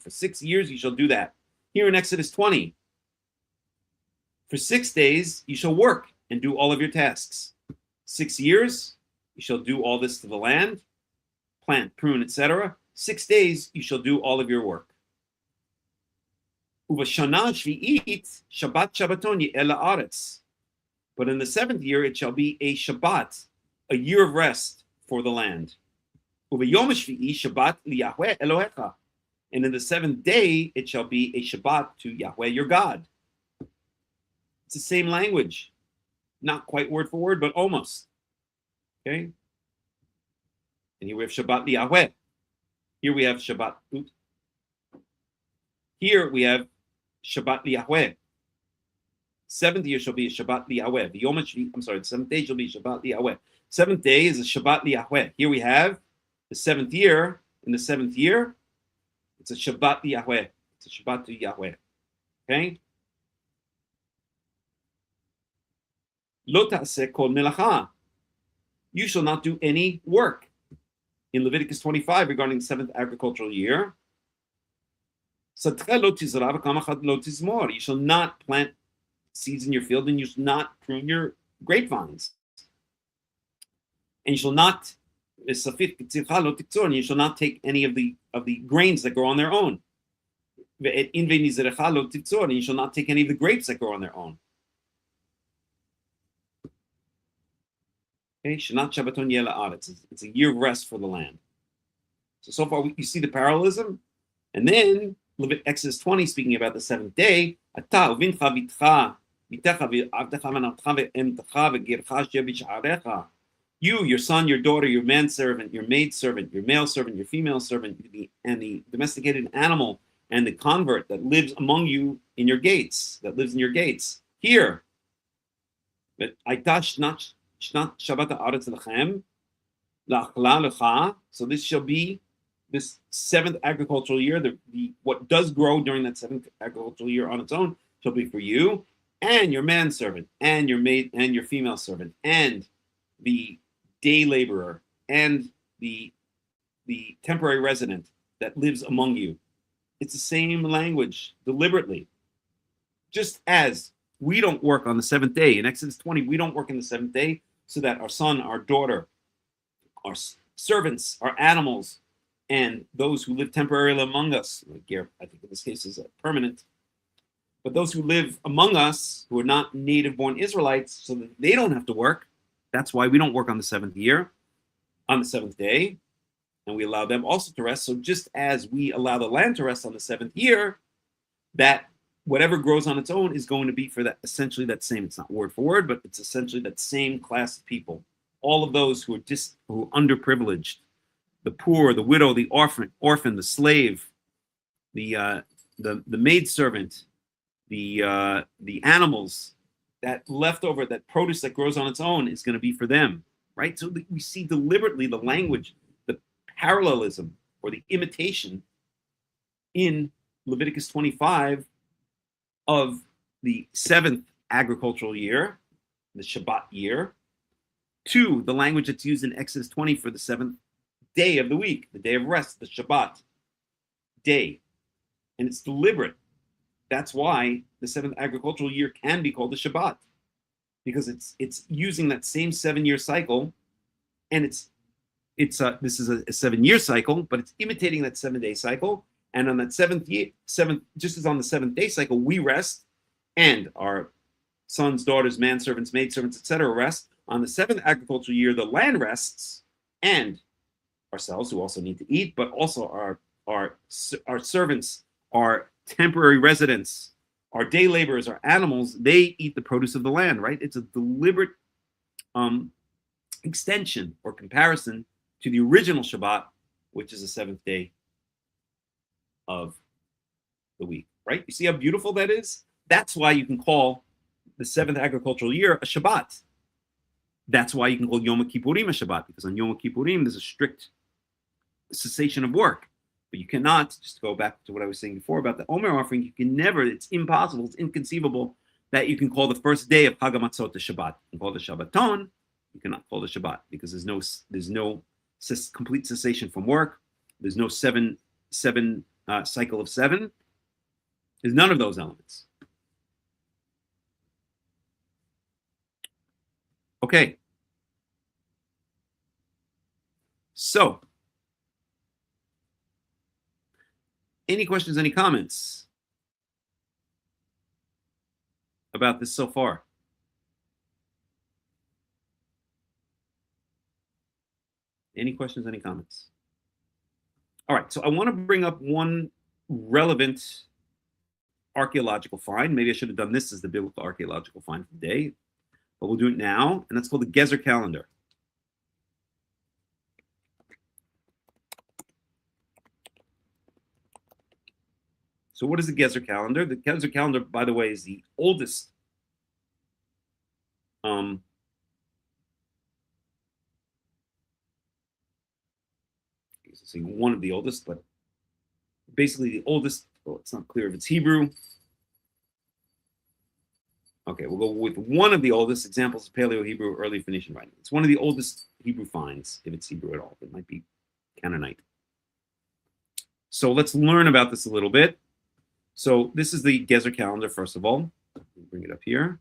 For 6 years, you shall do that. Here in Exodus 20, for 6 days, you shall work and do all of your tasks. 6 years, you shall do all this to the land, plant, prune, etc. 6 days, you shall do all of your work. Uvashana shvi'it Shabbat Shabbaton ye'el haaretz. But in the seventh year, it shall be a Shabbat, a year of rest for the land. Uvayom shvi'i Shabbat liYahweh Elohecha. And in the seventh day, it shall be a Shabbat to Yahweh your God. It's the same language. Not quite word for word, but almost. Okay? And here we have Shabbat liYahweh. Here we have Shabbat. Here we have Shabbat liYahweh. Seventh year shall be a Shabbat liYahweh. The seventh day shall be Shabbat liYahweh. Seventh day is a Shabbat liYahweh. Here we have the seventh year. In the seventh year, it's a Shabbat liYahweh. It's a Shabbat to Yahweh. Okay? Lo ta'aseh kol melacha. You shall not do any work. In Leviticus 25, regarding the seventh agricultural year, you shall not plant seeds in your field, and you shall not prune your grapevines. And you shall not and you shall not take any of the grains that grow on their own. And you shall not take any of the grapes that grow on their own. Okay, Shanat Shabbaton Yeh La'aretz. It's a year of rest for the land. So far you see the parallelism, and then Exodus 20, speaking about the seventh day. You, your son, your daughter, your manservant, your maidservant, your male servant, your female servant, and the domesticated animal, and the convert that lives among you in your gates, Here, so this shall be this seventh agricultural year. What does grow during that seventh agricultural year on its own shall be for you, and your manservant, and your maid, and your female servant, and the day laborer, and the temporary resident that lives among you. It's the same language, deliberately. Just as we don't work on the seventh day. In Exodus 20, we don't work on the seventh day, so that our son, our daughter, our servants, our animals, and those who live temporarily among us, like here, I think in this case is permanent, but those who live among us, who are not native-born Israelites, so that they don't have to work. That's why we don't work on the seventh year, on the seventh day, and we allow them also to rest. So just as we allow the land to rest on the seventh year, that whatever grows on its own is going to be for that, essentially that same, it's not word for word, but it's essentially that same class of people. All of those who are underprivileged, the poor, the widow, the orphan, the slave, the maidservant, the animals, that leftover, that produce that grows on its own is going to be for them, right? So we see deliberately the language, the parallelism or the imitation in Leviticus 25 of the 7th agricultural year, the Shabbat year, to the language that's used in Exodus 20 for the 7th day of the week, the day of rest, the Shabbat day. And it's deliberate. That's why the 7th agricultural year can be called the Shabbat, because it's using that same 7-year cycle, and this is a 7-year cycle, but it's imitating that 7-day cycle. And on that seventh, just as on the 7th day cycle, we rest, and our sons, daughters, manservants, maidservants, etc. rest. On the 7th agricultural year, the land rests, and ourselves, who also need to eat, but also our servants, our temporary residents, our day laborers, our animals, they eat the produce of the land, right? It's a deliberate extension or comparison to the original Shabbat, which is the 7th day of the week, right? You see how beautiful that is? That's why you can call the 7th agricultural year a Shabbat. That's why you can call Yom Kippurim a Shabbat, because on Yom Kippurim there's a strict cessation of work. But you cannot, just to go back to what I was saying before about the Omer offering, you can never, it's impossible, it's inconceivable that you can call the first day of Chag HaMatzot the Shabbat. You can call the Shabbaton, you cannot call the Shabbat, because there's no complete cessation from work. There's no seven cycle of 7. There's none of those elements. Okay. So, any questions, any comments about this so far? Any questions, any comments? All right, so I want to bring up one relevant archaeological find. Maybe I should have done this as the biblical archaeological find for the day, but we'll do it now, and that's called the Gezer calendar. So what is the Gezer calendar? The Gezer calendar, by the way, is the oldest one of the oldest, but basically the oldest. Well, it's not clear if it's Hebrew. Okay, we'll go with one of the oldest examples of Paleo-Hebrew, early Phoenician writing. It's one of the oldest Hebrew finds, if it's Hebrew at all. It might be Canaanite. So let's learn about this a little bit. So this is the Gezer calendar, first of all. Bring it up here.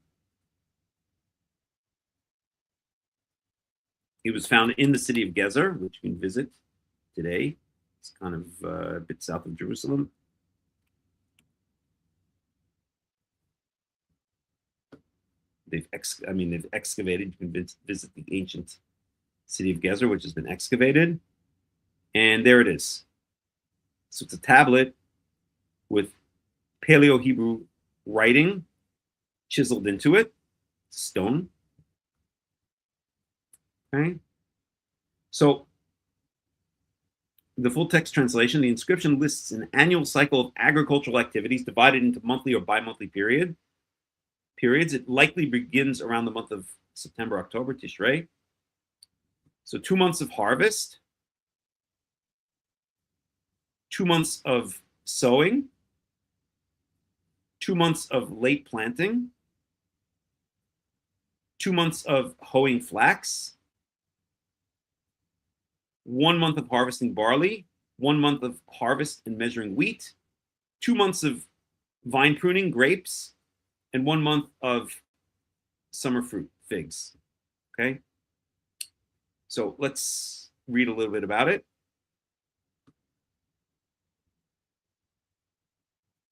It was found in the city of Gezer, which you can visit today. It's kind of a bit south of Jerusalem. They've excavated. You can visit the ancient city of Gezer, which has been excavated. And there it is. So it's a tablet with Paleo-Hebrew writing chiseled into it. It's stone. Okay. So the full text translation, the inscription lists an annual cycle of agricultural activities divided into monthly or bi-monthly periods. It likely begins around the month of September, October, Tishrei. So 2 months of harvest, 2 months of sowing, 2 months of late planting, 2 months of hoeing flax, 1 month of harvesting barley, 1 month of harvest and measuring wheat, 2 months of vine pruning, grapes, and 1 month of summer fruit, figs. Okay? So let's read a little bit about it.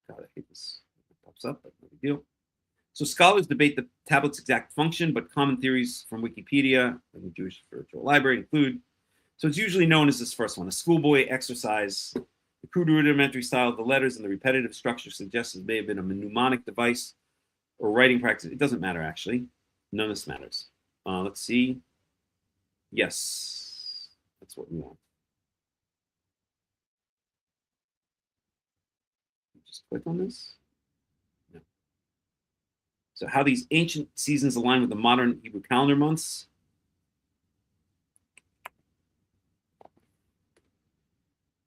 God, I hate this. It pops up, but no big deal. So scholars debate the tablet's exact function, but common theories from Wikipedia and the Jewish Virtual Library include, so it's usually known as this first one, a schoolboy exercise. The crude rudimentary style of the letters and the repetitive structure suggests it may have been a mnemonic device or writing practice. It doesn't matter, actually. None of this matters. Let's see. Yes, that's what we want. Just click on this. No. So how these ancient seasons align with the modern Hebrew calendar months.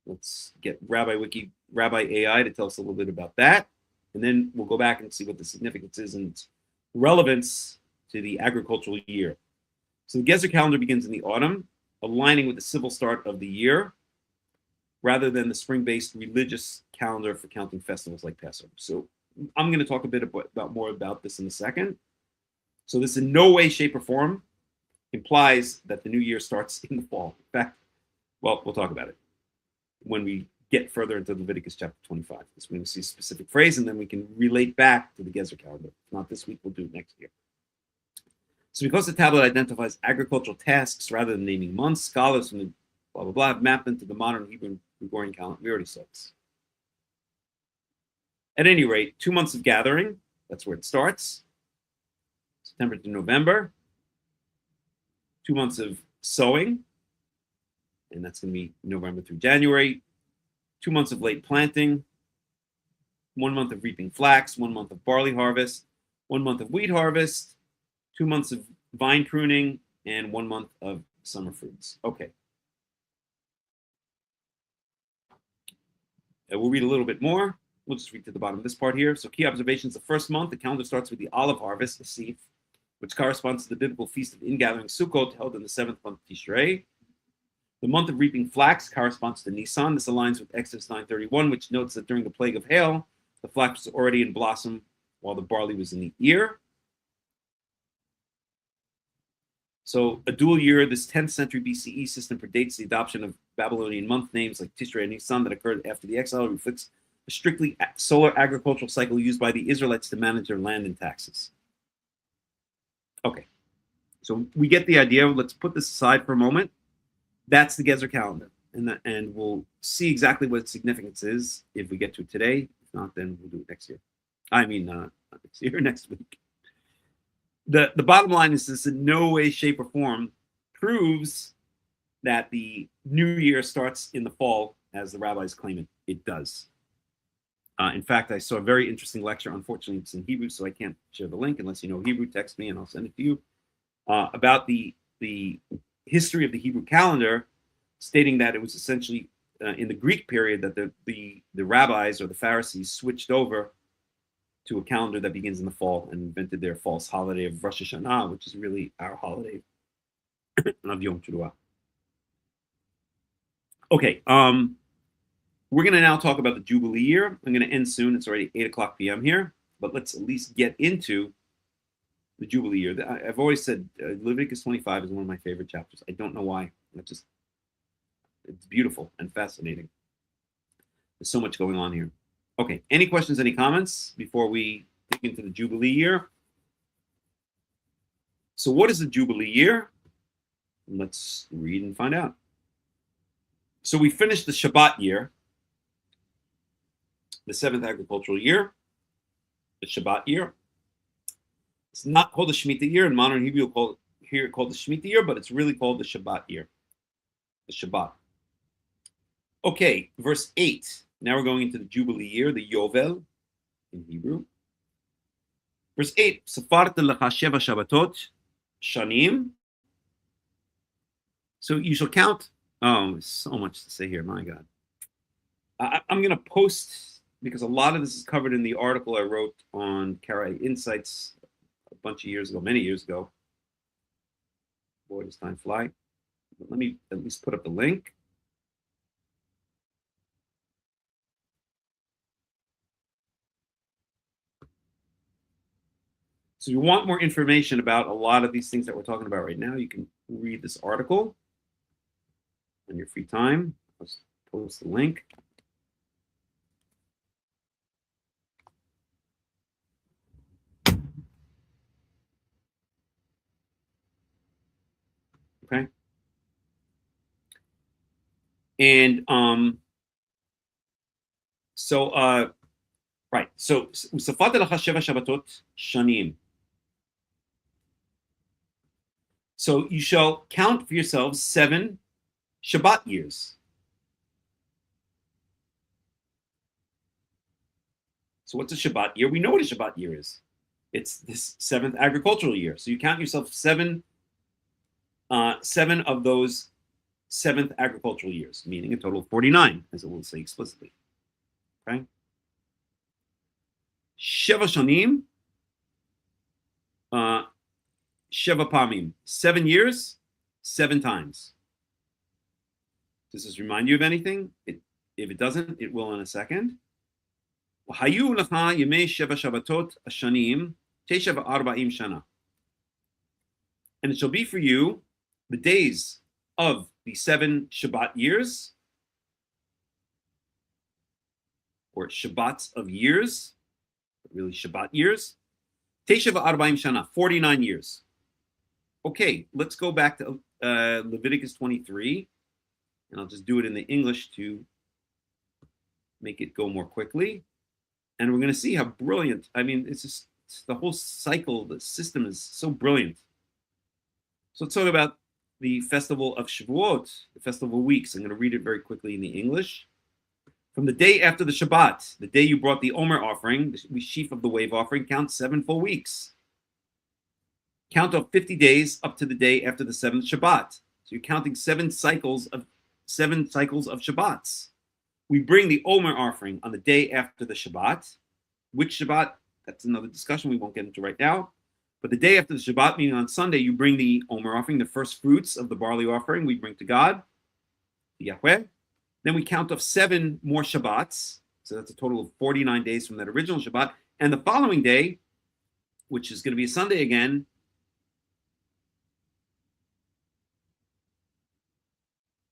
Let's get Rabbi Wiki Rabbi AI to tell us a little bit about that. And then we'll go back and see what the significance is and its relevance to the agricultural year. So the Gezer calendar begins in the autumn, aligning with the civil start of the year, rather than the spring-based religious calendar for counting festivals like Passover. So I'm going to talk a bit about more about this in a second. So this in no way, shape, or form implies that the new year starts in the fall. In fact, well, we'll talk about it when we get further into Leviticus chapter 25. Because we're going to see a specific phrase, and then we can relate back to the Gezer calendar. If not this week, we'll do it next year. So because the tablet identifies agricultural tasks rather than naming months, scholars from the blah, blah, blah have mapped into the modern Hebrew Gregorian calendar. We already saw this. At any rate, 2 months of gathering, that's where it starts. September to November. 2 months of sowing, and that's going to be November through January. 2 months of late planting. 1 month of reaping flax. 1 month of barley harvest. 1 month of wheat harvest. 2 months of vine pruning, and 1 month of summer fruits. Okay. We'll read a little bit more. We'll just read to the bottom of this part here. So key observations: the first month, the calendar starts with the olive harvest, the Sif, which corresponds to the biblical feast of ingathering Sukkot, held in the 7th month Tishrei. The month of reaping flax corresponds to Nisan. This aligns with Exodus 9:31, which notes that during the plague of hail, the flax was already in blossom while the barley was in the ear. So a dual year, this 10th century BCE system predates the adoption of Babylonian month names like Tishrei and Nisan that occurred after the exile. It reflects a strictly solar agricultural cycle used by the Israelites to manage their land and taxes. Okay, so we get the idea. Let's put this aside for a moment. That's the Gezer calendar, and we'll see exactly what its significance is if we get to it today. If not, then we'll do it next year. I mean, not next year, next week. The bottom line is this: in no way, shape, or form proves that the new year starts in the fall, as the rabbis claim it does. In fact, I saw a very interesting lecture. Unfortunately, it's in Hebrew, so I can't share the link unless you know Hebrew. Text me, and I'll send it to you. About the history of the Hebrew calendar, stating that it was essentially in the Greek period that the rabbis or the Pharisees switched over to a calendar that begins in the fall and invented their false holiday of Rosh Hashanah, which is really our holiday of Yom Teruah. Okay, we're going to now talk about the Jubilee year. I'm going to end soon. It's already 8:00 p.m. here, but let's at least get into the Jubilee year. I've always said Leviticus 25 is one of my favorite chapters. I don't know why. It's beautiful and fascinating. There's so much going on here. Okay, any questions, any comments before we dig into the Jubilee year? So what is the Jubilee year? Let's read and find out. So we finished the Shabbat year, the 7th agricultural year, the Shabbat year. It's not called the Shemitah year. In modern Hebrew, called the Shemitah year, but it's really called the Shabbat year, the Shabbat. Okay, verse 8. Now we're going into the Jubilee year, the Yovel in Hebrew. Verse 8, Safarta lecha sheva Shabbatot shanim. So you shall count. Oh, there's so much to say here, my God. I'm going to post, because a lot of this is covered in the article I wrote on Karaite Insights a bunch of years ago, many years ago. Boy, does time fly. But let me at least put up the link. So you want more information about a lot of these things that we're talking about right now, you can read this article on your free time. I'll post the link. Okay. And right. So Usafat lecha sheva Shabbatot shanim. So you shall count for yourselves 7 Shabbat years. So what's a Shabbat year? We know what a Shabbat year is. It's this 7th agricultural year. So you count yourself 7 of those 7th agricultural years, meaning a total of 49, as it will say explicitly. Okay. Sheva Shanim, Sheva Pamim. 7 years, 7 times. Does this remind you of anything? If it doesn't, it will in a second. Hayu lecha yemei sheva Shabbatot ashanim tesha v'arba'im shana. And it shall be for you the days of the 7 Shabbat years, or Shabbats of years, really Shabbat years, tesha v'arba'im shana, 49 years. Okay, let's go back to Leviticus 23, and I'll just do it in the English to make it go more quickly. And we're going to see how brilliant, I mean, it's the whole cycle, the system is so brilliant. So let's talk about the festival of Shavuot, the festival of weeks. I'm going to read it very quickly in the English. From the day after the Shabbat, the day you brought the Omer offering, the sheaf of the wave offering, count 7 full weeks. Count off 50 days up to the day after the 7th Shabbat. So you're counting 7 cycles of Shabbats. We bring the Omer offering on the day after the Shabbat. Which Shabbat? That's another discussion we won't get into right now. But the day after the Shabbat, meaning on Sunday, you bring the Omer offering, the first fruits of the barley offering we bring to God, Yahweh. Then we count off 7 more Shabbats. So that's a total of 49 days from that original Shabbat. And the following day, which is going to be a Sunday again,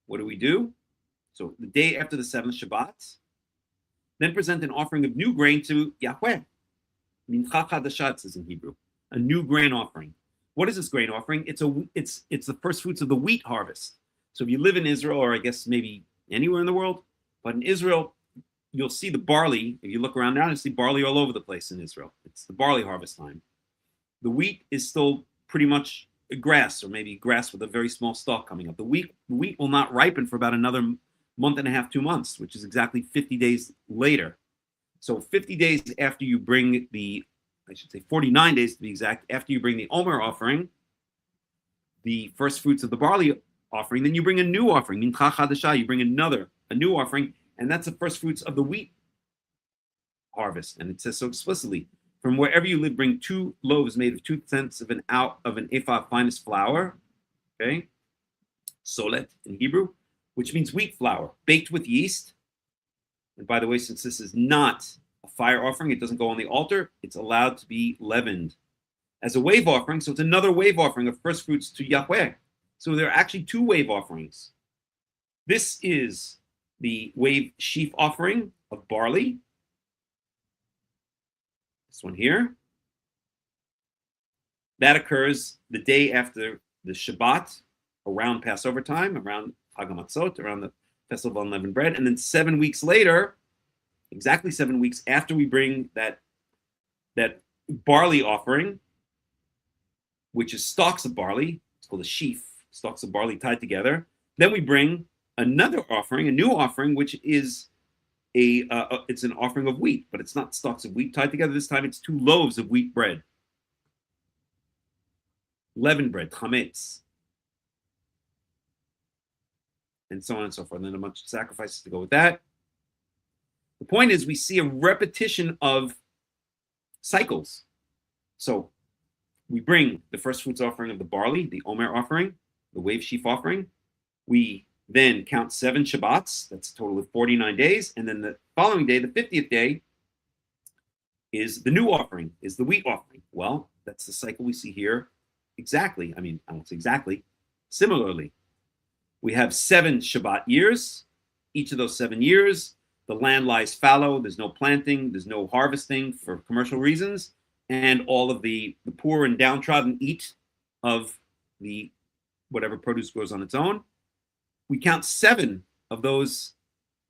what do we do? So the day after the 7th Shabbat, then present an offering of new grain to Yahweh. Mincha chadashah, it says in Hebrew. A new grain offering. What is this grain offering? It's the first fruits of the wheat harvest. So if you live in Israel, or I guess maybe anywhere in the world, but in Israel, you'll see the barley. If you look around now, you'll see barley all over the place in Israel. It's the barley harvest time. The wheat is still pretty much grass, or maybe grass with a very small stalk coming up. The wheat will not ripen for about another month and a half, 2 months, which is exactly 50 days later. So 50 days after you bring 49 days to be exact, after you bring the Omer offering, the first fruits of the barley offering, then you bring a new offering, Mincha Chadashah, you bring a new offering, and that's the first fruits of the wheat harvest. And it says so explicitly, from wherever you live, bring 2 loaves made of 2/10 of an ephah of finest flour, okay, solet in Hebrew, which means wheat flour, baked with yeast. And by the way, since this is not a fire offering, it doesn't go on the altar, it's allowed to be leavened as a wave offering. So it's another wave offering of first fruits to Yahweh. So there are actually 2 wave offerings. This is the wave sheaf offering of barley. This one here. That occurs the day after the Shabbat, around Passover time, around Hakham, around the Festival of Unleavened Bread. And then 7 weeks later, exactly 7 weeks after we bring that barley offering, which is stalks of barley, it's called a sheaf, stalks of barley tied together. Then we bring another offering, a new offering, which is it's an offering of wheat, but it's not stalks of wheat tied together. This time it's 2 loaves of wheat bread, leavened bread, chametz, and so on and so forth. And then a bunch of sacrifices to go with that. The point is, we see a repetition of cycles. So we bring the first fruits offering of the barley, the Omer offering, the wave sheaf offering. We then count 7 Shabbats. That's a total of 49 days. And then the following day, the 50th day, is the new offering, is the wheat offering. Well, that's the cycle we see here exactly. I mean, I won't say exactly. Similarly, we have 7 Shabbat years. Each of those 7 years, the land lies fallow. There's no planting. There's no harvesting for commercial reasons. And all of the poor and downtrodden eat of the whatever produce grows on its own. We count 7 of those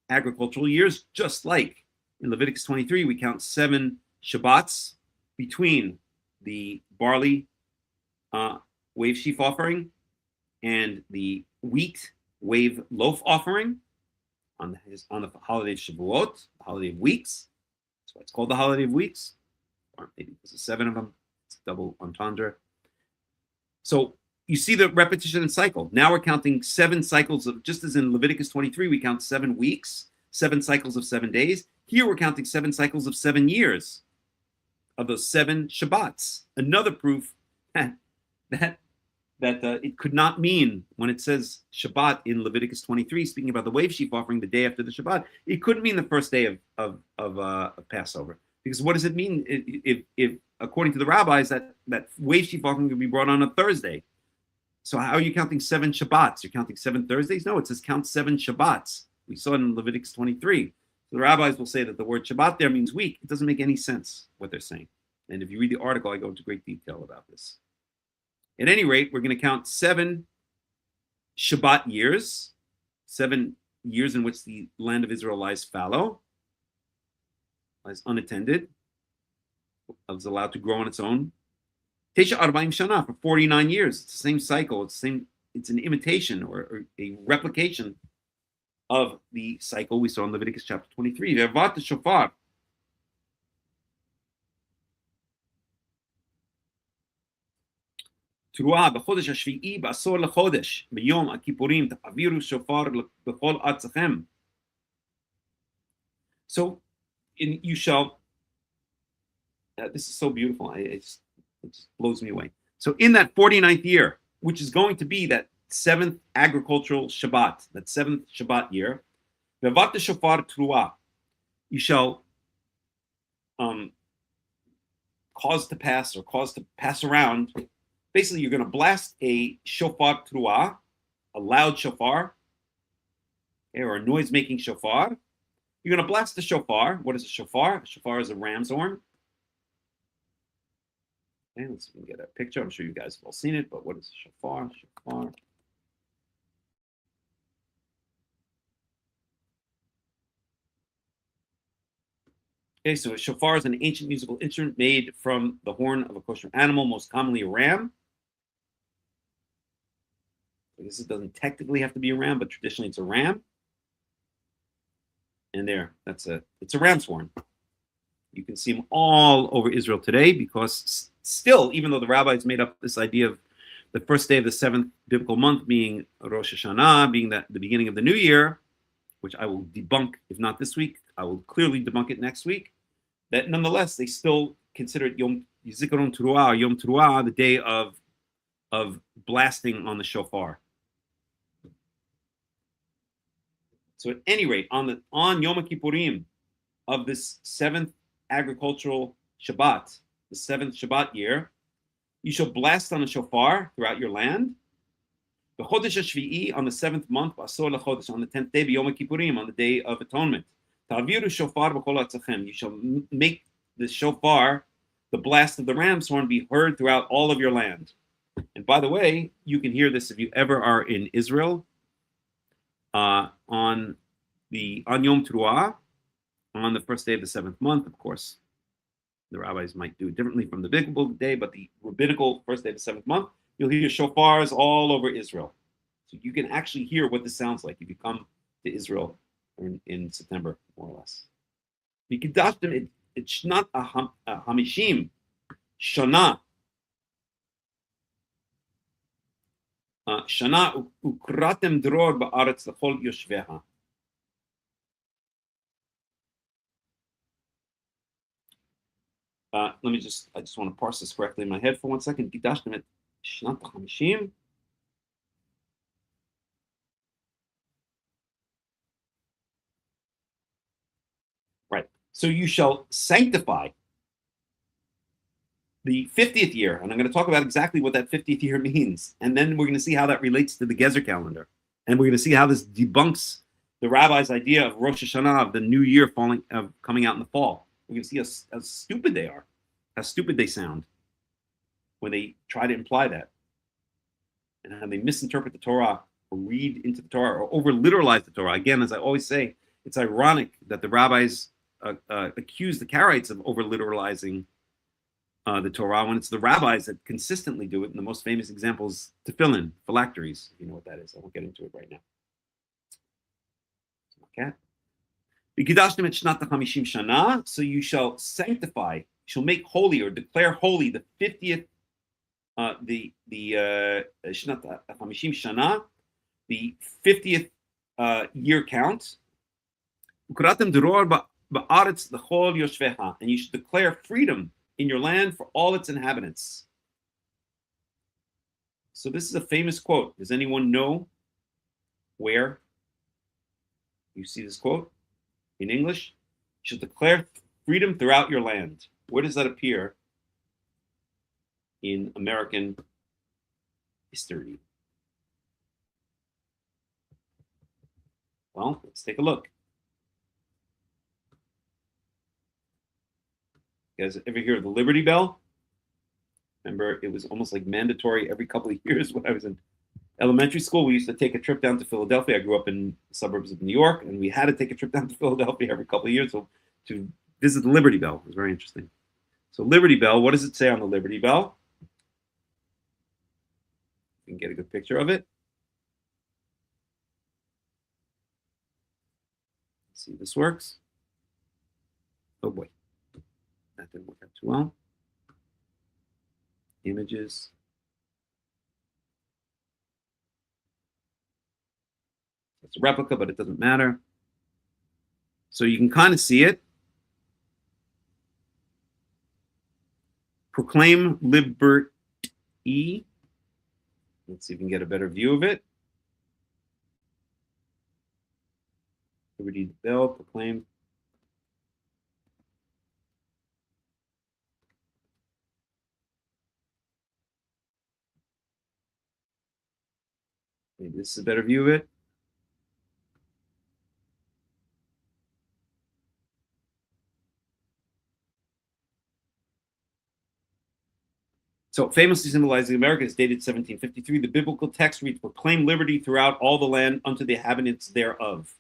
agricultural years, just like in Leviticus 23, we count 7 Shabbats between the barley wave sheaf offering and the wheat wave loaf offering on the holiday of Shavuot, the holiday of weeks. That's why it's called the holiday of weeks. Or maybe there's 7 of them. It's double entendre. So you see the repetition and cycle. Now we're counting 7 cycles of, just as in Leviticus 23, we count 7 weeks, 7 cycles of 7 days. Here we're counting 7 cycles of 7 years, of those 7 Shabbats. Another proof that it could not mean, when it says Shabbat in Leviticus 23, speaking about the wave sheaf offering the day after the Shabbat, it couldn't mean the first day of Passover. Because what does it mean if according to the rabbis, that wave sheaf offering could be brought on a Thursday? So how are you counting 7 Shabbats? You're counting 7 Thursdays? No, it says count 7 Shabbats. We saw it in Leviticus 23. So the rabbis will say that the word Shabbat there means week. It doesn't make any sense what they're saying. And if you read the article, I go into great detail about this. At any rate, we're going to count 7 Shabbat years, 7 years in which the land of Israel lies fallow, lies unattended, is allowed to grow on its own. Tesha Arba'im Shana, for 49 years. It's the same cycle. It's an imitation or a replication of the cycle we saw in Leviticus chapter 23. Ve'avat shofar. תרועה בחודש השביעי בעשור לחודש ביום הכיפורים תעבירו שופר בכל ארצכם. So you shall, this is so beautiful, it just blows me away. So in that 49th year, which is going to be that 7th agricultural Shabbat, that 7th Shabbat year, ve'avat shofar teruah, you shall cause to pass around. Basically, you're going to blast a shofar teruah, a loud shofar, or a noise-making shofar. You're going to blast the shofar. What is a shofar? A shofar is a ram's horn. Okay, let's get a picture. I'm sure you guys have all seen it, but what is a shofar? Shofar. Okay, so a shofar is an ancient musical instrument made from the horn of a kosher animal, most commonly a ram. I guess it doesn't technically have to be a ram, but traditionally it's a ram. And there, it's a ram's horn. You can see them all over Israel today because still, even though the rabbis made up this idea of the first day of the 7th biblical month being Rosh Hashanah, being the beginning of the new year, which I will debunk, if not this week, I will clearly debunk it next week, that nonetheless, they still consider it Yom Zikaron Teruah, Yom Teruah, the day of blasting on the shofar. So at any rate, on Yom Kippurim of this 7th agricultural Shabbat, the 7th Shabbat year, you shall blast on a shofar throughout your land. The Chodesh HaShvi'i, on the 7th month, Asor LaChodesh, on the 10th day, Yom Kippurim, on the day of atonement. Ta'aviru shofar b'chol atzachem. You shall make the shofar, the blast of the ram's horn, be heard throughout all of your land. And by the way, you can hear this if you ever are in Israel, on Yom Teruah, on the first day of the 7th month. Of course, the rabbis might do it differently from the biblical day, but the rabbinical first day of the 7th month, you'll hear shofars all over Israel. So you can actually hear what this sounds like if you come to Israel in September, more or less. It's not a hamishim shana. Shana ukratem dror ba'aretz l'chol yoshveha. I just want to parse this correctly in my head for 1 second. Gidashtem et shnat hamishim. Right. So you shall sanctify the 50th year, and I'm going to talk about exactly what that 50th year means. And then we're going to see how that relates to the Gezer calendar. And we're going to see how this debunks the rabbi's idea of Rosh Hashanah, of the new year coming out in the fall. We're going to see how stupid they are, how stupid they sound when they try to imply that, and how they misinterpret the Torah or read into the Torah or over-literalize the Torah. Again, as I always say, it's ironic that the rabbis accuse the Karaites of over-literalizing the Torah when it's the rabbis that consistently do it. And the most famous example is tefillin, phylacteries. You know what that is. I won't get into it right now. Okay. So you shall sanctify, you shall make holy or declare holy the 50th, the 50th year count. ba'aretz l'chol yoshveha, and you should declare freedom in your land for all its inhabitants. So this is a famous quote. Does anyone know where you see this quote in English? You should declare freedom throughout your land. Where does that appear in American history? Well, let's take a look. You guys ever hear of the Liberty Bell? Remember, it was almost like mandatory every couple of years when I was in elementary school. We used to take a trip down to Philadelphia. I grew up in the suburbs of New York, and we had to take a trip down to Philadelphia every couple of years to visit the Liberty Bell. It was very interesting. So Liberty Bell, what does it say on the Liberty Bell? You can get a good picture of it. Let's see if this works. Oh boy, that didn't work out too well. Images. It's a replica, but it doesn't matter. So you can kind of see it. Proclaim liberty. Let's see if we can get a better view of it. Liberty Bell, proclaim. Maybe this is a better view of it. So famously symbolizing America is dated 1753. The biblical text reads, proclaim liberty throughout all the land unto the inhabitants thereof.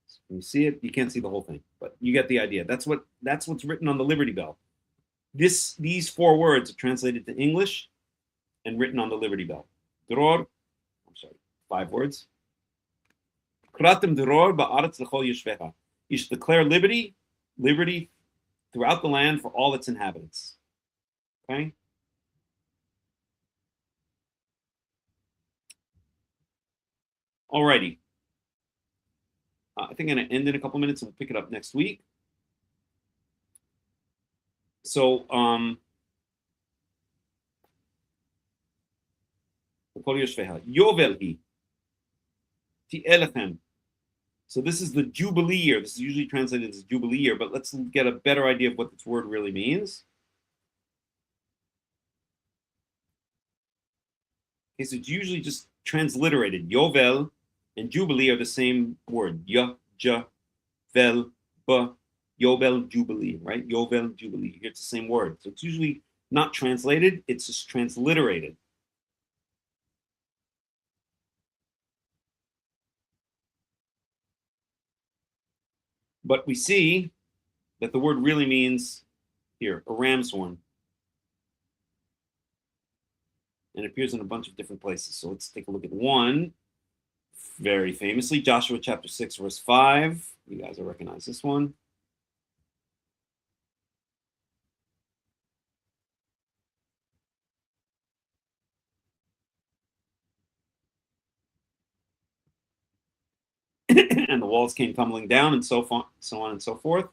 So when you see it, you can't see the whole thing, but you get the idea. That's what's written on the Liberty Bell. These 4 words are translated to English and written on the Liberty Bell. Dror, I'm sorry, 5 words. Kratem dror ba'aretz l'chol yoshveha. You should declare liberty throughout the land for all its inhabitants. Okay. Alrighty. I think I'm going to end in a couple minutes and we'll pick it up next week. So, Yovel hi. So this is the Jubilee year. This is usually translated as Jubilee year, but let's get a better idea of what this word really means. Okay, so it's usually just transliterated. Yovel and Jubilee are the same word. Vel, ba, Yovel, Jubilee, right? Yovel, Jubilee. It's the same word. So it's usually not translated. It's just transliterated. But we see that the word really means here, a ram's horn. And it appears in a bunch of different places. So let's take a look at one. Very famously, Joshua chapter 6, verse 5. You guys will recognize this one. And the walls came tumbling down, and so on and so forth.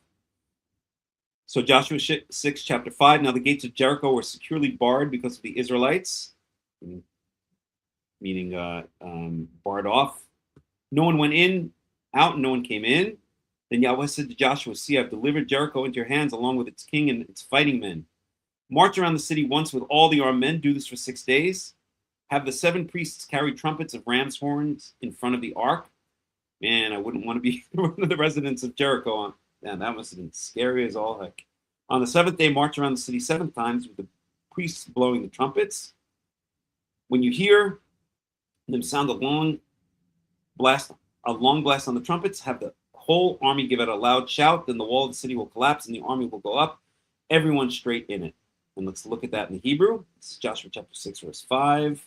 So Joshua 6, chapter 5. Now the gates of Jericho were securely barred because of the Israelites, meaning barred off. No one went out, and no one came in. Then Yahweh said to Joshua, see, I've delivered Jericho into your hands, along with its king and its fighting men. March around the city once with all the armed men. Do this for 6 days. Have the 7 priests carry trumpets of ram's horns in front of the ark. Man, I wouldn't want to be one of the residents of Jericho. Man, that must have been scary as all heck. On the 7th day, march around the city 7 times with the priests blowing the trumpets. When you hear them sound a long blast on the trumpets, have the whole army give it a loud shout. Then the wall of the city will collapse and the army will go up. Everyone straight in it. And let's look at that in the Hebrew. This is Joshua chapter 6, verse 5.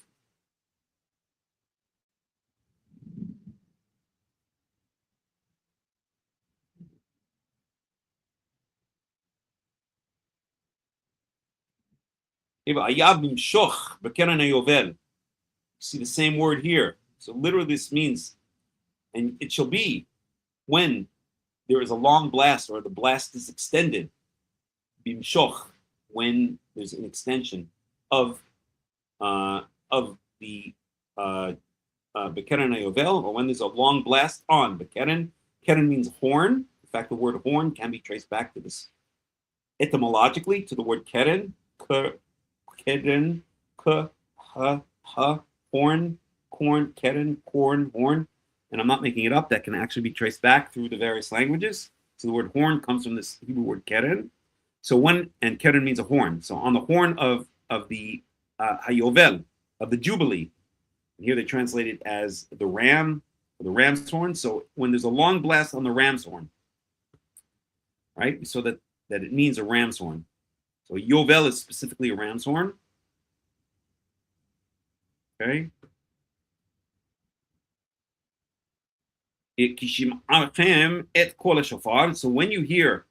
See the same word here. So literally this means, and it shall be when there is a long blast, or the blast is extended, bimshoch, when there's an extension of the Bekeren Yovel, or when there's a long blast on Bekeren. Keren means horn. In fact, the word horn can be traced back to this etymologically to the word keren, keren, horn, corn, keren, corn, horn. And I'm not making it up. That can actually be traced back through the various languages. So the word horn comes from this Hebrew word keren. So and keren means a horn. So on the horn of the Hayovel, of the Jubilee, and here they translate it as the ram, or the ram's horn. So when there's a long blast on the ram's horn, right? So that it means a ram's horn. So Yovel is specifically a ram's horn. Okay. So when you hear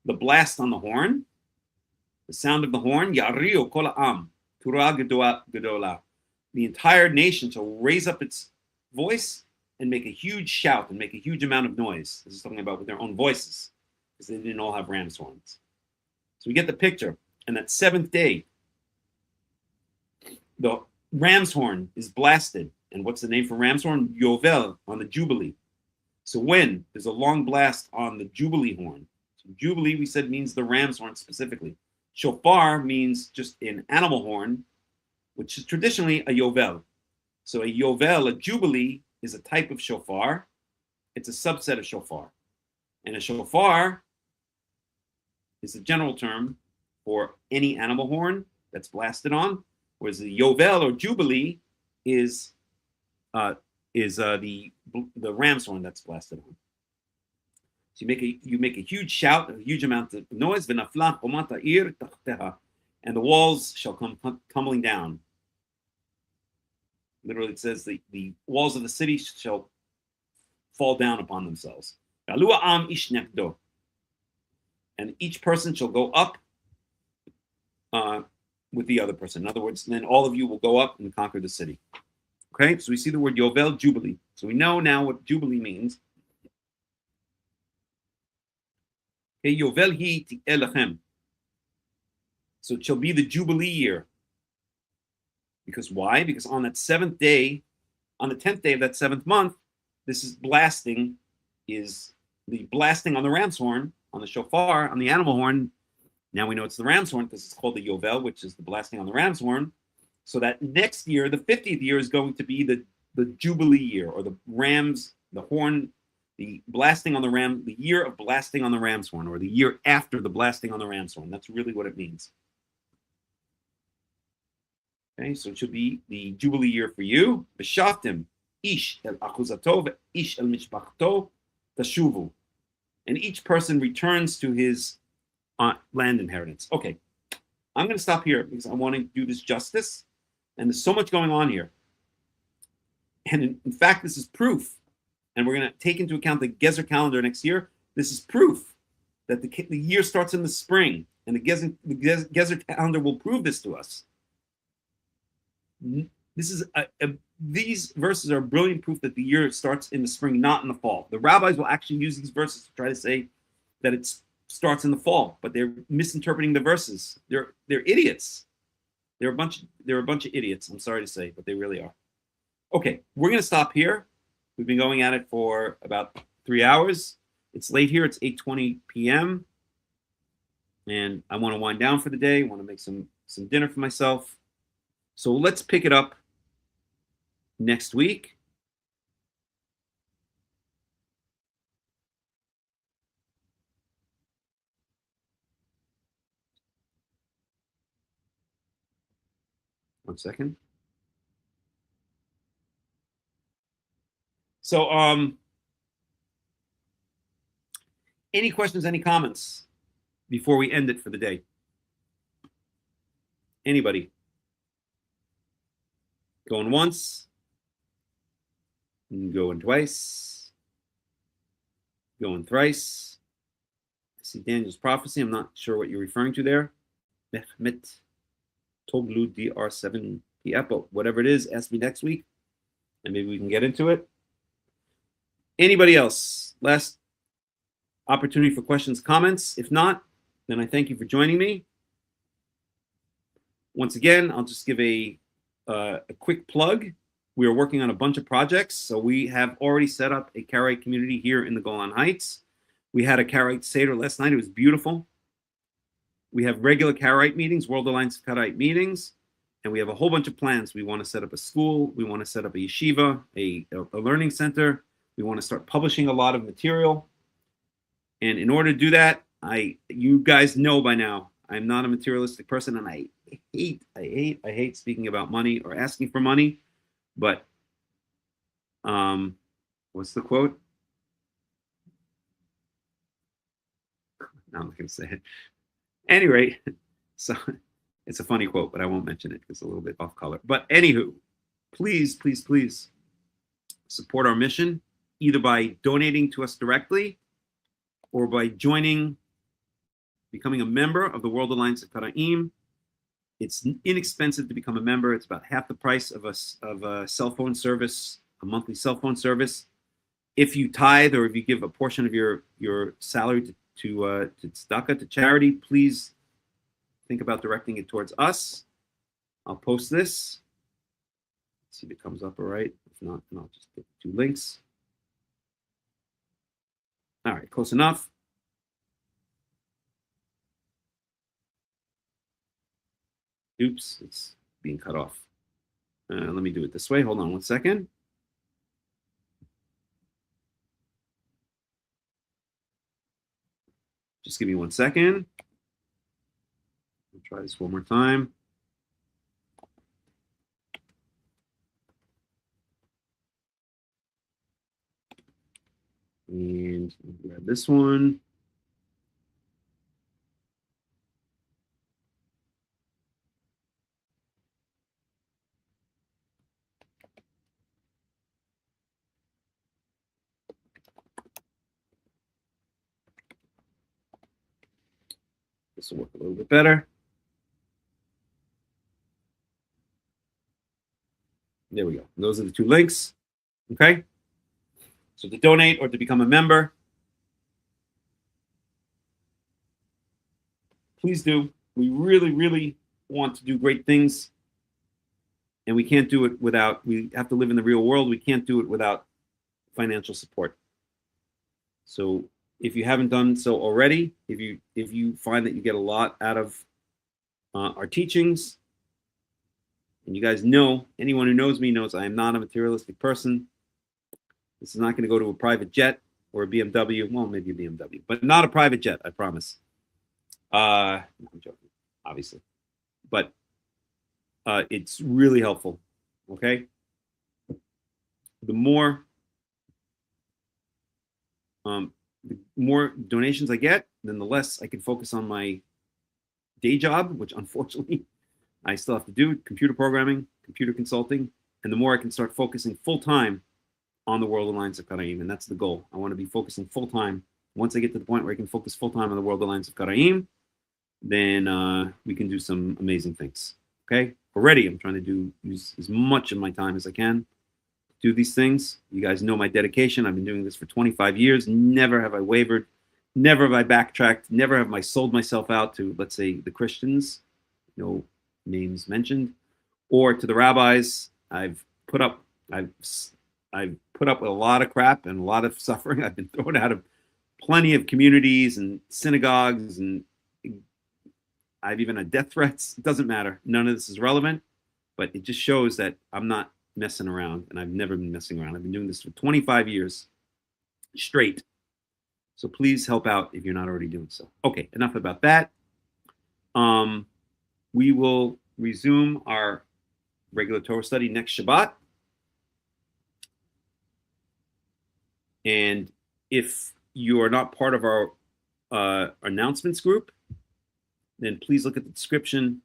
the blast on the horn, the sound of the horn, the entire nation shall raise up its voice and make a huge shout and make a huge amount of noise. This is talking about with their own voices, because they didn't all have ram's horns. So we get the picture. And that seventh day, the ram's horn is blasted. And what's the name for ram's horn? Yovel, on the Jubilee. So when there's a long blast on the Jubilee horn, so Jubilee, we said, means the ram's horn specifically. Shofar means just an animal horn, which is traditionally a Yovel. So a Yovel, a Jubilee, is a type of shofar. It's a subset of shofar. And a shofar is a general term for any animal horn that's blasted on, whereas the Yovel or Jubilee is the ram's horn that's blasted on. So you make a huge shout, a huge amount of noise, and the walls shall come tumbling down. Literally, it says the walls of the city shall fall down upon themselves. And each person shall go up with the other person. In other words, then all of you will go up and conquer the city. Okay, so we see the word Yovel, Jubilee. So we know now what Jubilee means. Okay, Yovel hi ti'elechem. So it shall be the Jubilee year. Because why? Because on that seventh day, on the 10th day of that seventh month, this is blasting, is the blasting on the ram's horn, on the shofar, on the animal horn. Now we know it's the ram's horn because it's called the Yovel, which is the blasting on the ram's horn. So that next year, the 50th year, is going to be the Jubilee year, or the horn, the blasting on the ram, the year of blasting on the ram's horn, or the year after the blasting on the ram's horn. That's really what it means. Okay, so it should be the Jubilee year for you. B'shaftim ish el achuzato ish el mishpachto tashuvu, and each person returns to his land inheritance. Okay, I'm going to stop here because I want to do this justice, and there's so much going on here. And in fact, this is proof, and we're going to take into account the Gezer calendar next year. This is proof that the year starts in the spring, and the Gezer calendar will prove this to us. This is these verses are brilliant proof that the year starts in the spring, not in the fall. The rabbis will actually use these verses to try to say that it starts in the fall, but they're misinterpreting the verses. They're idiots. They're a bunch of idiots. I'm sorry to say, but they really are. Okay, we're going to stop here. We've been going at it for about 3 hours. It's late here. It's 8:20 p.m. and I want to wind down for the day. I want to make some dinner for myself. So let's pick it up next week. One second. So, any questions, any comments before we end it for the day? Anybody? Going once, going twice, going thrice. I see Daniel's prophecy. I'm not sure what you're referring to there. Mehmet Toglu DR7PF, but whatever it is, ask me next week, and maybe we can get into it. Anybody else? Last opportunity for questions, comments. If not, then I thank you for joining me. Once again, I'll just give a quick plug. We are working on a bunch of projects. So we have already set up a Karaite community here in the Golan Heights. We had a Karaite Seder last night. It was beautiful. We have regular Karaite meetings, World Alliance of Qara'im meetings, and we have a whole bunch of plans. We want to set up a school. We want to set up a yeshiva, a learning center. We want to start publishing a lot of material. And in order to do that, you guys know by now, I'm not a materialistic person, and I hate speaking about money or asking for money. But what's the quote? No, I'm not going to say it. Anyway, so it's a funny quote, but I won't mention it because it's a little bit off color. But anywho, please, please, please support our mission either by donating to us directly or by becoming a member of the World Alliance of Qara'im. It's inexpensive to become a member. It's about half the price of a cell phone service, a monthly cell phone service. If you tithe or if you give a portion of your salary to tzedakah, to charity, please think about directing it towards us. I'll post this. Let's see if it comes up all right. If not, then I'll just put the 2 links. All right, close enough. Oops, it's being cut off. Let me do it this way. Hold on 1 second. Just give me 1 second. I'll try this one more time. And grab this one. This will work a little bit better. There we go. Those are the 2 links. Okay. So to donate or to become a member, please do. We really, really want to do great things. And we can't do it without, we have to live in the real world. We can't do it without financial support. So if you haven't done so already, if you find that you get a lot out of our teachings, and you guys know, anyone who knows me knows I am not a materialistic person. This is not going to go to a private jet or a BMW. Well, maybe a BMW, but not a private jet, I promise. I'm joking, obviously. But it's really helpful, okay? The more donations I get, then the less I can focus on my day job, which unfortunately I still have to do, computer programming, computer consulting, and the more I can start focusing full-time on the World Alliance of Qara'im, and that's the goal. I want to be focusing full-time. Once I get to the point where I can focus full-time on the World Alliance of Qara'im, then we can do some amazing things, okay? Already, I'm trying to use as much of my time as I can to do these things. You guys know my dedication. I've been doing this for 25 years. Never have I wavered. Never have I backtracked. Never have I sold myself out to, let's say, the Christians, no names mentioned, or to the rabbis. I've put up with a lot of crap and a lot of suffering. I've been thrown out of plenty of communities and synagogues, and I've even had death threats. It doesn't matter. None of this is relevant, but it just shows that I'm not messing around, and I've never been messing around. I've been doing this for 25 years straight. So please help out if you're not already doing so. Okay, enough about that. We will resume our regular Torah study next Shabbat. And if you are not part of our announcements group, then please look at the description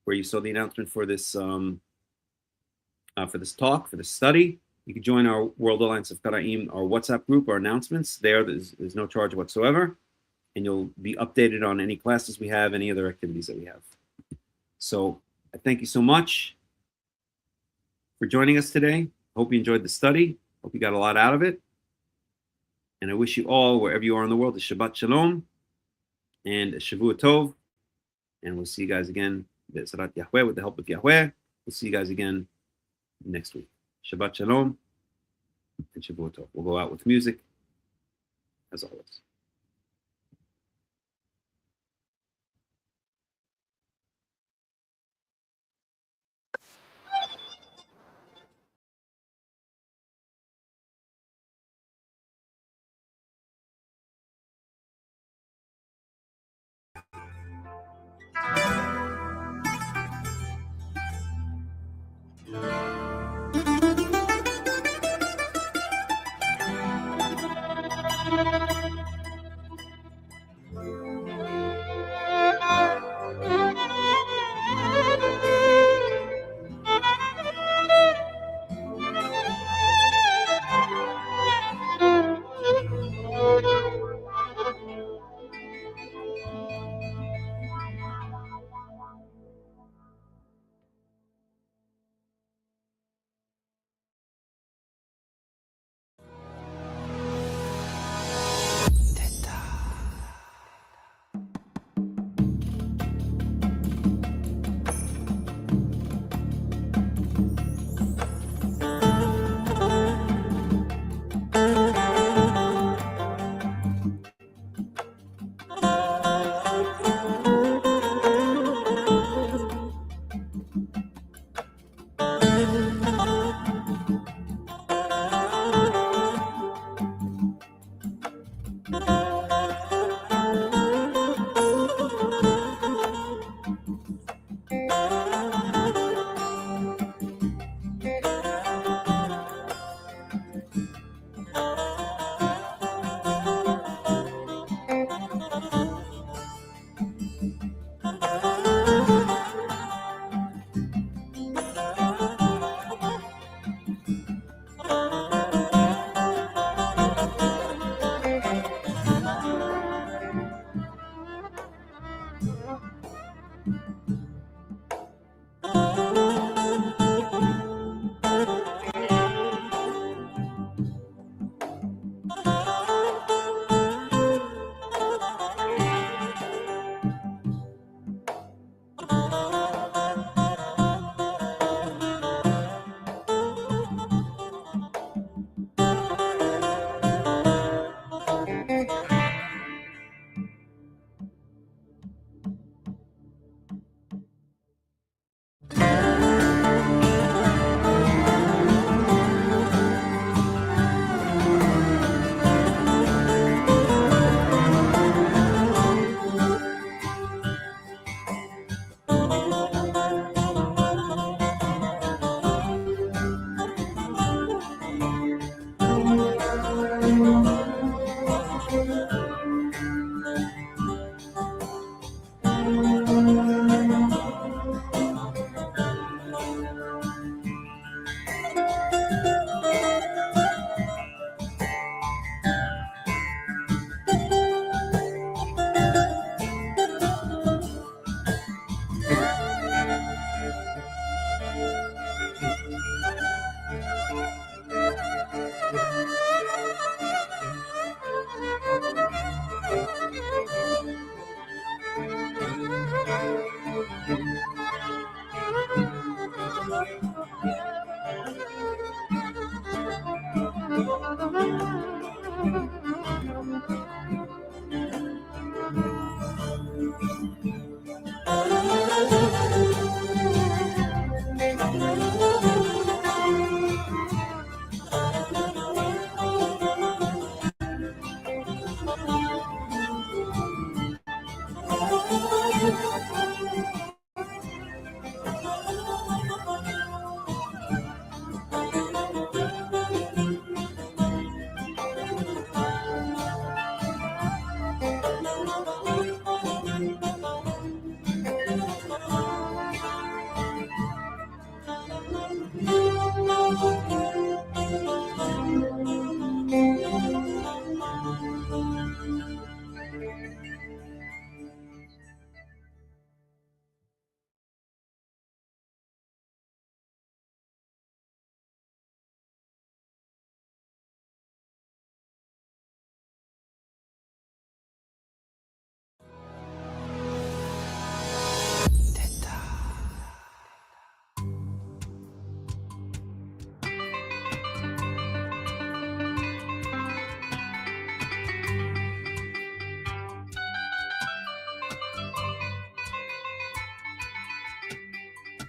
where you saw the announcement for this talk, for this study. You can join our World Alliance of Qara'im, our WhatsApp group, our announcements. There's no charge whatsoever, and you'll be updated on any classes we have, any other activities that we have. So I thank you so much for joining us today. Hope you enjoyed the study. Hope you got a lot out of it. And I wish you all, wherever you are in the world, a Shabbat Shalom and a Shavua Tov. And we'll see you guys again, Be'ezarat Yahweh, with the help of Yahweh. We'll see you guys again next week. Shabbat Shalom and Shavua Tov. We'll go out with music, as always.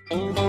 Thank